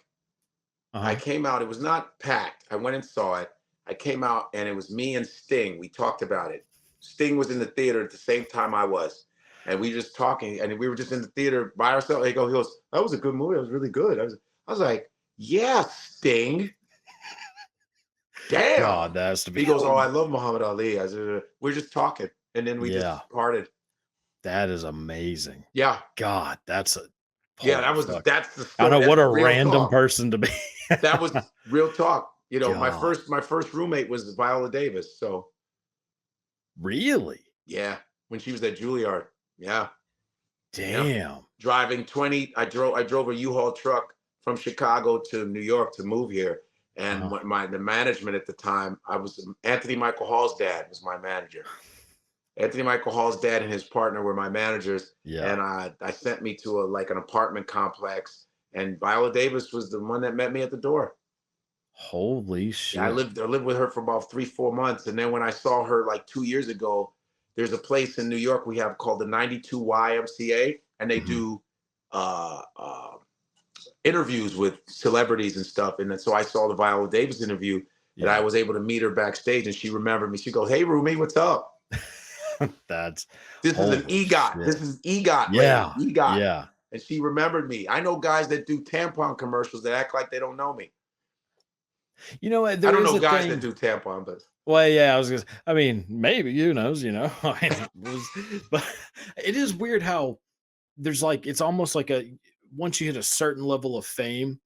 [SPEAKER 1] I
[SPEAKER 2] Uh-huh.
[SPEAKER 1] came out, it was not packed. I went and saw it. I came out and it was me and Sting. We talked about it. Sting was in the theater at the same time I was. And we were just talking and we were just in the theater by ourselves. He goes, that was a good movie. It was really good. I was like, yeah, Sting.
[SPEAKER 2] God,
[SPEAKER 1] Damn.
[SPEAKER 2] that has to be
[SPEAKER 1] He goes, oh, I love Muhammad Ali. I said, we're just talking. And then we
[SPEAKER 2] yeah,
[SPEAKER 1] just parted.
[SPEAKER 2] that is amazing.
[SPEAKER 1] Yeah.
[SPEAKER 2] God, that's a
[SPEAKER 1] Yeah,
[SPEAKER 2] holy fuck.
[SPEAKER 1] that's the
[SPEAKER 2] I
[SPEAKER 1] story.
[SPEAKER 2] know
[SPEAKER 1] That's
[SPEAKER 2] what
[SPEAKER 1] the
[SPEAKER 2] a
[SPEAKER 1] real
[SPEAKER 2] random
[SPEAKER 1] talk.
[SPEAKER 2] person to be.
[SPEAKER 1] That was real talk. You know,
[SPEAKER 2] God,
[SPEAKER 1] my first roommate was Viola Davis. So
[SPEAKER 2] really?
[SPEAKER 1] yeah, when she was at Juilliard. Yeah. Yeah.
[SPEAKER 2] Damn.
[SPEAKER 1] Driving 20, I drove a U-Haul truck from Chicago to New York to move here. And
[SPEAKER 2] Uh-huh.
[SPEAKER 1] the management at the time, I was Anthony Michael Hall's dad was my manager. Anthony Michael Hall's dad and his partner were my managers.
[SPEAKER 2] Yeah.
[SPEAKER 1] And I sent me to an apartment complex. And Viola Davis was the one that met me at the door.
[SPEAKER 2] Holy
[SPEAKER 1] Yeah, I
[SPEAKER 2] shit.
[SPEAKER 1] lived with her for about 3-4 months. And then when I saw her like 2 years ago, there's a place in New York we have called the 92 YMCA, and they
[SPEAKER 2] Mhm.
[SPEAKER 1] do uh, uh, interviews with celebrities and stuff. And then so I saw the Viola Davis interview, and I
[SPEAKER 2] Yeah.
[SPEAKER 1] was able to meet her backstage, and she remembered me. She goes, "Hey, Rumi, what's up?
[SPEAKER 2] That's
[SPEAKER 1] This is an
[SPEAKER 2] holy
[SPEAKER 1] EGOT.
[SPEAKER 2] shit.
[SPEAKER 1] This is EGOT lady,
[SPEAKER 2] Yeah.
[SPEAKER 1] EGOT."
[SPEAKER 2] Yeah.
[SPEAKER 1] And she remembered me. I know guys that do tampon commercials that act like they don't know me.
[SPEAKER 2] You know what?
[SPEAKER 1] I
[SPEAKER 2] There
[SPEAKER 1] don't
[SPEAKER 2] is
[SPEAKER 1] know
[SPEAKER 2] a
[SPEAKER 1] guys that
[SPEAKER 2] thing.
[SPEAKER 1] do tampon, but
[SPEAKER 2] Well, yeah, I mean, maybe, who knows, I mean, but it is weird how there's like, it's almost like once you hit a certain level of fame,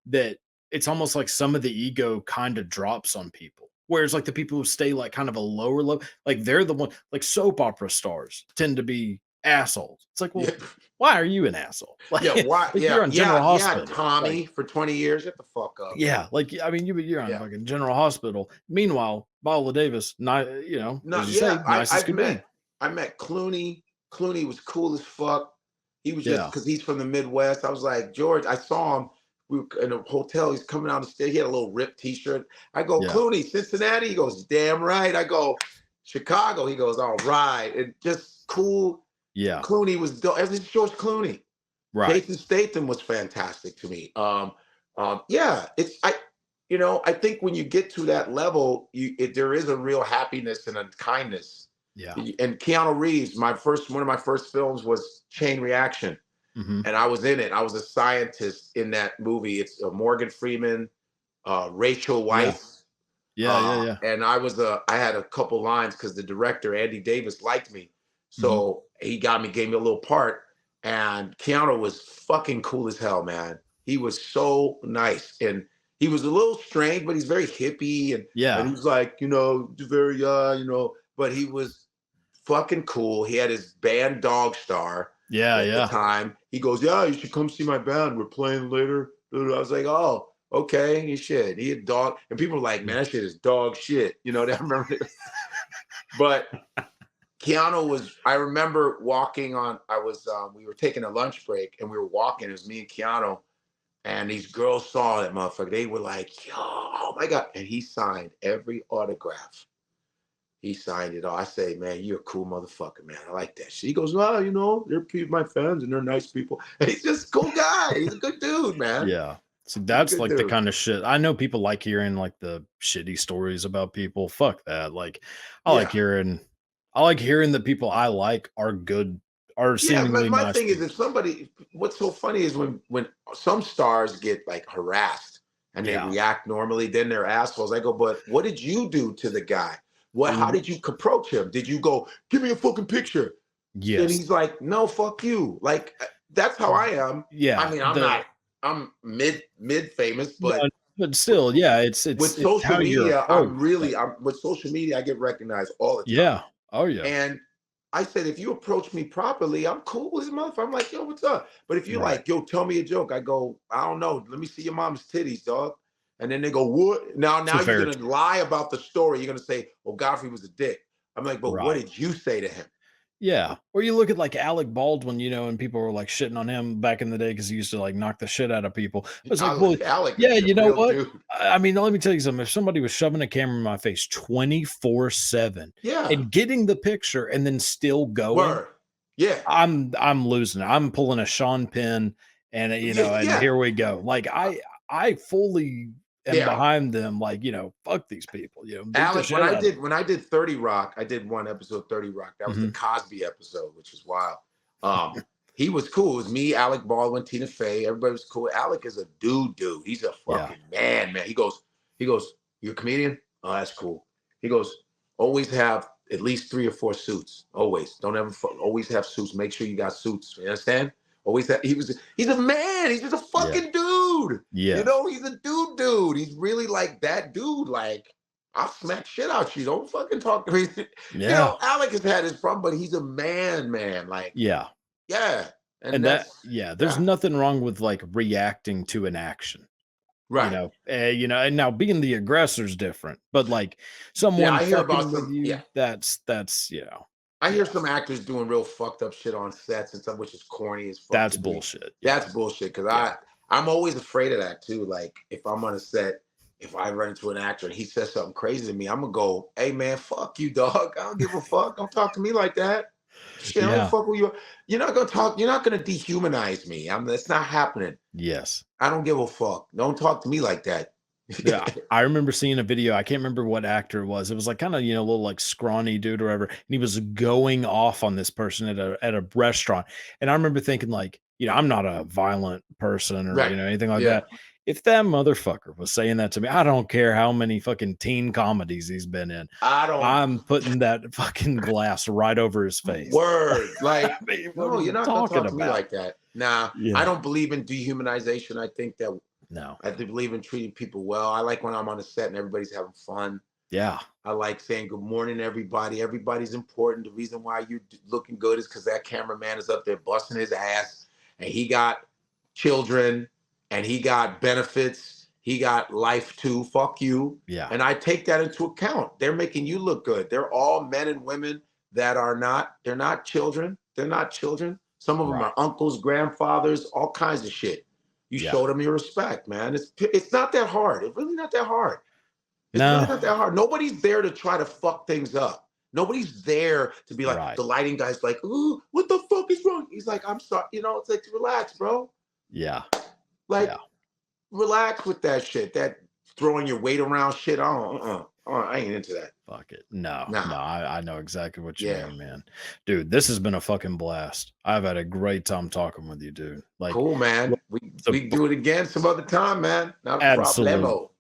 [SPEAKER 2] that it's almost like some of the ego kind of drops on people. Whereas like the people who stay like kind of a lower level, like they're the one, like soap opera stars tend to be assholes. It's like,
[SPEAKER 1] yeah.
[SPEAKER 2] well, why are you an asshole?
[SPEAKER 1] Yeah,
[SPEAKER 2] Like,
[SPEAKER 1] why?
[SPEAKER 2] like
[SPEAKER 1] Yeah,
[SPEAKER 2] you're on General
[SPEAKER 1] yeah, yeah.
[SPEAKER 2] Hospital. Like,
[SPEAKER 1] Tommy for 20 years. Get the fuck up.
[SPEAKER 2] yeah, like I mean, you're on
[SPEAKER 1] Yeah.
[SPEAKER 2] fucking General Hospital. Meanwhile, Viola Davis, not
[SPEAKER 1] No,
[SPEAKER 2] as you
[SPEAKER 1] yeah.
[SPEAKER 2] say, nice as could be.
[SPEAKER 1] I met Clooney. Clooney was cool as fuck. He was just
[SPEAKER 2] Yeah,
[SPEAKER 1] because he's from the Midwest. I was like, George, I saw him. We were in a hotel. He's coming out the stairs. He had a little ripped t-shirt. I go,
[SPEAKER 2] yeah,
[SPEAKER 1] Clooney, Cincinnati. He goes, damn right. I go, Chicago. He goes, all right. And just cool.
[SPEAKER 2] yeah.
[SPEAKER 1] Clooney was dope. As is George Clooney.
[SPEAKER 2] Right.
[SPEAKER 1] Jason Statham was fantastic to me. Yeah, I think when you get to that level, there is a real happiness and a kindness.
[SPEAKER 2] Yeah.
[SPEAKER 1] And Keanu Reeves, one of my first films was Chain Reaction,
[SPEAKER 2] Hmm.
[SPEAKER 1] and I was in it. I was a scientist in that movie. It's Morgan Freeman, Rachel
[SPEAKER 2] Yeah.
[SPEAKER 1] Weisz,
[SPEAKER 2] Yeah. Yeah. Yeah.
[SPEAKER 1] and I had a couple lines because the director Andy Davis liked me,
[SPEAKER 2] Hmm.
[SPEAKER 1] so gave me a little part. And Keanu was fucking cool as hell, man. He was so nice, and he was a little strange, but he's very hippie, and
[SPEAKER 2] Yeah.
[SPEAKER 1] he's like, very but he was fucking cool. He had his band Dog Star
[SPEAKER 2] Yeah.
[SPEAKER 1] at the
[SPEAKER 2] Yeah.
[SPEAKER 1] time. He goes, yeah, you should come see my band. We're playing later. I was like, oh, okay, you should. He had dog, and people were like, man, that shit is dog shit. I remember this. But I remember walking on, we were taking a lunch break and we were walking. It was me and Keanu. And these girls saw that motherfucker. They were like, yo, oh my God. And he signed every autograph. He signed it all. I say, man, you're a cool motherfucker, man. I like that shit. He goes, well, they're my fans and they're nice people. And he's just a cool guy. He's a good dude, man.
[SPEAKER 2] Yeah. So
[SPEAKER 1] He's a
[SPEAKER 2] that's
[SPEAKER 1] good
[SPEAKER 2] like the
[SPEAKER 1] dude.
[SPEAKER 2] kind of shit I know people like hearing like the shitty stories about people. Fuck that. Like I like
[SPEAKER 1] Yeah.
[SPEAKER 2] hearing I like hearing that people I like are good, are
[SPEAKER 1] Yeah,
[SPEAKER 2] seemingly
[SPEAKER 1] my
[SPEAKER 2] nice
[SPEAKER 1] thing is, if
[SPEAKER 2] people.
[SPEAKER 1] somebody, what's so funny is when some stars get like harassed and they
[SPEAKER 2] Yeah.
[SPEAKER 1] react normally, then they're assholes. I go, but what did you do to the guy? How
[SPEAKER 2] Mhm.
[SPEAKER 1] did you approach him? Did you go, give me a fucking picture? And
[SPEAKER 2] Yes.
[SPEAKER 1] he's like, no, fuck you. Like that's how I am. I
[SPEAKER 2] Yeah.
[SPEAKER 1] mean,
[SPEAKER 2] The
[SPEAKER 1] I'm mid famous,
[SPEAKER 2] no,
[SPEAKER 1] but
[SPEAKER 2] but still, yeah,
[SPEAKER 1] with
[SPEAKER 2] it's
[SPEAKER 1] social
[SPEAKER 2] how you're
[SPEAKER 1] media,
[SPEAKER 2] approached. Like,
[SPEAKER 1] I'm with social media, I get recognized all the time.
[SPEAKER 2] yeah. Oh yeah.
[SPEAKER 1] And I said, if you approach me properly, I'm cool as a motherfucker. I'm like, yo, what's up? But if you're
[SPEAKER 2] Right.
[SPEAKER 1] like, yo, tell me a joke, I go, I don't know. Let me see your mom's titties, dog. And then they go, what?
[SPEAKER 2] It's a
[SPEAKER 1] Now you're
[SPEAKER 2] fair
[SPEAKER 1] gonna lie about the story. You're gonna say, oh, Godfrey was a dick. I'm like, but what
[SPEAKER 2] right.
[SPEAKER 1] did you say to him?
[SPEAKER 2] Yeah. Or you look at like Alec Baldwin, and people were like shitting on him back in the day because he used to like knock the shit out of people. I was like, well,
[SPEAKER 1] Alec
[SPEAKER 2] yeah,
[SPEAKER 1] is a
[SPEAKER 2] you know
[SPEAKER 1] real
[SPEAKER 2] what?
[SPEAKER 1] dude.
[SPEAKER 2] I mean, let me tell you something. If somebody was shoving a camera in my face 24/7
[SPEAKER 1] Yeah.
[SPEAKER 2] and getting the picture and then still going,
[SPEAKER 1] Word. Yeah.
[SPEAKER 2] I'm losing it. I'm pulling a Sean Penn and
[SPEAKER 1] Yeah.
[SPEAKER 2] and
[SPEAKER 1] Yeah.
[SPEAKER 2] here we go. Like I fully am
[SPEAKER 1] Yeah.
[SPEAKER 2] behind them, like, fuck these people, beat the
[SPEAKER 1] Alec,
[SPEAKER 2] shit out of them.
[SPEAKER 1] when I did 30 Rock, I did one episode 30 Rock. That was the
[SPEAKER 2] Mhm.
[SPEAKER 1] Cosby episode, which is wild. He was cool. It was me, Alec Baldwin, Tina Fey. Everybody was cool. Alec is a dude. He's a
[SPEAKER 2] Yeah.
[SPEAKER 1] fucking man. He goes, you're a comedian? Oh, that's cool. He goes, always have at least 3 or 4 suits. Always. Don't ever always have suits. Make sure you got suits. You understand? Always have, he's a man. He's just a
[SPEAKER 2] Yeah.
[SPEAKER 1] fucking dude.
[SPEAKER 2] Yes.
[SPEAKER 1] He's a dude. He's really like that dude. Like, I'll smack shit out you. Don't fucking talk to me.
[SPEAKER 2] Yeah.
[SPEAKER 1] Alec has had his problem, but he's a man. Like,
[SPEAKER 2] Yeah.
[SPEAKER 1] yeah. And
[SPEAKER 2] And that
[SPEAKER 1] that's,
[SPEAKER 2] yeah, there's
[SPEAKER 1] yeah.
[SPEAKER 2] nothing wrong with like reacting to an action,
[SPEAKER 1] Right.
[SPEAKER 2] and now being the aggressor is different, but like
[SPEAKER 1] Yeah,
[SPEAKER 2] someone
[SPEAKER 1] I hear about
[SPEAKER 2] fucking with
[SPEAKER 1] some, yeah.
[SPEAKER 2] you, that's
[SPEAKER 1] I
[SPEAKER 2] yeah,
[SPEAKER 1] hear some actors doing real fucked up shit on sets and stuff, which is corny as fuck
[SPEAKER 2] that's
[SPEAKER 1] to me.
[SPEAKER 2] bullshit. Yeah.
[SPEAKER 1] That's bullshit. Cause
[SPEAKER 2] Yeah.
[SPEAKER 1] I'm always afraid of that too. Like if I'm on a set, if I run into an actor and he says something crazy to me, I'm gonna go, hey man, fuck you, dog. I don't give a fuck. Don't talk to me like that. Shit, I don't
[SPEAKER 2] Yeah.
[SPEAKER 1] fuck with you. You're not gonna dehumanize me. That's not happening.
[SPEAKER 2] Yes.
[SPEAKER 1] I don't give a fuck. Don't talk to me like that.
[SPEAKER 2] Yeah, I remember seeing a video. I can't remember what actor it was. It was like kind of, a little like scrawny dude or whatever. And he was going off on this person at a restaurant. And I remember thinking, like, I'm not a violent person or,
[SPEAKER 1] Right.
[SPEAKER 2] anything like
[SPEAKER 1] Yeah.
[SPEAKER 2] that. If that motherfucker was saying that to me, I don't care how many fucking teen comedies he's been in.
[SPEAKER 1] I don't
[SPEAKER 2] I'm putting that fucking glass right over his face.
[SPEAKER 1] word.
[SPEAKER 2] I
[SPEAKER 1] Like,
[SPEAKER 2] mean, what are
[SPEAKER 1] no, you're
[SPEAKER 2] you
[SPEAKER 1] not gonna
[SPEAKER 2] talking
[SPEAKER 1] talk to me
[SPEAKER 2] about?
[SPEAKER 1] like that. Nah, I
[SPEAKER 2] Yeah.
[SPEAKER 1] don't believe in dehumanization. I think that
[SPEAKER 2] No.
[SPEAKER 1] I do believe in treating people well. I like when I'm on a set and everybody's having fun.
[SPEAKER 2] Yeah.
[SPEAKER 1] I like saying good morning, everybody. Everybody's important. The reason why you looking good is because that cameraman is up there busting his ass, and he got children, and he got benefits. He got life too. Fuck you.
[SPEAKER 2] Yeah.
[SPEAKER 1] And I take that into account. They're making you look good. They're all men and women that are not. They're not children. They're not children. Some of them
[SPEAKER 2] Right.
[SPEAKER 1] are uncles, grandfathers, all kinds of shit. You
[SPEAKER 2] Yeah.
[SPEAKER 1] show them your respect, man. It's not that hard. It's really not that hard. It's really
[SPEAKER 2] No.
[SPEAKER 1] not that hard. Nobody's there to try to fuck things up. Nobody's there to be like,
[SPEAKER 2] Right.
[SPEAKER 1] the lighting guy's like, ooh, what the fuck is wrong? He's like, I'm sorry. It's like, relax, bro.
[SPEAKER 2] Yeah.
[SPEAKER 1] Like,
[SPEAKER 2] Yeah.
[SPEAKER 1] relax with that shit. That throwing your weight around shit. I ain't into that.
[SPEAKER 2] Fuck it. No,
[SPEAKER 1] Nah.
[SPEAKER 2] no, I know exactly what you
[SPEAKER 1] Yeah.
[SPEAKER 2] mean, man. Dude, this has been a fucking blast. I've had a great time talking with you, dude. Like,
[SPEAKER 1] Cool, man.
[SPEAKER 2] look,
[SPEAKER 1] We
[SPEAKER 2] so
[SPEAKER 1] can do it again some other time, man. Not a
[SPEAKER 2] absolutely,
[SPEAKER 1] problemo.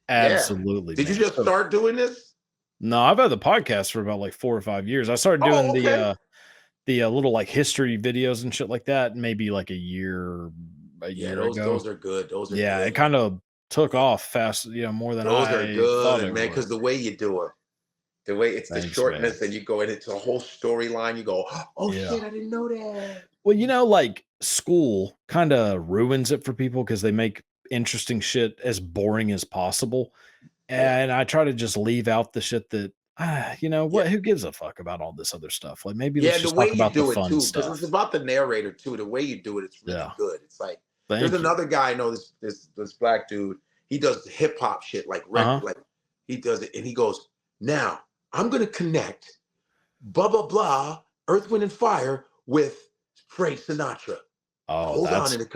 [SPEAKER 1] Yeah.
[SPEAKER 2] absolutely,
[SPEAKER 1] Did you
[SPEAKER 2] man.
[SPEAKER 1] just
[SPEAKER 2] So,
[SPEAKER 1] start doing this?
[SPEAKER 2] no, I've had the podcast for about like 4 or 5 years. I started doing
[SPEAKER 1] Oh, okay.
[SPEAKER 2] the little like history videos and shit like that, maybe like a
[SPEAKER 1] Yeah,
[SPEAKER 2] year ago.
[SPEAKER 1] those are good. Those are
[SPEAKER 2] Yeah, it
[SPEAKER 1] good.
[SPEAKER 2] kind of took off fast, more than
[SPEAKER 1] Those are
[SPEAKER 2] I thought
[SPEAKER 1] good,
[SPEAKER 2] it
[SPEAKER 1] man.
[SPEAKER 2] would.
[SPEAKER 1] Because the way you do it, the way it's the
[SPEAKER 2] Thanks, man.
[SPEAKER 1] shortness, and you go into a whole storyline. You go, oh
[SPEAKER 2] Yeah.
[SPEAKER 1] shit, I didn't know that.
[SPEAKER 2] Well, like school kind of ruins it for people because they make interesting shit as boring as possible.
[SPEAKER 1] Yeah,
[SPEAKER 2] And I try to just leave out the shit that,
[SPEAKER 1] yeah,
[SPEAKER 2] who gives a fuck about all this other stuff? Like maybe
[SPEAKER 1] yeah.
[SPEAKER 2] let's
[SPEAKER 1] And the
[SPEAKER 2] just
[SPEAKER 1] way
[SPEAKER 2] talk
[SPEAKER 1] you
[SPEAKER 2] about the
[SPEAKER 1] do it
[SPEAKER 2] fun
[SPEAKER 1] too, because it's
[SPEAKER 2] stuff.
[SPEAKER 1] about the narrator too. The way you do it, it's really
[SPEAKER 2] Yeah.
[SPEAKER 1] good. It's like There's
[SPEAKER 2] Thank you.
[SPEAKER 1] another guy I know, this black dude. He does hip hop shit like
[SPEAKER 2] Uh-huh.
[SPEAKER 1] like he does it, and he goes, "Now I'm gonna connect blah blah blah, Earth, Wind and Fire with Frank Sinatra.
[SPEAKER 2] Oh,
[SPEAKER 1] Hold on,
[SPEAKER 2] that's
[SPEAKER 1] and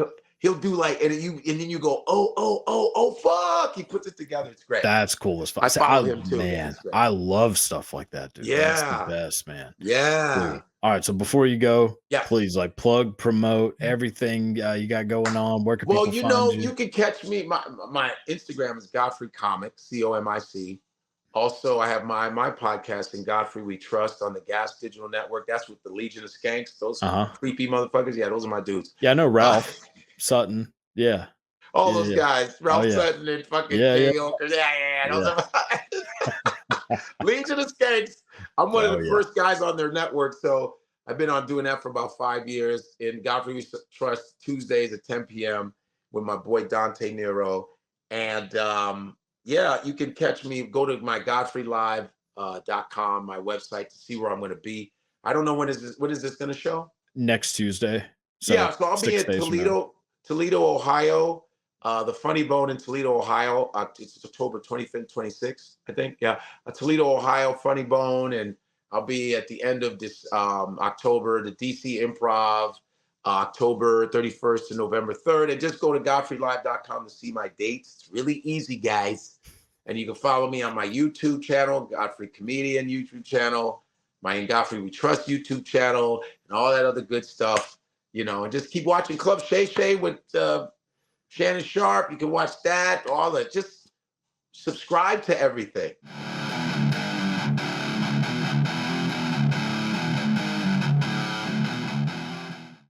[SPEAKER 1] he'll do like, and then you go, oh, fuck. He puts it together. It's great.
[SPEAKER 2] that's cool as fuck.
[SPEAKER 1] I
[SPEAKER 2] See,
[SPEAKER 1] follow him too. Yeah,
[SPEAKER 2] man,
[SPEAKER 1] he's great.
[SPEAKER 2] I love stuff like that, dude. That's the
[SPEAKER 1] Yeah,
[SPEAKER 2] best, man.
[SPEAKER 1] yeah,
[SPEAKER 2] Cool. All right, so before you go,
[SPEAKER 1] yes.
[SPEAKER 2] please like plug, promote everything you got going on. Where can
[SPEAKER 1] Well,
[SPEAKER 2] people find you?
[SPEAKER 1] you can catch me. My Instagram is Godfrey Comics, COMIC. Also, I have my podcast in Godfrey We Trust on the Gas Digital Network. That's with the Legion of Skanks. Those
[SPEAKER 2] Uh-huh.
[SPEAKER 1] creepy motherfuckers. Yeah, those are my dudes.
[SPEAKER 2] Yeah, I know
[SPEAKER 1] Uh,
[SPEAKER 2] Ralph Sutton. Yeah.
[SPEAKER 1] all
[SPEAKER 2] Yeah,
[SPEAKER 1] those
[SPEAKER 2] yeah.
[SPEAKER 1] guys,
[SPEAKER 2] Oh
[SPEAKER 1] Ralph
[SPEAKER 2] yeah.
[SPEAKER 1] Sutton and fucking
[SPEAKER 2] Yeah, yeah.
[SPEAKER 1] Jay Oker. Yeah, those
[SPEAKER 2] Yeah.
[SPEAKER 1] are Legion of Skanks. I'm one of
[SPEAKER 2] Oh
[SPEAKER 1] the
[SPEAKER 2] yeah.
[SPEAKER 1] first guys on their network, so I've been on doing that for about 5 years. In Godfrey We Trust Tuesdays at 10 p.m. with my boy Dante Nero, and yeah, you can catch me. Go to my GodfreyLive.com, my website, to see where I'm going to be. I don't know when is this. What is this going to show?
[SPEAKER 2] Next Tuesday.
[SPEAKER 1] Yeah,
[SPEAKER 2] So
[SPEAKER 1] so I'll be
[SPEAKER 2] 6
[SPEAKER 1] in
[SPEAKER 2] days from now.
[SPEAKER 1] Toledo, Ohio. The Funny Bone in Toledo, Ohio. It's October 25th, 26th, I think. Yeah, Toledo, Ohio, Funny Bone, and I'll be at the end of this October, the DC Improv, October 31st to November 3rd. And just go to GodfreyLive.com to see my dates. It's really easy, guys. And you can follow me on my YouTube channel, Godfrey Comedian YouTube channel, my In Godfrey We Trust YouTube channel, and all that other good stuff. And just keep watching Club Shay Shay with Shannon Sharp. You can watch that, all that. Just subscribe to everything.